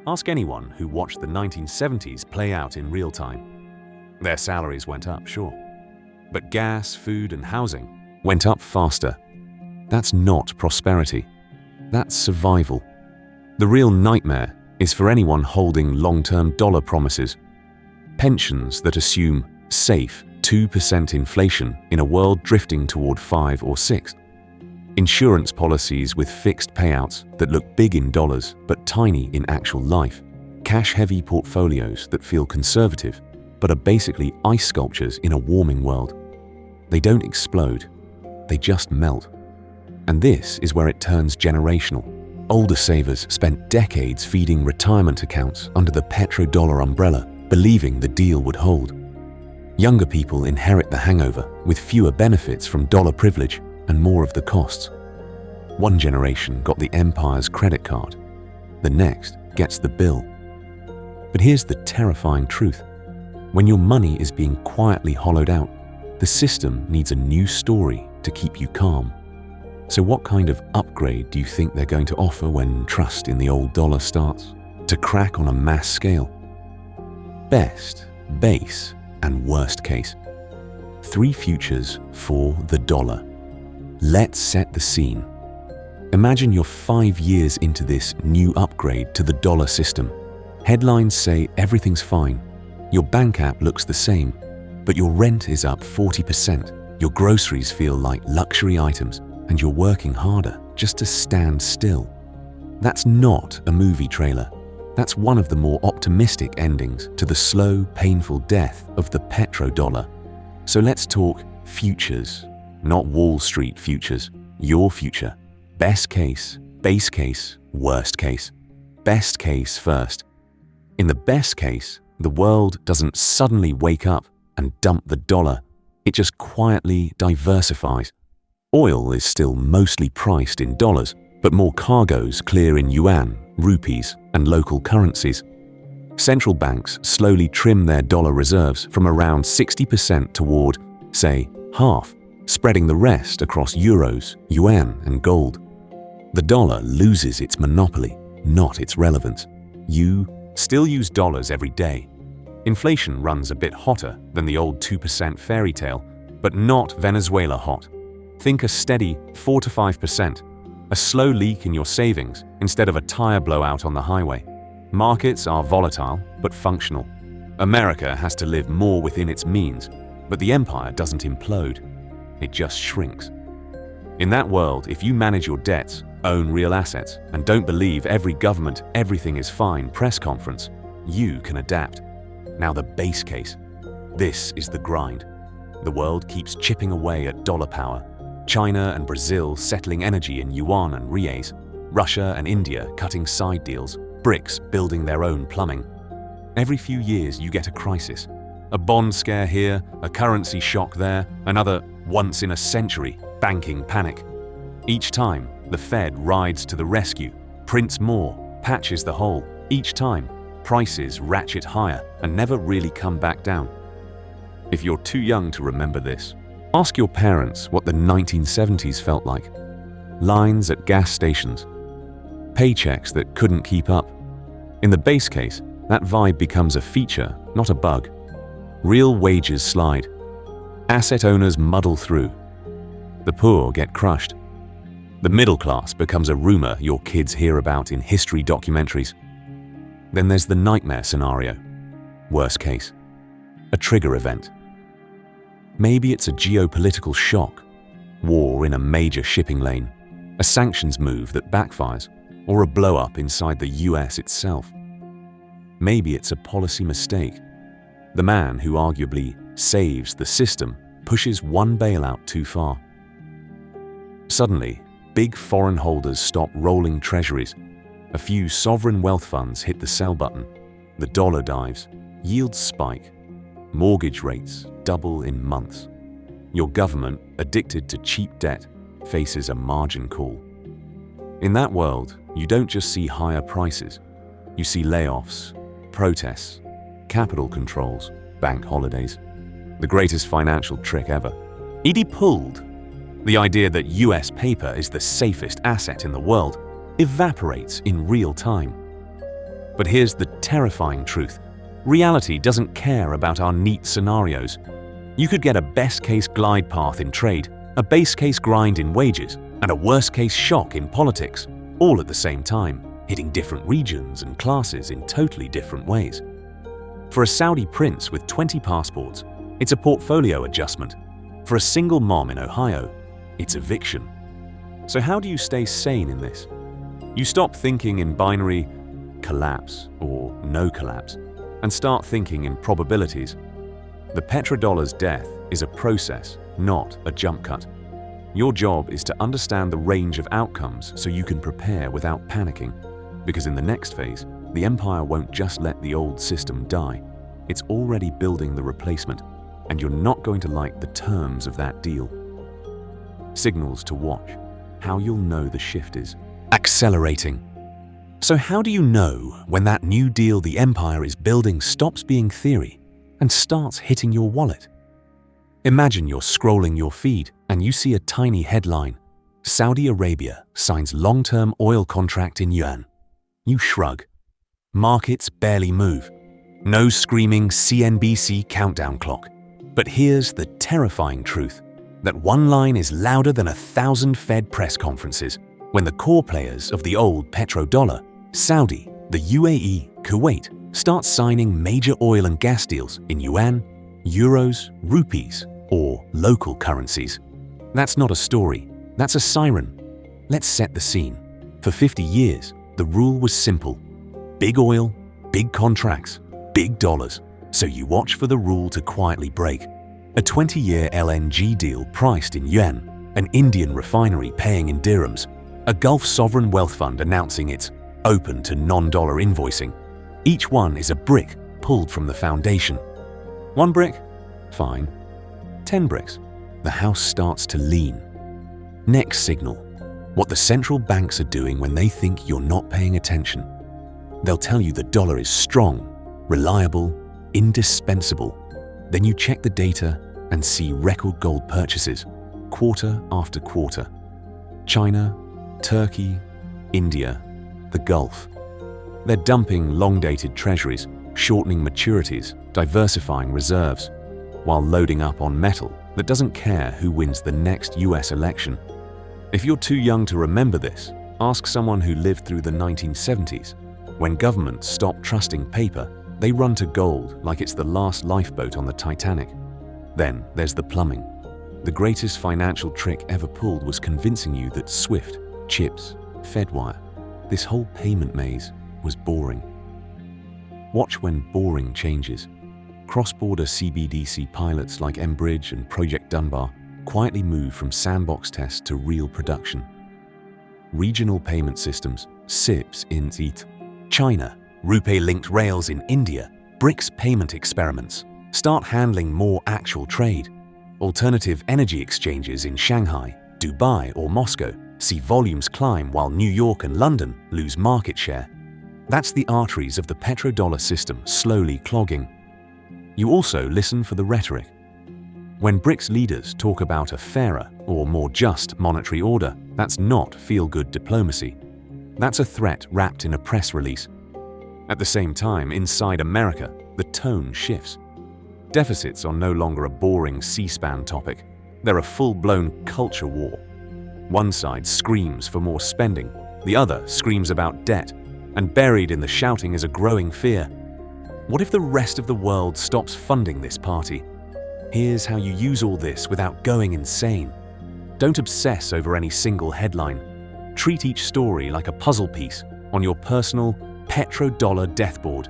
ask anyone who watched the 1970s play out in real time. Their salaries went up, sure. But gas, food, and housing went up faster. That's not prosperity. That's survival. The real nightmare is for anyone holding long-term dollar promises. Pensions that assume safe 2% inflation in a world drifting toward 5 or 6. Insurance policies with fixed payouts that look big in dollars but tiny in actual life. Cash-heavy portfolios that feel conservative but are basically ice sculptures in a warming world. They don't explode, they just melt. And this is where it turns generational. Older savers spent decades feeding retirement accounts under the petrodollar umbrella, believing the deal would hold. Younger people inherit the hangover with fewer benefits from dollar privilege and more of the costs. One generation got the empire's credit card. The next gets the bill. But here's the terrifying truth. When your money is being quietly hollowed out, the system needs a new story to keep you calm. So what kind of upgrade do you think they're going to offer when trust in the old dollar starts to crack on a mass scale? Best, base, and worst case. 3 futures for the dollar. Let's set the scene. Imagine you're 5 years into this new upgrade to the dollar system. Headlines say everything's fine. Your bank app looks the same, but your rent is up 40%. Your groceries feel like luxury items, and you're working harder just to stand still. That's not a movie trailer. That's one of the more optimistic endings to the slow, painful death of the petrodollar. So let's talk futures, not Wall Street futures, your future. Best case, base case, worst case. Best case first. In the best case, the world doesn't suddenly wake up and dump the dollar. It just quietly diversifies. Oil is still mostly priced in dollars, but more cargoes clear in yuan, rupees, and local currencies. Central banks slowly trim their dollar reserves from around 60% toward, say, half, spreading the rest across euros, yuan, and gold. The dollar loses its monopoly, not its relevance. You still use dollars every day. Inflation runs a bit hotter than the old 2% fairy tale, but not Venezuela hot. Think a steady 4 to 5%, a slow leak in your savings instead of a tire blowout on the highway. Markets are volatile but functional. America has to live more within its means, but the empire doesn't implode. It just shrinks. In that world, if you manage your debts, own real assets, and don't believe every government everything is fine press conference, you can adapt. Now the base case. This is the grind. The world keeps chipping away at dollar power. China and Brazil settling energy in yuan and rials. Russia and India cutting side deals. BRICS building their own plumbing. Every few years you get a crisis. A bond scare here, a currency shock there, another once-in-a-century banking panic. Each time, the Fed rides to the rescue, prints more, patches the hole. Each time, prices ratchet higher and never really come back down. If you're too young to remember this, ask your parents what the 1970s felt like. Lines at gas stations. Paychecks that couldn't keep up. In the base case, that vibe becomes a feature, not a bug. Real wages slide. Asset owners muddle through. The poor get crushed. The middle class becomes a rumor your kids hear about in history documentaries. Then there's the nightmare scenario. Worst case. A trigger event. Maybe it's a geopolitical shock, war in a major shipping lane, a sanctions move that backfires, or a blow-up inside the US itself. Maybe it's a policy mistake. The man who arguably saves the system pushes one bailout too far. Suddenly, big foreign holders stop rolling treasuries. A few sovereign wealth funds hit the sell button. The dollar dives, yields spike. Mortgage rates double in months. Your government, addicted to cheap debt, faces a margin call. In that world, you don't just see higher prices. You see layoffs, protests, capital controls, bank holidays. The greatest financial trick ever. ED pulled. The idea that US paper is the safest asset in the world evaporates in real time. But here's the terrifying truth. Reality doesn't care about our neat scenarios. You could get a best-case glide path in trade, a base-case grind in wages, and a worst-case shock in politics, all at the same time, hitting different regions and classes in totally different ways. For a Saudi prince with 20 passports, it's a portfolio adjustment. For a single mom in Ohio, it's eviction. So how do you stay sane in this? You stop thinking in binary collapse or no collapse and start thinking in probabilities. The petrodollar's death is a process, not a jump cut. Your job is to understand the range of outcomes so you can prepare without panicking. Because in the next phase, the empire won't just let the old system die. It's already building the replacement, and you're not going to like the terms of that deal. Signals to watch. How you'll know the shift is accelerating. So how do you know when that new deal the empire is building stops being theory and starts hitting your wallet? Imagine you're scrolling your feed and you see a tiny headline. Saudi Arabia signs long-term oil contract in yuan. You shrug. Markets barely move. No screaming CNBC countdown clock. But here's the terrifying truth. That one line is louder than 1,000 Fed press conferences when the core players of the old petrodollar, Saudi, the UAE, Kuwait, start signing major oil and gas deals in yuan, euros, rupees, or local currencies. That's not a story, that's a siren. Let's set the scene. For 50 years, the rule was simple. Big oil, big contracts, big dollars. So you watch for the rule to quietly break. A 20-year LNG deal priced in yuan, an Indian refinery paying in dirhams, a Gulf sovereign wealth fund announcing it's open to non-dollar invoicing. Each one is a brick pulled from the foundation. 1 brick? Fine. 10 bricks. The house starts to lean. Next signal. What the central banks are doing when they think you're not paying attention. They'll tell you the dollar is strong, reliable, indispensable. Then you check the data and see record gold purchases, quarter after quarter. China, Turkey, India, the Gulf. They're dumping long-dated treasuries, shortening maturities, diversifying reserves, while loading up on metal that doesn't care who wins the next US election. If you're too young to remember this, ask someone who lived through the 1970s. When governments stop trusting paper, they run to gold like it's the last lifeboat on the Titanic. Then there's the plumbing. The greatest financial trick ever pulled was convincing you that SWIFT, chips, Fedwire, this whole payment maze was boring. Watch when boring changes. Cross-border CBDC pilots like Enbridge and Project Dunbar quietly move from sandbox tests to real production. Regional payment systems, SIPs in China, Rupee-linked rails in India, BRICS payment experiments start handling more actual trade. Alternative energy exchanges in Shanghai, Dubai, or Moscow see volumes climb while New York and London lose market share. That's the arteries of the petrodollar system slowly clogging. You also listen for the rhetoric. When BRICS leaders talk about a fairer or more just monetary order, that's not feel-good diplomacy. That's a threat wrapped in a press release. At the same time, inside America, the tone shifts. Deficits are no longer a boring C-SPAN topic. They're a full-blown culture war. One side screams for more spending, the other screams about debt, and buried in the shouting is a growing fear. What if the rest of the world stops funding this party? Here's how you use all this without going insane. Don't obsess over any single headline. Treat each story like a puzzle piece on your personal petrodollar deathboard.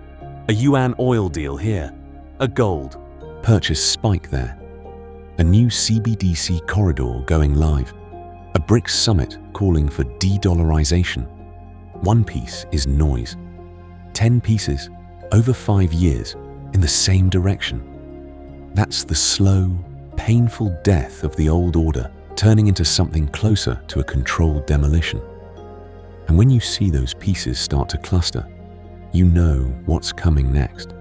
A yuan oil deal here, a gold purchase spike there, a new CBDC corridor going live, a BRICS summit calling for de-dollarization. One piece is noise. 10 pieces over 5 years in the same direction. That's the slow, painful death of the old order turning into something closer to a controlled demolition. And when you see those pieces start to cluster, you know what's coming next.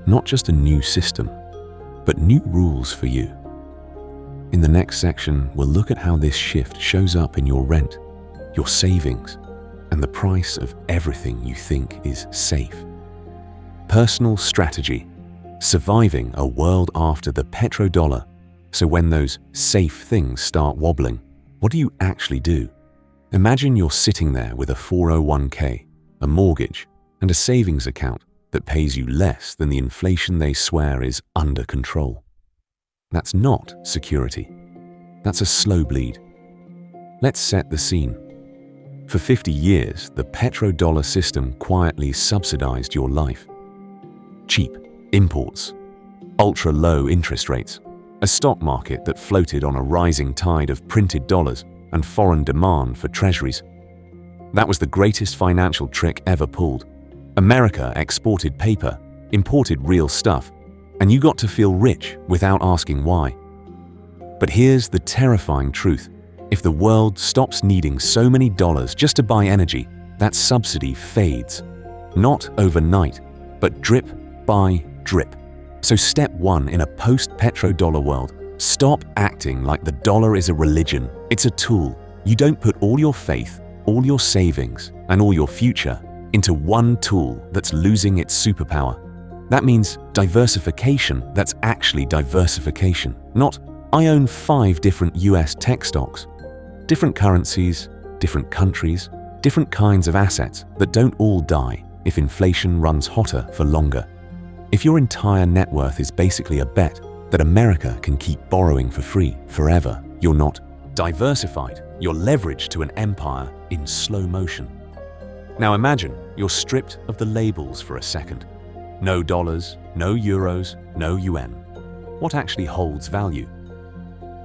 Not just a new system, but new rules for you. In the next section, we'll look at how this shift shows up in your rent, your savings, and the price of everything you think is safe. Personal strategy, surviving a world after the petrodollar. So when those safe things start wobbling, what do you actually do? Imagine you're sitting there with a 401k, a mortgage, and a savings account that pays you less than the inflation they swear is under control. That's not security. That's a slow bleed. Let's set the scene. For 50 years, the petrodollar system quietly subsidized your life. Cheap imports, ultra-low interest rates, a stock market that floated on a rising tide of printed dollars and foreign demand for treasuries. That was the greatest financial trick ever pulled. America exported paper, imported real stuff, and you got to feel rich without asking why. But here's the terrifying truth. If the world stops needing so many dollars just to buy energy, that subsidy fades. Not overnight, but drip by drip. So step 1 in a post-petrodollar world, stop acting like the dollar is a religion. It's a tool. You don't put all your faith, all your savings, and all your future into one tool that's losing its superpower. That means diversification that's actually diversification, not I own 5 different US tech stocks. Different currencies, different countries, different kinds of assets that don't all die if inflation runs hotter for longer. If your entire net worth is basically a bet that America can keep borrowing for free forever, you're not diversified. You're leveraged to an empire in slow motion. Now imagine you're stripped of the labels for a second. No dollars, no euros, no yuan. What actually holds value?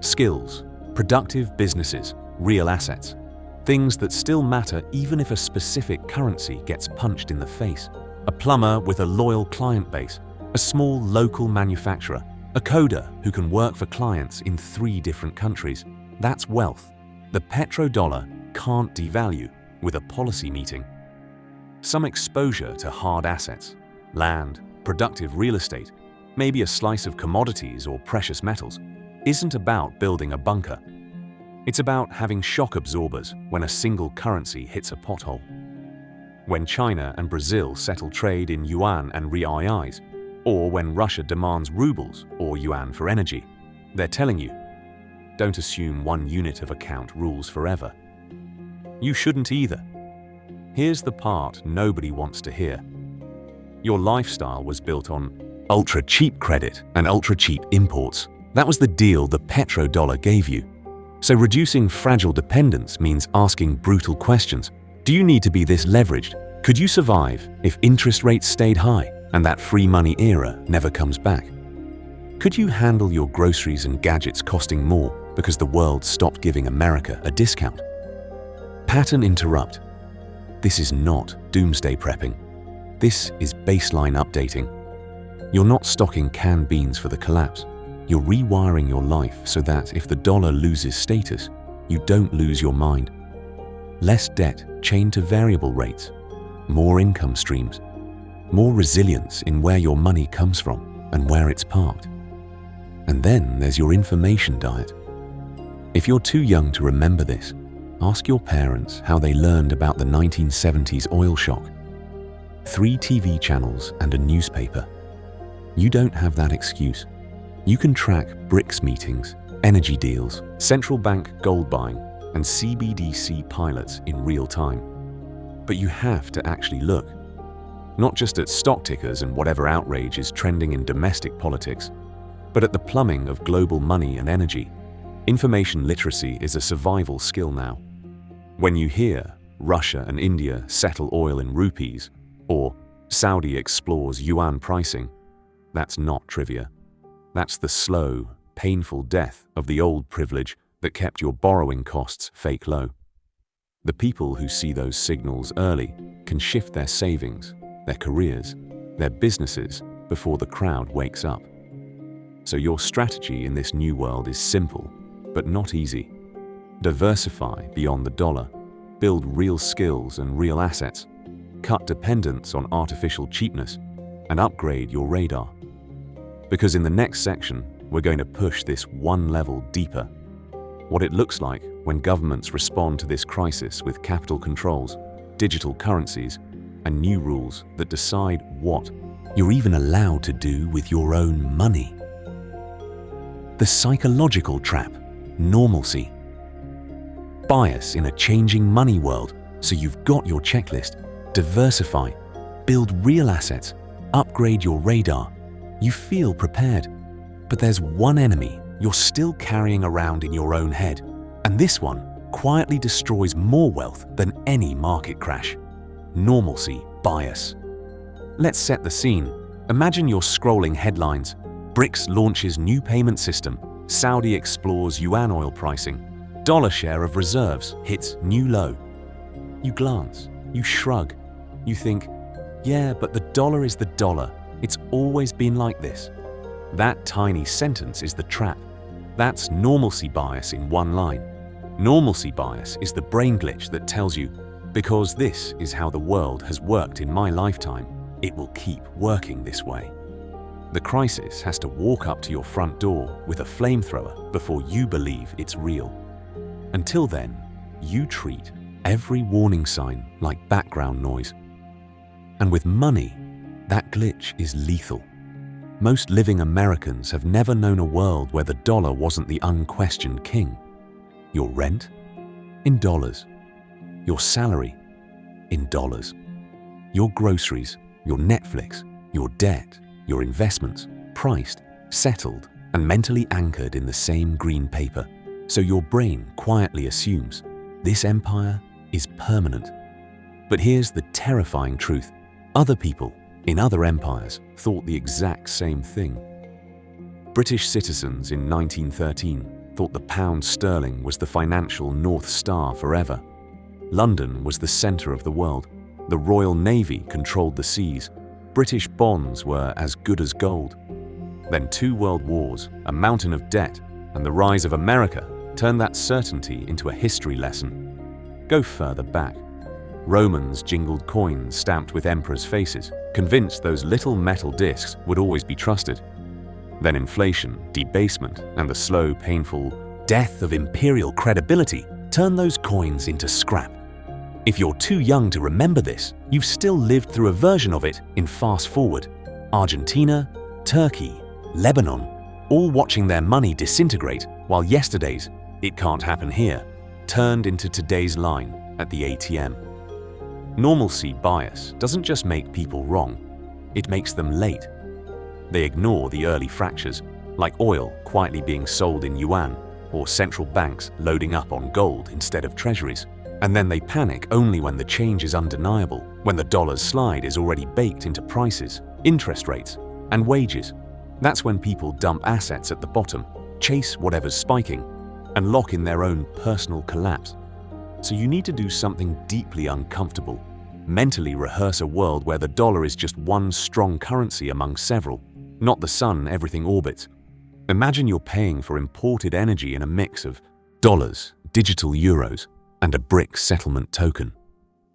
Skills, productive businesses, real assets. Things that still matter even if a specific currency gets punched in the face. A plumber with a loyal client base, a small local manufacturer, a coder who can work for clients in 3 different countries. That's wealth. The petrodollar can't devalue with a policy meeting. Some exposure to hard assets, land, productive real estate, maybe a slice of commodities or precious metals, isn't about building a bunker. It's about having shock absorbers when a single currency hits a pothole. When China and Brazil settle trade in yuan and RMBs, or when Russia demands rubles or yuan for energy, they're telling you, don't assume one unit of account rules forever. You shouldn't either. Here's the part nobody wants to hear. Your lifestyle was built on ultra-cheap credit and ultra-cheap imports. That was the deal the petrodollar gave you. So reducing fragile dependence means asking brutal questions. Do you need to be this leveraged? Could you survive if interest rates stayed high and that free money era never comes back? Could you handle your groceries and gadgets costing more because the world stopped giving America a discount? Pattern interrupt. This is not doomsday prepping. This is baseline updating. You're not stocking canned beans for the collapse. You're rewiring your life so that if the dollar loses status, you don't lose your mind. Less debt chained to variable rates, more income streams, more resilience in where your money comes from and where it's parked. And then there's your information diet. If you're too young to remember this, ask your parents how they learned about the 1970s oil shock. 3 TV channels and a newspaper. You don't have that excuse. You can track BRICS meetings, energy deals, central bank gold buying, and CBDC pilots in real time. But you have to actually look. Not just at stock tickers and whatever outrage is trending in domestic politics, but at the plumbing of global money and energy. Information literacy is a survival skill now. When you hear Russia and India settle oil in rupees, or Saudi explores yuan pricing, that's not trivia. That's the slow, painful death of the old privilege that kept your borrowing costs fake low. The people who see those signals early can shift their savings, their careers, their businesses before the crowd wakes up. So your strategy in this new world is simple, but not easy. Diversify beyond the dollar, build real skills and real assets, cut dependence on artificial cheapness, and upgrade your radar. Because in the next section, we're going to push this one level deeper. What it looks like when governments respond to this crisis with capital controls, digital currencies, and new rules that decide what you're even allowed to do with your own money. The psychological trap, normalcy. Bias in a changing money world, so you've got your checklist. Diversify, build real assets, upgrade your radar. You feel prepared. But there's one enemy you're still carrying around in your own head, and this one quietly destroys more wealth than any market crash. Normalcy bias. Let's set the scene. Imagine you're scrolling headlines. BRICS launches new payment system. Saudi explores yuan oil pricing. Dollar share of reserves hits new low. You glance, you shrug. You think, yeah, but the dollar is the dollar. It's always been like this. That tiny sentence is the trap. That's normalcy bias in one line. Normalcy bias is the brain glitch that tells you, because this is how the world has worked in my lifetime, it will keep working this way. The crisis has to walk up to your front door with a flamethrower before you believe it's real. Until then, you treat every warning sign like background noise. And with money, that glitch is lethal. Most living Americans have never known a world where the dollar wasn't the unquestioned king. Your rent? In dollars. Your salary? In dollars. Your groceries, your Netflix, your debt, your investments, priced, settled, and mentally anchored in the same green paper. So your brain quietly assumes this empire is permanent. But here's the terrifying truth. Other people in other empires thought the exact same thing. British citizens in 1913 thought the pound sterling was the financial North Star forever. London was the center of the world. The Royal Navy controlled the seas. British bonds were as good as gold. Then 2 world wars, a mountain of debt, and the rise of America turned that certainty into a history lesson. Go further back. Romans jingled coins stamped with emperors' faces. convinced those little metal discs would always be trusted. Then inflation, debasement, and the slow, painful death of imperial credibility turn those coins into scrap. If you're too young to remember this, you've still lived through a version of it in fast forward. Argentina, Turkey, Lebanon, all watching their money disintegrate while yesterday's "it can't happen here" turned into today's line at the ATM. Normalcy bias doesn't just make people wrong, it makes them late. They ignore the early fractures, like oil quietly being sold in yuan or central banks loading up on gold instead of treasuries. And then they panic only when the change is undeniable, when the dollar's slide is already baked into prices, interest rates, and wages. That's when people dump assets at the bottom, chase whatever's spiking, and lock in their own personal collapse. So you need to do something deeply uncomfortable. Mentally rehearse a world where the dollar is just one strong currency among several, not the sun everything orbits. Imagine you're paying for imported energy in a mix of dollars, digital euros, and a brick settlement token.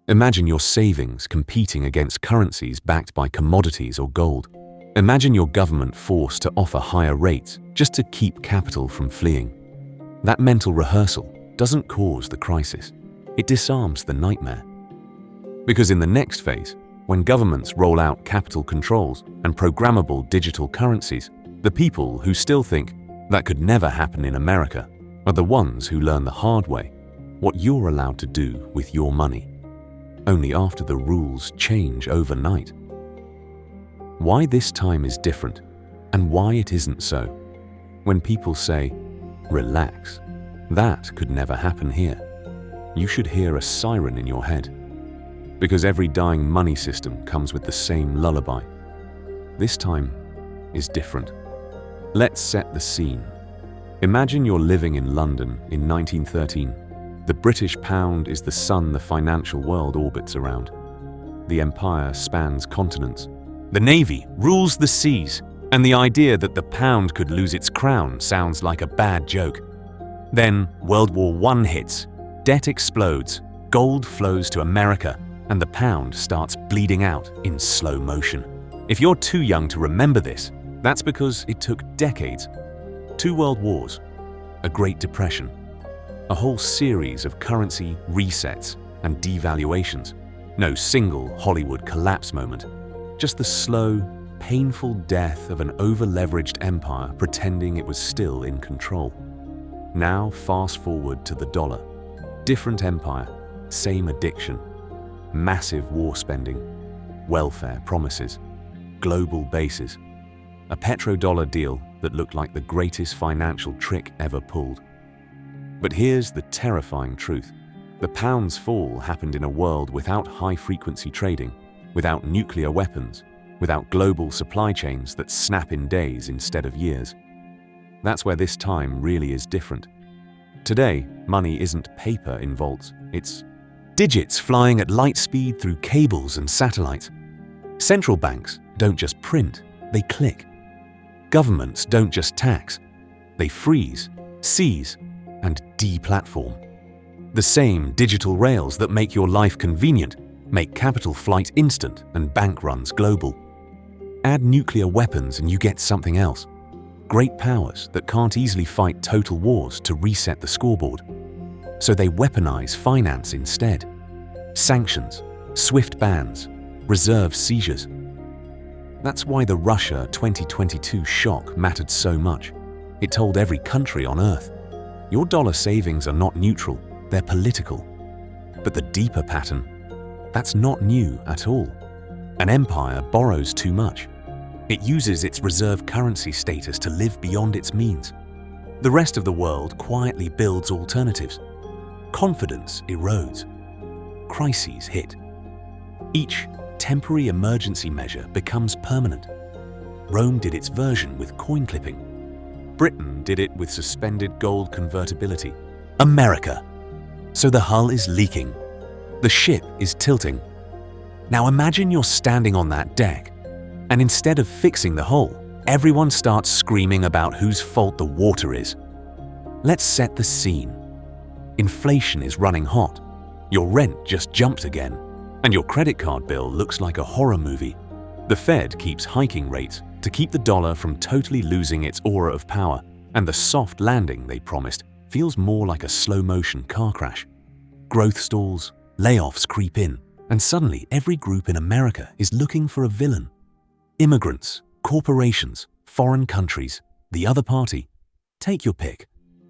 Imagine your savings competing against currencies backed by commodities or gold. Imagine your government forced to offer higher rates just to keep capital from fleeing. That mental rehearsal doesn't cause the crisis. It disarms the nightmare. Because in the next phase, when governments roll out capital controls and programmable digital currencies, the people who still think that could never happen in America are the ones who learn the hard way what you're allowed to do with your money, only after the rules change overnight. Why this time is different, and why it isn't so. When people say, "Relax, that could never happen here," you should hear a siren in your head. Because every dying money system comes with the same lullaby. This time is different. Let's set the scene. Imagine you're living in London in 1913. The British pound is the sun the financial world orbits around. The empire spans continents. The navy rules the seas, and the idea that the pound could lose its crown sounds like a bad joke. Then World War I hits, debt explodes, gold flows to America, and the pound starts bleeding out in slow motion. If you're too young to remember this, that's because it took decades. 2 world wars, a Great Depression, a whole series of currency resets and devaluations. No single Hollywood collapse moment, just the slow, painful death of an over-leveraged empire pretending it was still in control. Now fast forward to the dollar. Different empire, same addiction. Massive war spending, welfare promises, global bases. A petrodollar deal that looked like the greatest financial trick ever pulled. But here's the terrifying truth. The pound's fall happened in a world without high-frequency trading, without nuclear weapons, without global supply chains that snap in days instead of years. That's where this time really is different. Today, money isn't paper in vaults, it's digits flying at light speed through cables and satellites. Central banks don't just print, they click. Governments don't just tax, they freeze, seize, and deplatform. The same digital rails that make your life convenient make capital flight instant and bank runs global. Add nuclear weapons and you get something else. Great powers that can't easily fight total wars to reset the scoreboard. So they weaponize finance instead. Sanctions, swift bans, reserve seizures. That's why the Russia 2022 shock mattered so much. It told every country on Earth, your dollar savings are not neutral, they're political. But the deeper pattern, that's not new at all. An empire borrows too much. It uses its reserve currency status to live beyond its means. The rest of the world quietly builds alternatives. Confidence erodes. Crises hit. Each temporary emergency measure becomes permanent. Rome did its version with coin clipping. Britain did it with suspended gold convertibility. America. So the hull is leaking. The ship is tilting. Now imagine you're standing on that deck, and instead of fixing the hole, everyone starts screaming about whose fault the water is. Let's set the scene. Inflation is running hot. Your rent just jumped again, and your credit card bill looks like a horror movie. The Fed keeps hiking rates to keep the dollar from totally losing its aura of power, and the soft landing they promised feels more like a slow-motion car crash. Growth stalls, layoffs creep in, and suddenly every group in America is looking for a villain. Immigrants, corporations, foreign countries, the other party. Take your pick.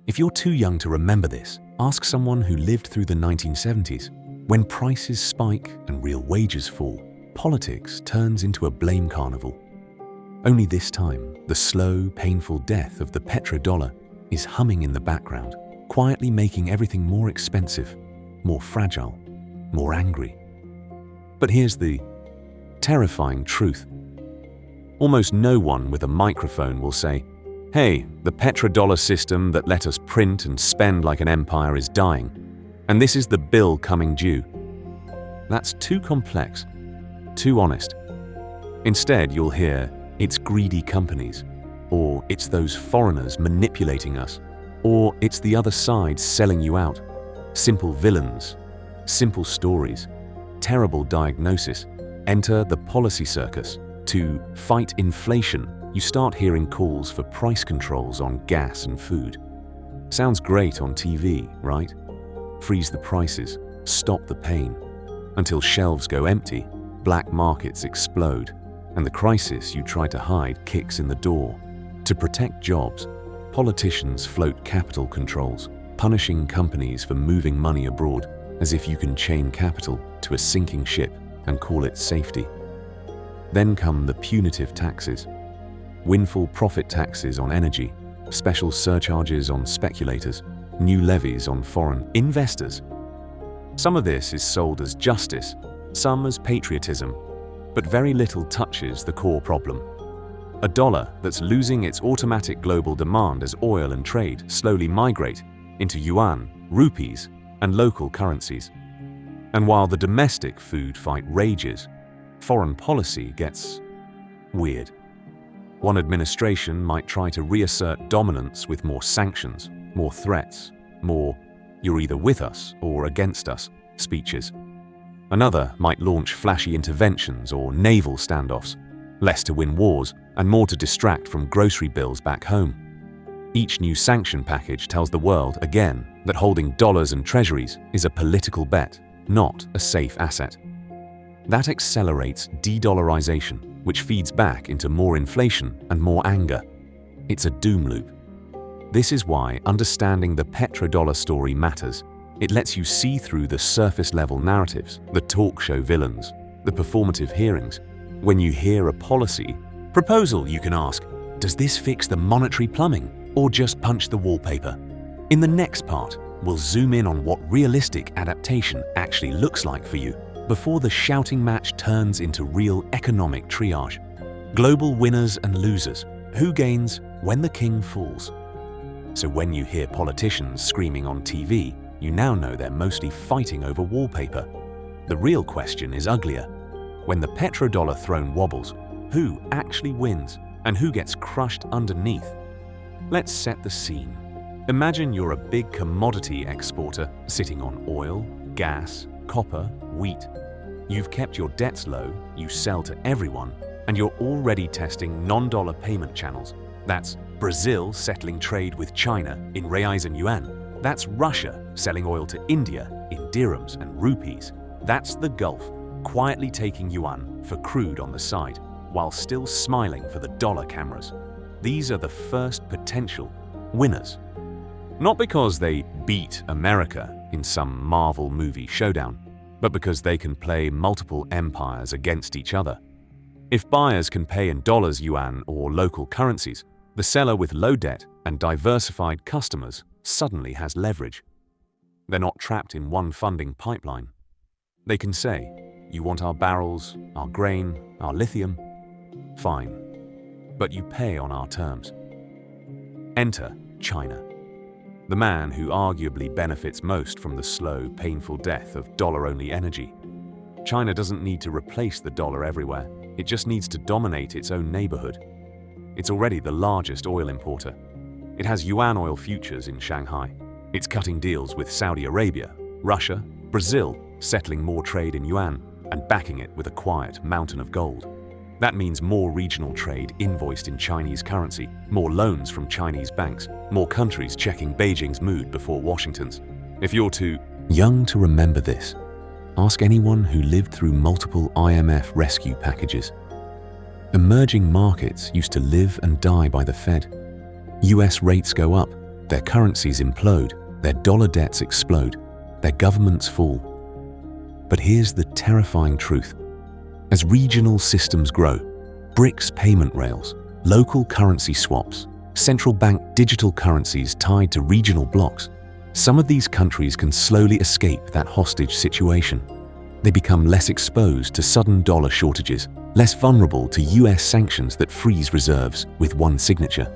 If you're too young to remember this, ask someone who lived through the 1970s. When prices spike and real wages fall, politics turns into a blame carnival. Only this time, the slow, painful death of the petrodollar is humming in the background, quietly making everything more expensive, more fragile, more angry. But here's the terrifying truth. Almost no one with a microphone will say, "Hey, the petrodollar system that let us print and spend like an empire is dying, and this is the bill coming due." That's too complex, too honest. Instead, you'll hear, "It's greedy companies," or "It's those foreigners manipulating us," or "It's the other side selling you out." Simple villains, simple stories, terrible diagnosis. Enter the policy circus. To fight inflation, you start hearing calls for price controls on gas and food. Sounds great on TV, right? Freeze the prices, stop the pain. Until shelves go empty, black markets explode, and the crisis you try to hide kicks in the door. To protect jobs, politicians float capital controls, punishing companies for moving money abroad, as if you can chain capital to a sinking ship and call it safety. Then come the punitive taxes, windfall profit taxes on energy, special surcharges on speculators, new levies on foreign investors. Some of this is sold as justice, some as patriotism, but very little touches the core problem. A dollar that's losing its automatic global demand as oil and trade slowly migrate into yuan, rupees, and local currencies. And while the domestic food fight rages, foreign policy gets weird. One administration might try to reassert dominance with more sanctions, more threats, more "you're either with us or against us" speeches. Another might launch flashy interventions or naval standoffs, less to win wars and more to distract from grocery bills back home. Each new sanction package tells the world again that holding dollars and treasuries is a political bet, not a safe asset. That accelerates de-dollarization, which feeds back into more inflation and more anger. It's a doom loop. This is why understanding the petrodollar story matters. It lets you see through the surface-level narratives, the talk show villains, the performative hearings. When you hear a policy proposal, you can ask, does this fix the monetary plumbing or just punch the wallpaper? In the next part, we'll zoom in on what realistic adaptation actually looks like for you before the shouting match turns into real economic triage. Global winners and losers. Who gains when the king falls? So when you hear politicians screaming on TV, you now know they're mostly fighting over wallpaper. The real question is uglier. When the petrodollar throne wobbles, who actually wins and who gets crushed underneath? Let's set the scene. Imagine you're a big commodity exporter sitting on oil, gas, copper, wheat. You've kept your debts low, you sell to everyone, and you're already testing non-dollar payment channels. That's Brazil settling trade with China in reais and yuan. That's Russia selling oil to India in dirhams and rupees. That's the Gulf quietly taking yuan for crude on the side, while still smiling for the dollar cameras. These are the first potential winners. Not because they beat America in some Marvel movie showdown, but because they can play multiple empires against each other. If buyers can pay in dollars, yuan, or local currencies, the seller with low debt and diversified customers suddenly has leverage. They're not trapped in one funding pipeline. They can say, "You want our barrels, our grain, our lithium? Fine, but you pay on our terms." Enter China, the man who arguably benefits most from the slow, painful death of dollar-only energy. China doesn't need to replace the dollar everywhere. It just needs to dominate its own neighborhood. It's already the largest oil importer. It has yuan oil futures in Shanghai. It's cutting deals with Saudi Arabia, Russia, Brazil, settling more trade in yuan and backing it with a quiet mountain of gold. That means more regional trade invoiced in Chinese currency, more loans from Chinese banks, more countries checking Beijing's mood before Washington's. If you're too young to remember this, ask anyone who lived through multiple IMF rescue packages. Emerging markets used to live and die by the Fed. US rates go up, their currencies implode, their dollar debts explode, their governments fall. But here's the terrifying truth. As regional systems grow, BRICS payment rails, local currency swaps, central bank digital currencies tied to regional blocks, some of these countries can slowly escape that hostage situation. They become less exposed to sudden dollar shortages, less vulnerable to US sanctions that freeze reserves with one signature.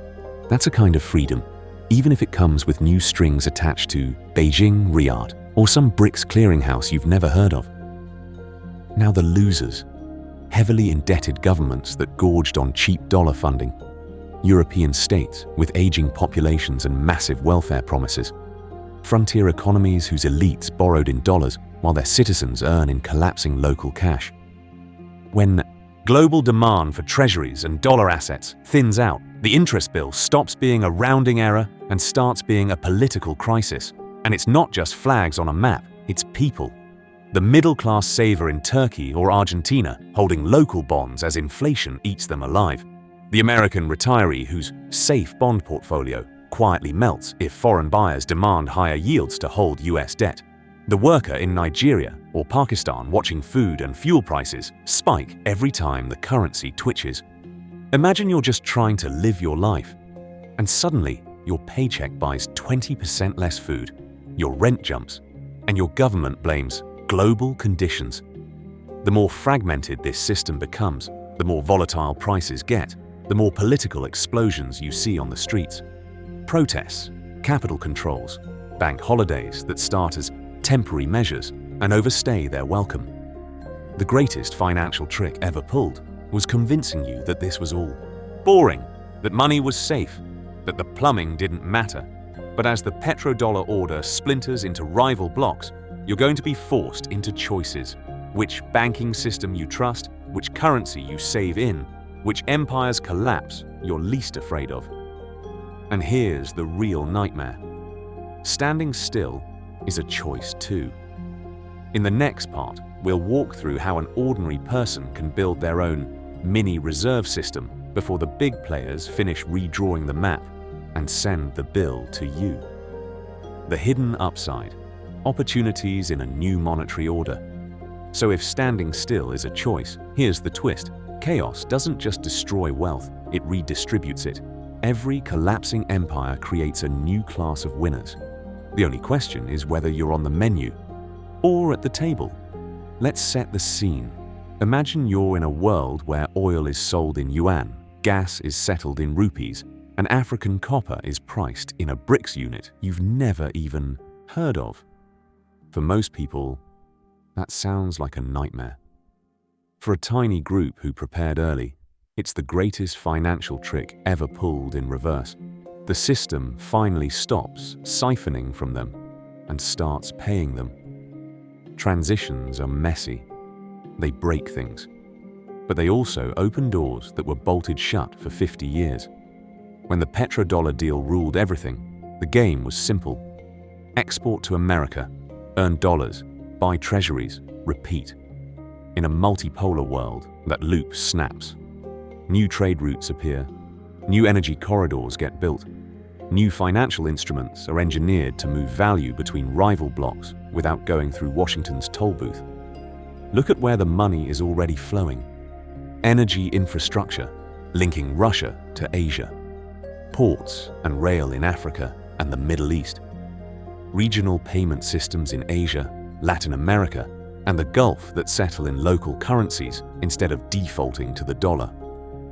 That's a kind of freedom, even if it comes with new strings attached to Beijing, Riyadh, or some BRICS clearinghouse you've never heard of. Now the losers. Heavily indebted governments that gorged on cheap dollar funding, European states with aging populations and massive welfare promises, frontier economies whose elites borrowed in dollars while their citizens earn in collapsing local cash. When global demand for treasuries and dollar assets thins out, the interest bill stops being a rounding error and starts being a political crisis. And it's not just flags on a map, it's people. The middle-class saver in Turkey or Argentina holding local bonds as inflation eats them alive. The American retiree whose safe bond portfolio quietly melts if foreign buyers demand higher yields to hold US debt. The worker in Nigeria or Pakistan watching food and fuel prices spike every time the currency twitches. Imagine you're just trying to live your life, and suddenly your paycheck buys 20% less food, your rent jumps, and your government blames global conditions. The more fragmented this system becomes, the more volatile prices get, the more political explosions you see on the streets. Protests, capital controls, bank holidays that start as temporary measures and overstay their welcome. The greatest financial trick ever pulled was convincing you that this was all boring, that money was safe, that the plumbing didn't matter. But as the petrodollar order splinters into rival blocks, you're going to be forced into choices. Which banking system you trust, which currency you save in, which empires collapse you're least afraid of. And here's the real nightmare. Standing still is a choice too. In the next part, we'll walk through how an ordinary person can build their own mini reserve system before the big players finish redrawing the map and send the bill to you. The hidden upside. Opportunities in a new monetary order. So if standing still is a choice, here's the twist. Chaos doesn't just destroy wealth, it redistributes it. Every collapsing empire creates a new class of winners. The only question is whether you're on the menu or at the table. Let's set the scene. Imagine you're in a world where oil is sold in yuan, gas is settled in rupees, and African copper is priced in a BRICS unit you've never even heard of. For most people, that sounds like a nightmare. For a tiny group who prepared early, it's the greatest financial trick ever pulled in reverse. The system finally stops siphoning from them and starts paying them. Transitions are messy. They break things. But they also open doors that were bolted shut for 50 years. When the petrodollar deal ruled everything, the game was simple. Export to America, earn dollars, buy treasuries, repeat. In a multipolar world, that loop snaps. New trade routes appear. New energy corridors get built. New financial instruments are engineered to move value between rival blocks without going through Washington's toll booth. Look at where the money is already flowing. Energy infrastructure, linking Russia to Asia. Ports and rail in Africa and the Middle East. Regional payment systems in Asia, Latin America, and the Gulf that settle in local currencies instead of defaulting to the dollar.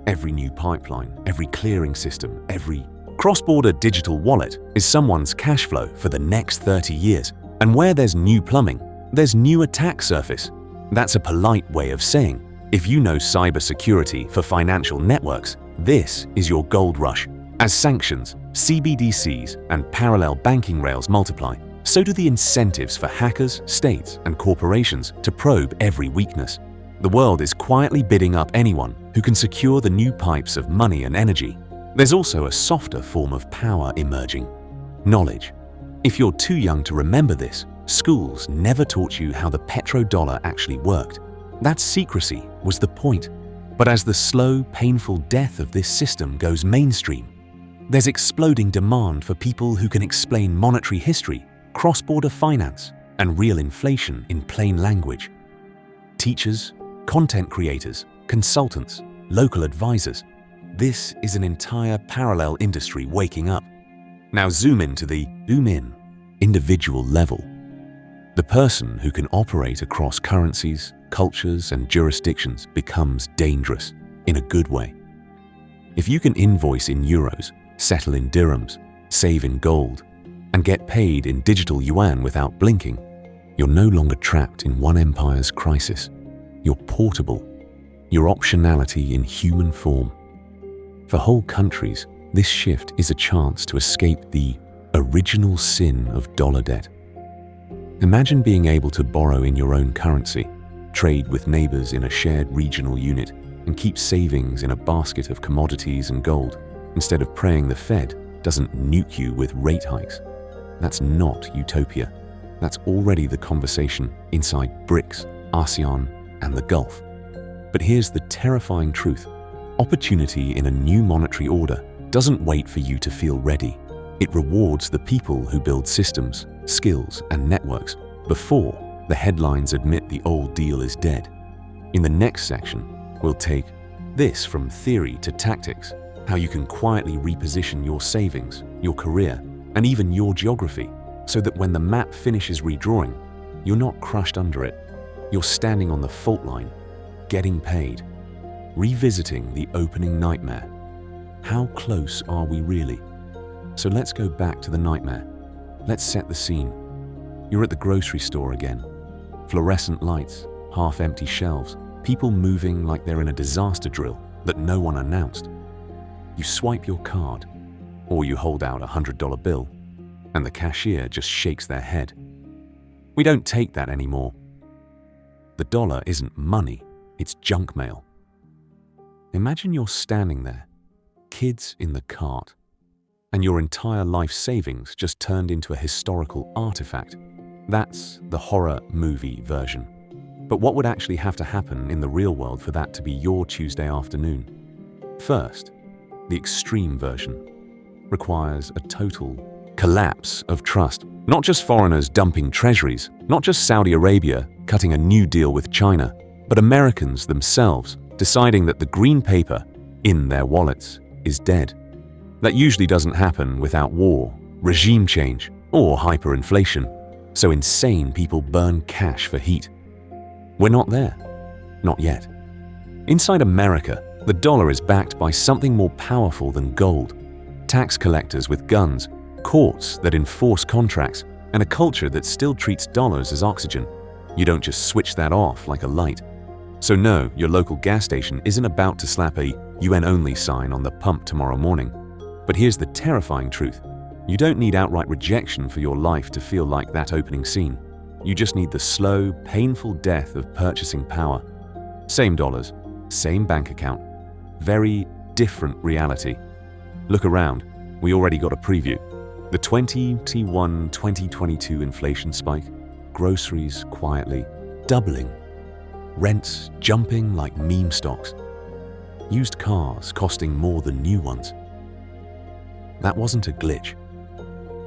Every new pipeline, every clearing system, every cross-border digital wallet is someone's cash flow for the next 30 years. And where there's new plumbing, there's new attack surface. That's a polite way of saying, if you know cybersecurity for financial networks, this is your gold rush. As sanctions, CBDCs, and parallel banking rails multiply, so do the incentives for hackers, states, and corporations to probe every weakness. The world is quietly bidding up anyone who can secure the new pipes of money and energy. There's also a softer form of power emerging: knowledge. If you're too young to remember this, schools never taught you how the petrodollar actually worked. That secrecy was the point. But as the slow, painful death of this system goes mainstream, there's exploding demand for people who can explain monetary history, cross-border finance, and real inflation in plain language. Teachers, content creators, consultants, local advisors. This is an entire parallel industry waking up. Now zoom in to the individual level. The person who can operate across currencies, cultures, and jurisdictions becomes dangerous in a good way. If you can invoice in euros, settle in dirhams, save in gold, and get paid in digital yuan without blinking, you're no longer trapped in one empire's crisis. You're portable. Your optionality in human form. For whole countries, this shift is a chance to escape the original sin of dollar debt. Imagine being able to borrow in your own currency, trade with neighbors in a shared regional unit, and keep savings in a basket of commodities and gold, instead of praying the Fed doesn't nuke you with rate hikes. That's not utopia. That's already the conversation inside BRICS, ASEAN, and the Gulf. But here's the terrifying truth. Opportunity in a new monetary order doesn't wait for you to feel ready. It rewards the people who build systems, skills, and networks before the headlines admit the old deal is dead. In the next section, we'll take this from theory to tactics, how you can quietly reposition your savings, your career, and even your geography, so that when the map finishes redrawing, you're not crushed under it. You're standing on the fault line, getting paid, revisiting the opening nightmare. How close are we really? So let's go back to the nightmare. Let's set the scene. You're at the grocery store again. Fluorescent lights, half-empty shelves, people moving like they're in a disaster drill that no one announced. You swipe your card, or you hold out a $100 bill, and the cashier just shakes their head. We don't take that anymore. The dollar isn't money, it's junk mail. Imagine you're standing there, kids in the cart, and your entire life savings just turned into a historical artifact. That's the horror movie version. But what would actually have to happen in the real world for that to be your Tuesday afternoon? First, the extreme version requires a total collapse of trust. Not just foreigners dumping treasuries, not just Saudi Arabia cutting a new deal with China, but Americans themselves deciding that the green paper in their wallets is dead. That usually doesn't happen without war, regime change, or hyperinflation. So insane people burn cash for heat. We're not there. Not yet. Inside America, the dollar is backed by something more powerful than gold. Tax collectors with guns, courts that enforce contracts, and a culture that still treats dollars as oxygen. You don't just switch that off like a light. So no, your local gas station isn't about to slap a UN-only sign on the pump tomorrow morning. But here's the terrifying truth. You don't need outright rejection for your life to feel like that opening scene. You just need the slow, painful death of purchasing power. Same dollars, same bank account, very different reality. Look around, we already got a preview. The 2021-2022 inflation spike, groceries quietly doubling, rents jumping like meme stocks, used cars costing more than new ones. That wasn't a glitch.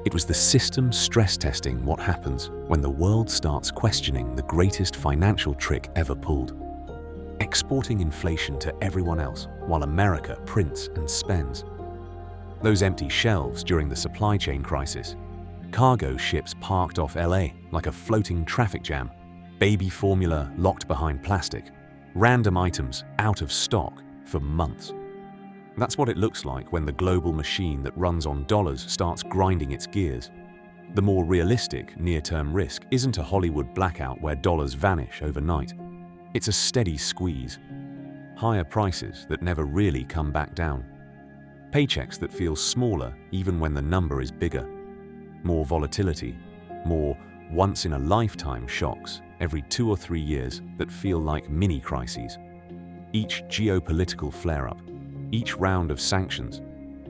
It was the system stress testing what happens when the world starts questioning the greatest financial trick ever pulled. Exporting inflation to everyone else while America prints and spends. Those empty shelves during the supply chain crisis. Cargo ships parked off LA like a floating traffic jam. Baby formula locked behind plastic. Random items out of stock for months. That's what it looks like when the global machine that runs on dollars starts grinding its gears. The more realistic near-term risk isn't a Hollywood blackout where dollars vanish overnight. It's a steady squeeze. Higher prices that never really come back down. Paychecks that feel smaller even when the number is bigger. More volatility, more once-in-a-lifetime shocks every 2 or 3 years that feel like mini-crises. Each geopolitical flare-up, each round of sanctions,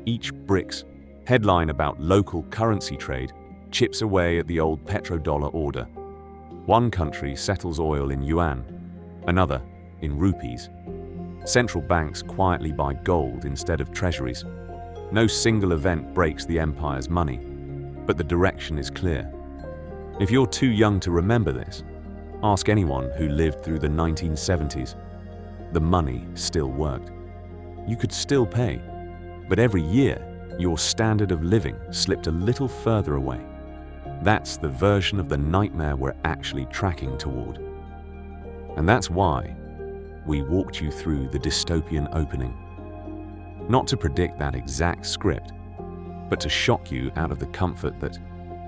each BRICS headline about local currency trade chips away at the old petrodollar order. One country settles oil in yuan, another in rupees. Central banks quietly buy gold instead of treasuries. No single event breaks the empire's money, but the direction is clear. If you're too young to remember this, ask anyone who lived through the 1970s. The money still worked. You could still pay, but every year, your standard of living slipped a little further away. That's the version of the nightmare we're actually tracking toward. And that's why we walked you through the dystopian opening. Not to predict that exact script, but to shock you out of the comfort that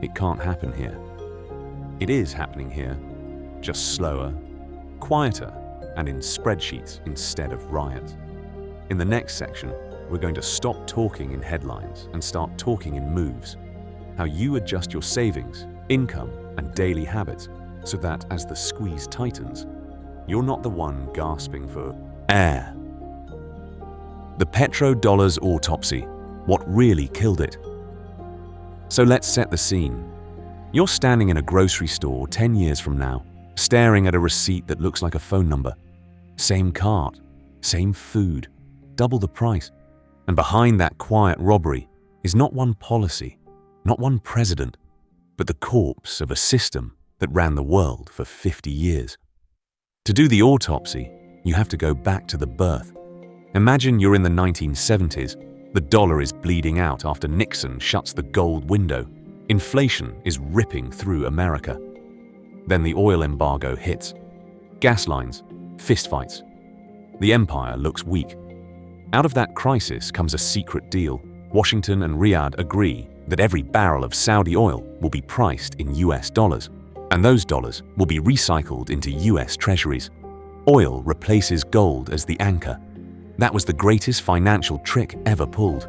it can't happen here. It is happening here, just slower, quieter, and in spreadsheets instead of riots. In the next section, we're going to stop talking in headlines and start talking in moves. How you adjust your savings, income, and daily habits so that as the squeeze tightens, you're not the one gasping for air. The petrodollar's autopsy, what really killed it. So let's set the scene. You're standing in a grocery store 10 years from now, staring at a receipt that looks like a phone number. Same cart, same food, double the price. And behind that quiet robbery is not one policy, not one president, but the corpse of a system that ran the world for 50 years. To do the autopsy, you have to go back to the birth. Imagine you're in the 1970s. The dollar is bleeding out after Nixon shuts the gold window. Inflation is ripping through America. Then the oil embargo hits. Gas lines, fistfights. The empire looks weak. Out of that crisis comes a secret deal. Washington and Riyadh agree that every barrel of Saudi oil will be priced in US dollars, and those dollars will be recycled into US treasuries. Oil replaces gold as the anchor. That was the greatest financial trick ever pulled.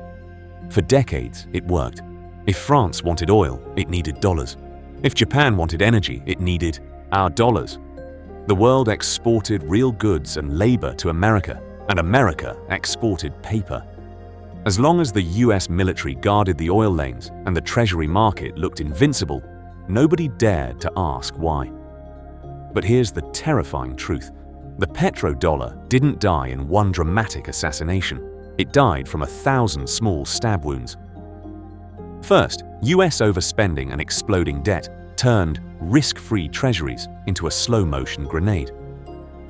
For decades, it worked. If France wanted oil, it needed dollars. If Japan wanted energy, it needed our dollars. The world exported real goods and labor to America, and America exported paper. As long as the US military guarded the oil lanes and the treasury market looked invincible, nobody dared to ask why. But here's the terrifying truth. The petrodollar didn't die in one dramatic assassination. It died from 1,000 small stab wounds. First, US overspending and exploding debt turned risk-free treasuries into a slow-motion grenade.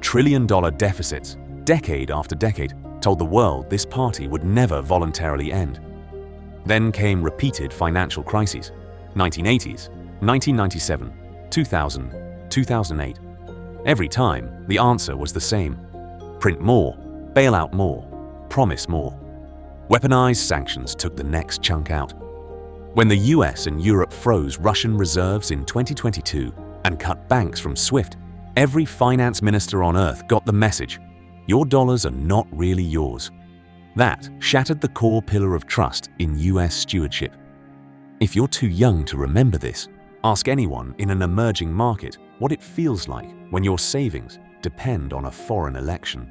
Trillion-dollar deficits, decade after decade, told the world this party would never voluntarily end. Then came repeated financial crises: 1980s, 1997, 2000, 2008. Every time, the answer was the same. Print more, bail out more, promise more. Weaponized sanctions took the next chunk out. When the US and Europe froze Russian reserves in 2022 and cut banks from SWIFT, every finance minister on earth got the message: your dollars are not really yours. That shattered the core pillar of trust in US stewardship. If you're too young to remember this, ask anyone in an emerging market what it feels like when your savings depend on a foreign election.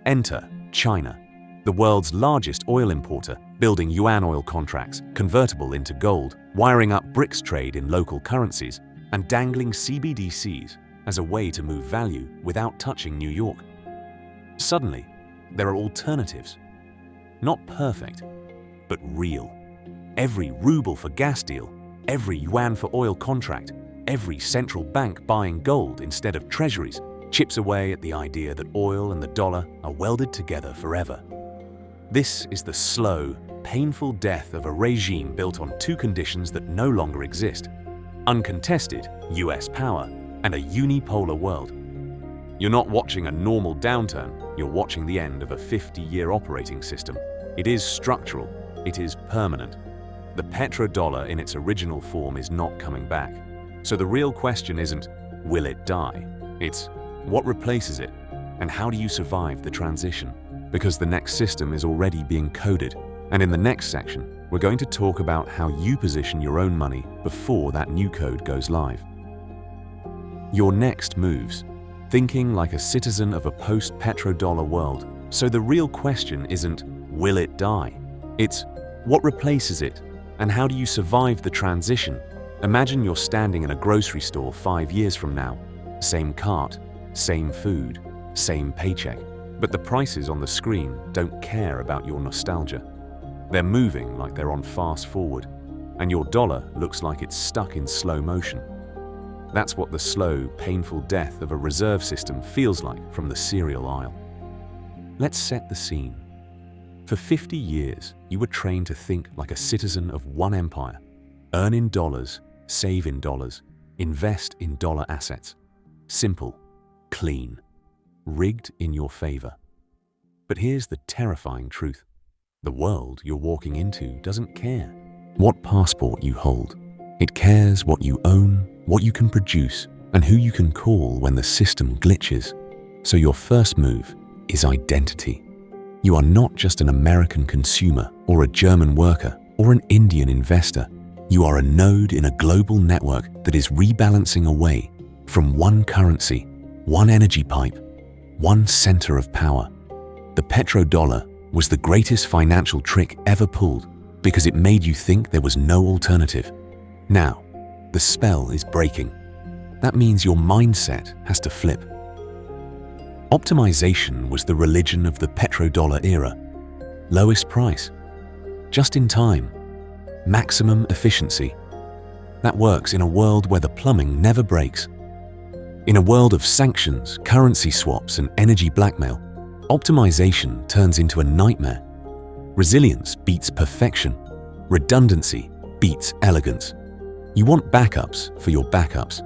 Enter China, the world's largest oil importer, building yuan oil contracts convertible into gold, wiring up BRICS trade in local currencies, and dangling CBDCs as a way to move value without touching New York. Suddenly, there are alternatives. Not perfect, but real. Every ruble for gas deal, every yuan for oil contract, every central bank buying gold instead of treasuries chips away at the idea that oil and the dollar are welded together forever. This is the slow, painful death of a regime built on two conditions that no longer exist: uncontested US power and a unipolar world. You're not watching a normal downturn, you're watching the end of a 50-year operating system. It is structural, it is permanent. The petrodollar in its original form is not coming back. So the real question isn't, will it die? It's, what replaces it? And how do you survive the transition? Because the next system is already being coded. And in the next section, we're going to talk about how you position your own money before that new code goes live. Your next moves. Thinking like a citizen of a post-petrodollar world. So the real question isn't, will it die? It's, what replaces it? And how do you survive the transition? Imagine you're standing in a grocery store 5 years from now. Same cart, same food, same paycheck. But the prices on the screen don't care about your nostalgia. They're moving like they're on fast forward, and your dollar looks like it's stuck in slow motion. That's what the slow, painful death of a reserve system feels like from the cereal aisle. Let's set the scene. For 50 years, you were trained to think like a citizen of one empire. Earn in dollars, save in dollars, invest in dollar assets. Simple, clean, rigged in your favor. But here's the terrifying truth. The world you're walking into doesn't care what passport you hold. It cares what you own, what you can produce, and who you can call when the system glitches. So your first move is identity. You are not just an American consumer or a German worker or an Indian investor. You are a node in a global network that is rebalancing away from one currency, one energy pipe, one center of power. The petrodollar was the greatest financial trick ever pulled because it made you think there was no alternative. Now, the spell is breaking. That means your mindset has to flip. Optimization was the religion of the petrodollar era. Lowest price, just in time, maximum efficiency. That works in a world where the plumbing never breaks. In a world of sanctions, currency swaps, and energy blackmail, optimization turns into a nightmare. Resilience beats perfection. Redundancy beats elegance. You want backups for your backups.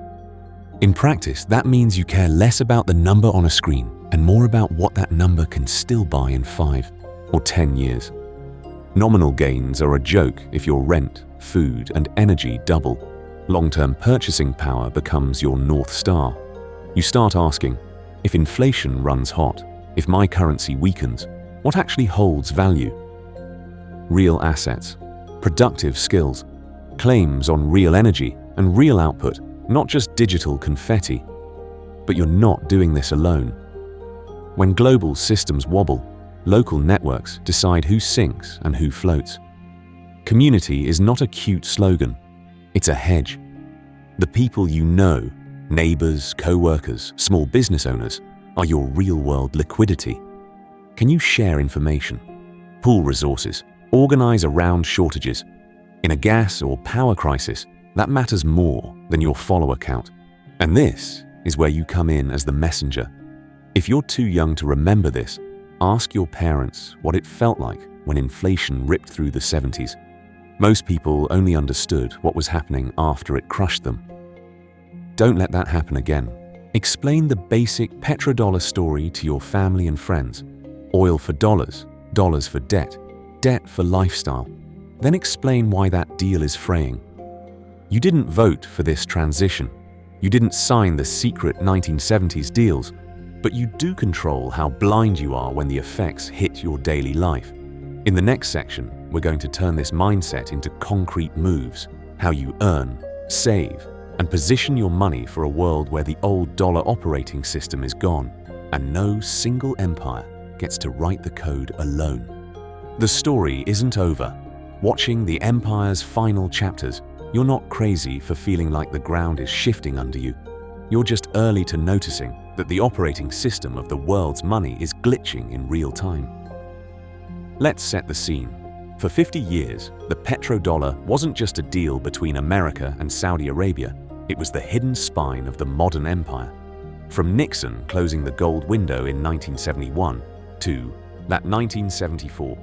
In practice, that means you care less about the number on a screen and more about what that number can still buy in 5 or 10 years. Nominal gains are a joke if your rent, food, and energy double. Long-term purchasing power becomes your North Star. You start asking, if inflation runs hot, if my currency weakens, what actually holds value? Real assets, productive skills, claims on real energy and real output, not just digital confetti. But you're not doing this alone. When global systems wobble, local networks decide who sinks and who floats. Community is not a cute slogan, it's a hedge. The people you know, neighbors, co-workers, small business owners, are your real-world liquidity. Can you share information, pool resources, organize around shortages? In a gas or power crisis, that matters more than your follower count. And this is where you come in as the messenger. If you're too young to remember this, ask your parents what it felt like when inflation ripped through the 70s. Most people only understood what was happening after it crushed them. Don't let that happen again. Explain the basic petrodollar story to your family and friends. Oil for dollars, dollars for debt, debt for lifestyle. Then explain why that deal is fraying. You didn't vote for this transition. You didn't sign the secret 1970s deals, but you do control how blind you are when the effects hit your daily life. In the next section, we're going to turn this mindset into concrete moves, how you earn, save, and position your money for a world where the old dollar operating system is gone, and no single empire gets to write the code alone. The story isn't over. Watching the empire's final chapters, you're not crazy for feeling like the ground is shifting under you. You're just early to noticing that the operating system of the world's money is glitching in real time. Let's set the scene. For 50 years, the petrodollar wasn't just a deal between America and Saudi Arabia. It was the hidden spine of the modern empire. From Nixon closing the gold window in 1971 to that 1974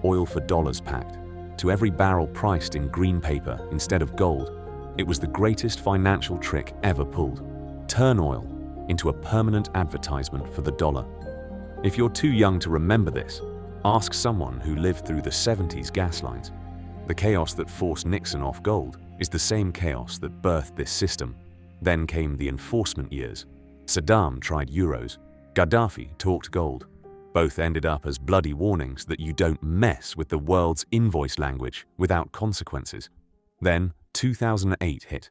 oil for dollars pact, to every barrel priced in green paper instead of gold, it was the greatest financial trick ever pulled. Turn oil into a permanent advertisement for the dollar. If you're too young to remember this, ask someone who lived through the 70s gas lines. The chaos that forced Nixon off gold is the same chaos that birthed this system. Then came the enforcement years. Saddam tried euros. Gaddafi talked gold. Both ended up as bloody warnings that you don't mess with the world's invoice language without consequences. Then 2008 hit.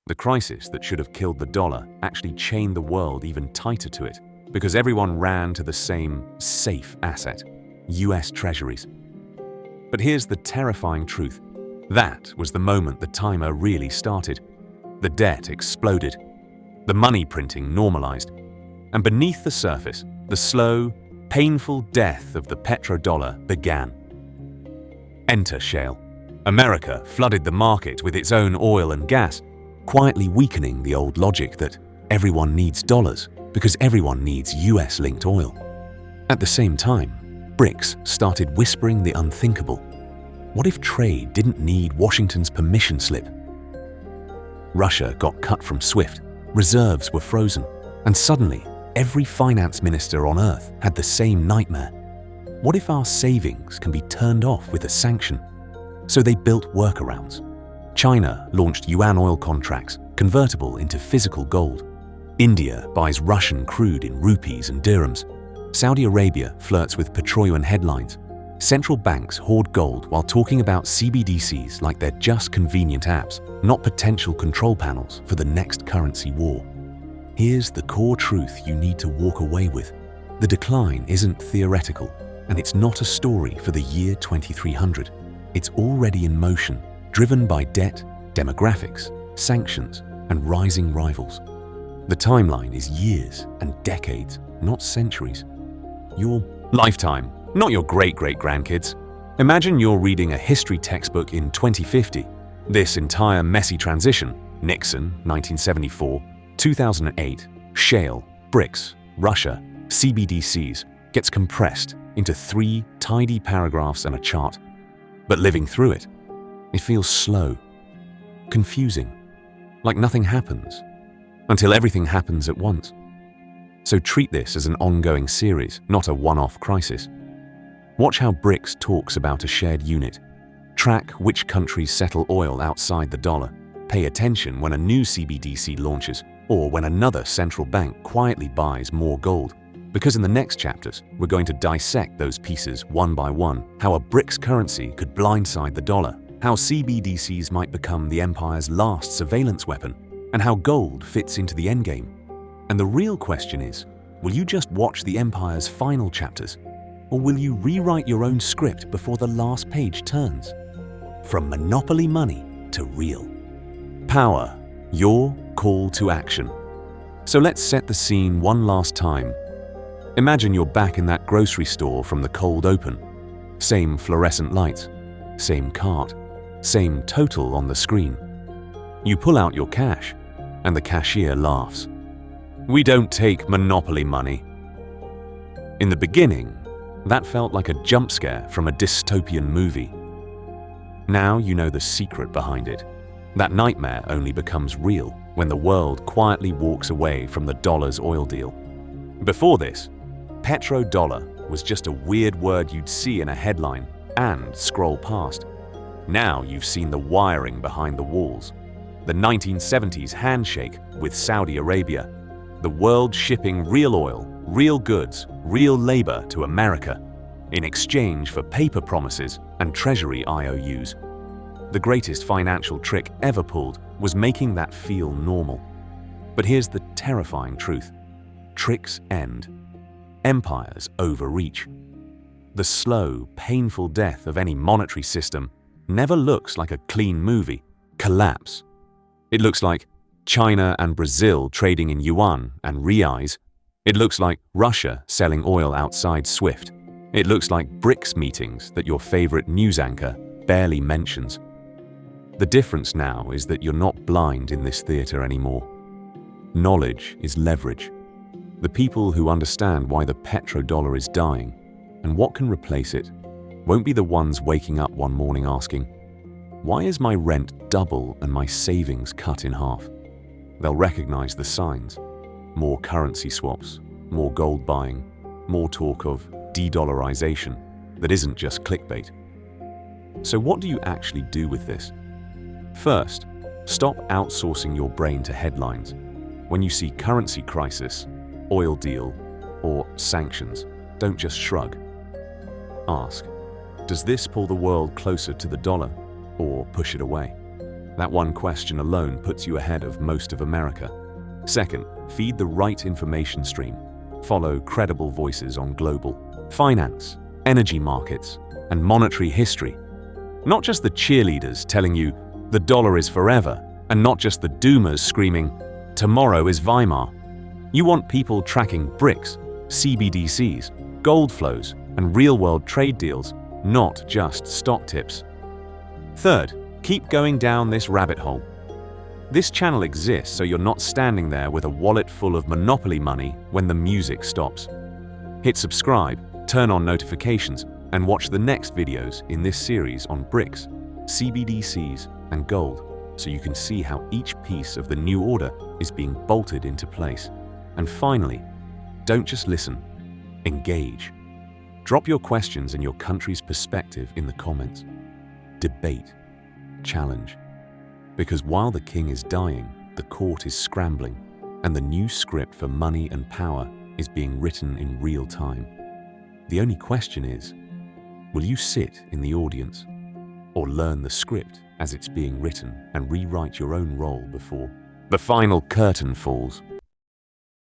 The crisis that should have killed the dollar actually chained the world even tighter to it, because everyone ran to the same safe asset, US Treasuries. But here's the terrifying truth. That was the moment the timer really started. The debt exploded. The money printing normalized. And beneath the surface, the slow, painful death of the petrodollar began. Enter shale. America flooded the market with its own oil and gas, quietly weakening the old logic that everyone needs dollars because everyone needs US-linked oil. At the same time, BRICS started whispering the unthinkable. What if trade didn't need Washington's permission slip? Russia got cut from SWIFT, reserves were frozen, and suddenly every finance minister on Earth had the same nightmare. What if our savings can be turned off with a sanction? So they built workarounds. China launched yuan oil contracts, convertible into physical gold. India buys Russian crude in rupees and dirhams. Saudi Arabia flirts with petroleum headlines. Central banks hoard gold while talking about CBDCs like they're just convenient apps, not potential control panels for the next currency war. Here's the core truth you need to walk away with. The decline isn't theoretical, and it's not a story for the year 2300. It's already in motion, driven by debt, demographics, sanctions, and rising rivals. The timeline is years and decades, not centuries. Your lifetime, not your great-great-grandkids. Imagine you're reading a history textbook in 2050. This entire messy transition, Nixon, 1974, 2008, shale, BRICS, Russia, CBDCs, gets compressed into 3 tidy paragraphs and a chart. But living through it, it feels slow, confusing, like nothing happens, until everything happens at once. So treat this as an ongoing series, not a one-off crisis. Watch how BRICS talks about a shared unit. Track which countries settle oil outside the dollar. Pay attention when a new CBDC launches, or when another central bank quietly buys more gold. Because in the next chapters, we're going to dissect those pieces one by one, how a BRICS currency could blindside the dollar, how CBDCs might become the empire's last surveillance weapon, and how gold fits into the endgame. And the real question is, will you just watch the empire's final chapters, or will you rewrite your own script before the last page turns? From monopoly money to real power, your call to action. So let's set the scene one last time. Imagine you're back in that grocery store from the cold open. Same fluorescent lights, same cart, same total on the screen. You pull out your cash, and the cashier laughs. We don't take monopoly money. In the beginning, that felt like a jump scare from a dystopian movie. Now you know the secret behind it. That nightmare only becomes real when the world quietly walks away from the dollar's oil deal. Before this, petrodollar was just a weird word you'd see in a headline and scroll past. Now you've seen the wiring behind the walls. The 1970s handshake with Saudi Arabia. The world shipping real oil, real goods, real labor to America in exchange for paper promises and treasury IOUs. The greatest financial trick ever pulled was making that feel normal. But here's the terrifying truth. Tricks end. Empires overreach. The slow, painful death of any monetary system never looks like a clean movie, collapse. It looks like China and Brazil trading in yuan and reais. It looks like Russia selling oil outside SWIFT. It looks like BRICS meetings that your favorite news anchor barely mentions. The difference now is that you're not blind in this theater anymore. Knowledge is leverage. The people who understand why the petrodollar is dying and what can replace it won't be the ones waking up one morning asking, why is my rent double and my savings cut in half? They'll recognize the signs. More currency swaps, more gold buying, more talk of de-dollarization that isn't just clickbait. So what do you actually do with this? First, stop outsourcing your brain to headlines. When you see currency crisis, oil deal, or sanctions, don't just shrug. Ask, does this pull the world closer to the dollar or push it away? That one question alone puts you ahead of most of America. Second, feed the right information stream. Follow credible voices on global finance, energy markets, and monetary history. Not just the cheerleaders telling you the dollar is forever, and not just the doomers screaming, tomorrow is Weimar. You want people tracking BRICS, CBDCs, gold flows, and real-world trade deals, not just stock tips. Third, keep going down this rabbit hole. This channel exists so you're not standing there with a wallet full of monopoly money when the music stops. Hit subscribe, turn on notifications, and watch the next videos in this series on BRICS, CBDCs, and gold, so you can see how each piece of the new order is being bolted into place. And finally, don't just listen, engage. Drop your questions and your country's perspective in the comments. Debate, challenge. Because while the king is dying, the court is scrambling, and the new script for money and power is being written in real time. The only question is, will you sit in the audience or learn the script as it's being written and rewrite your own role before the final curtain falls?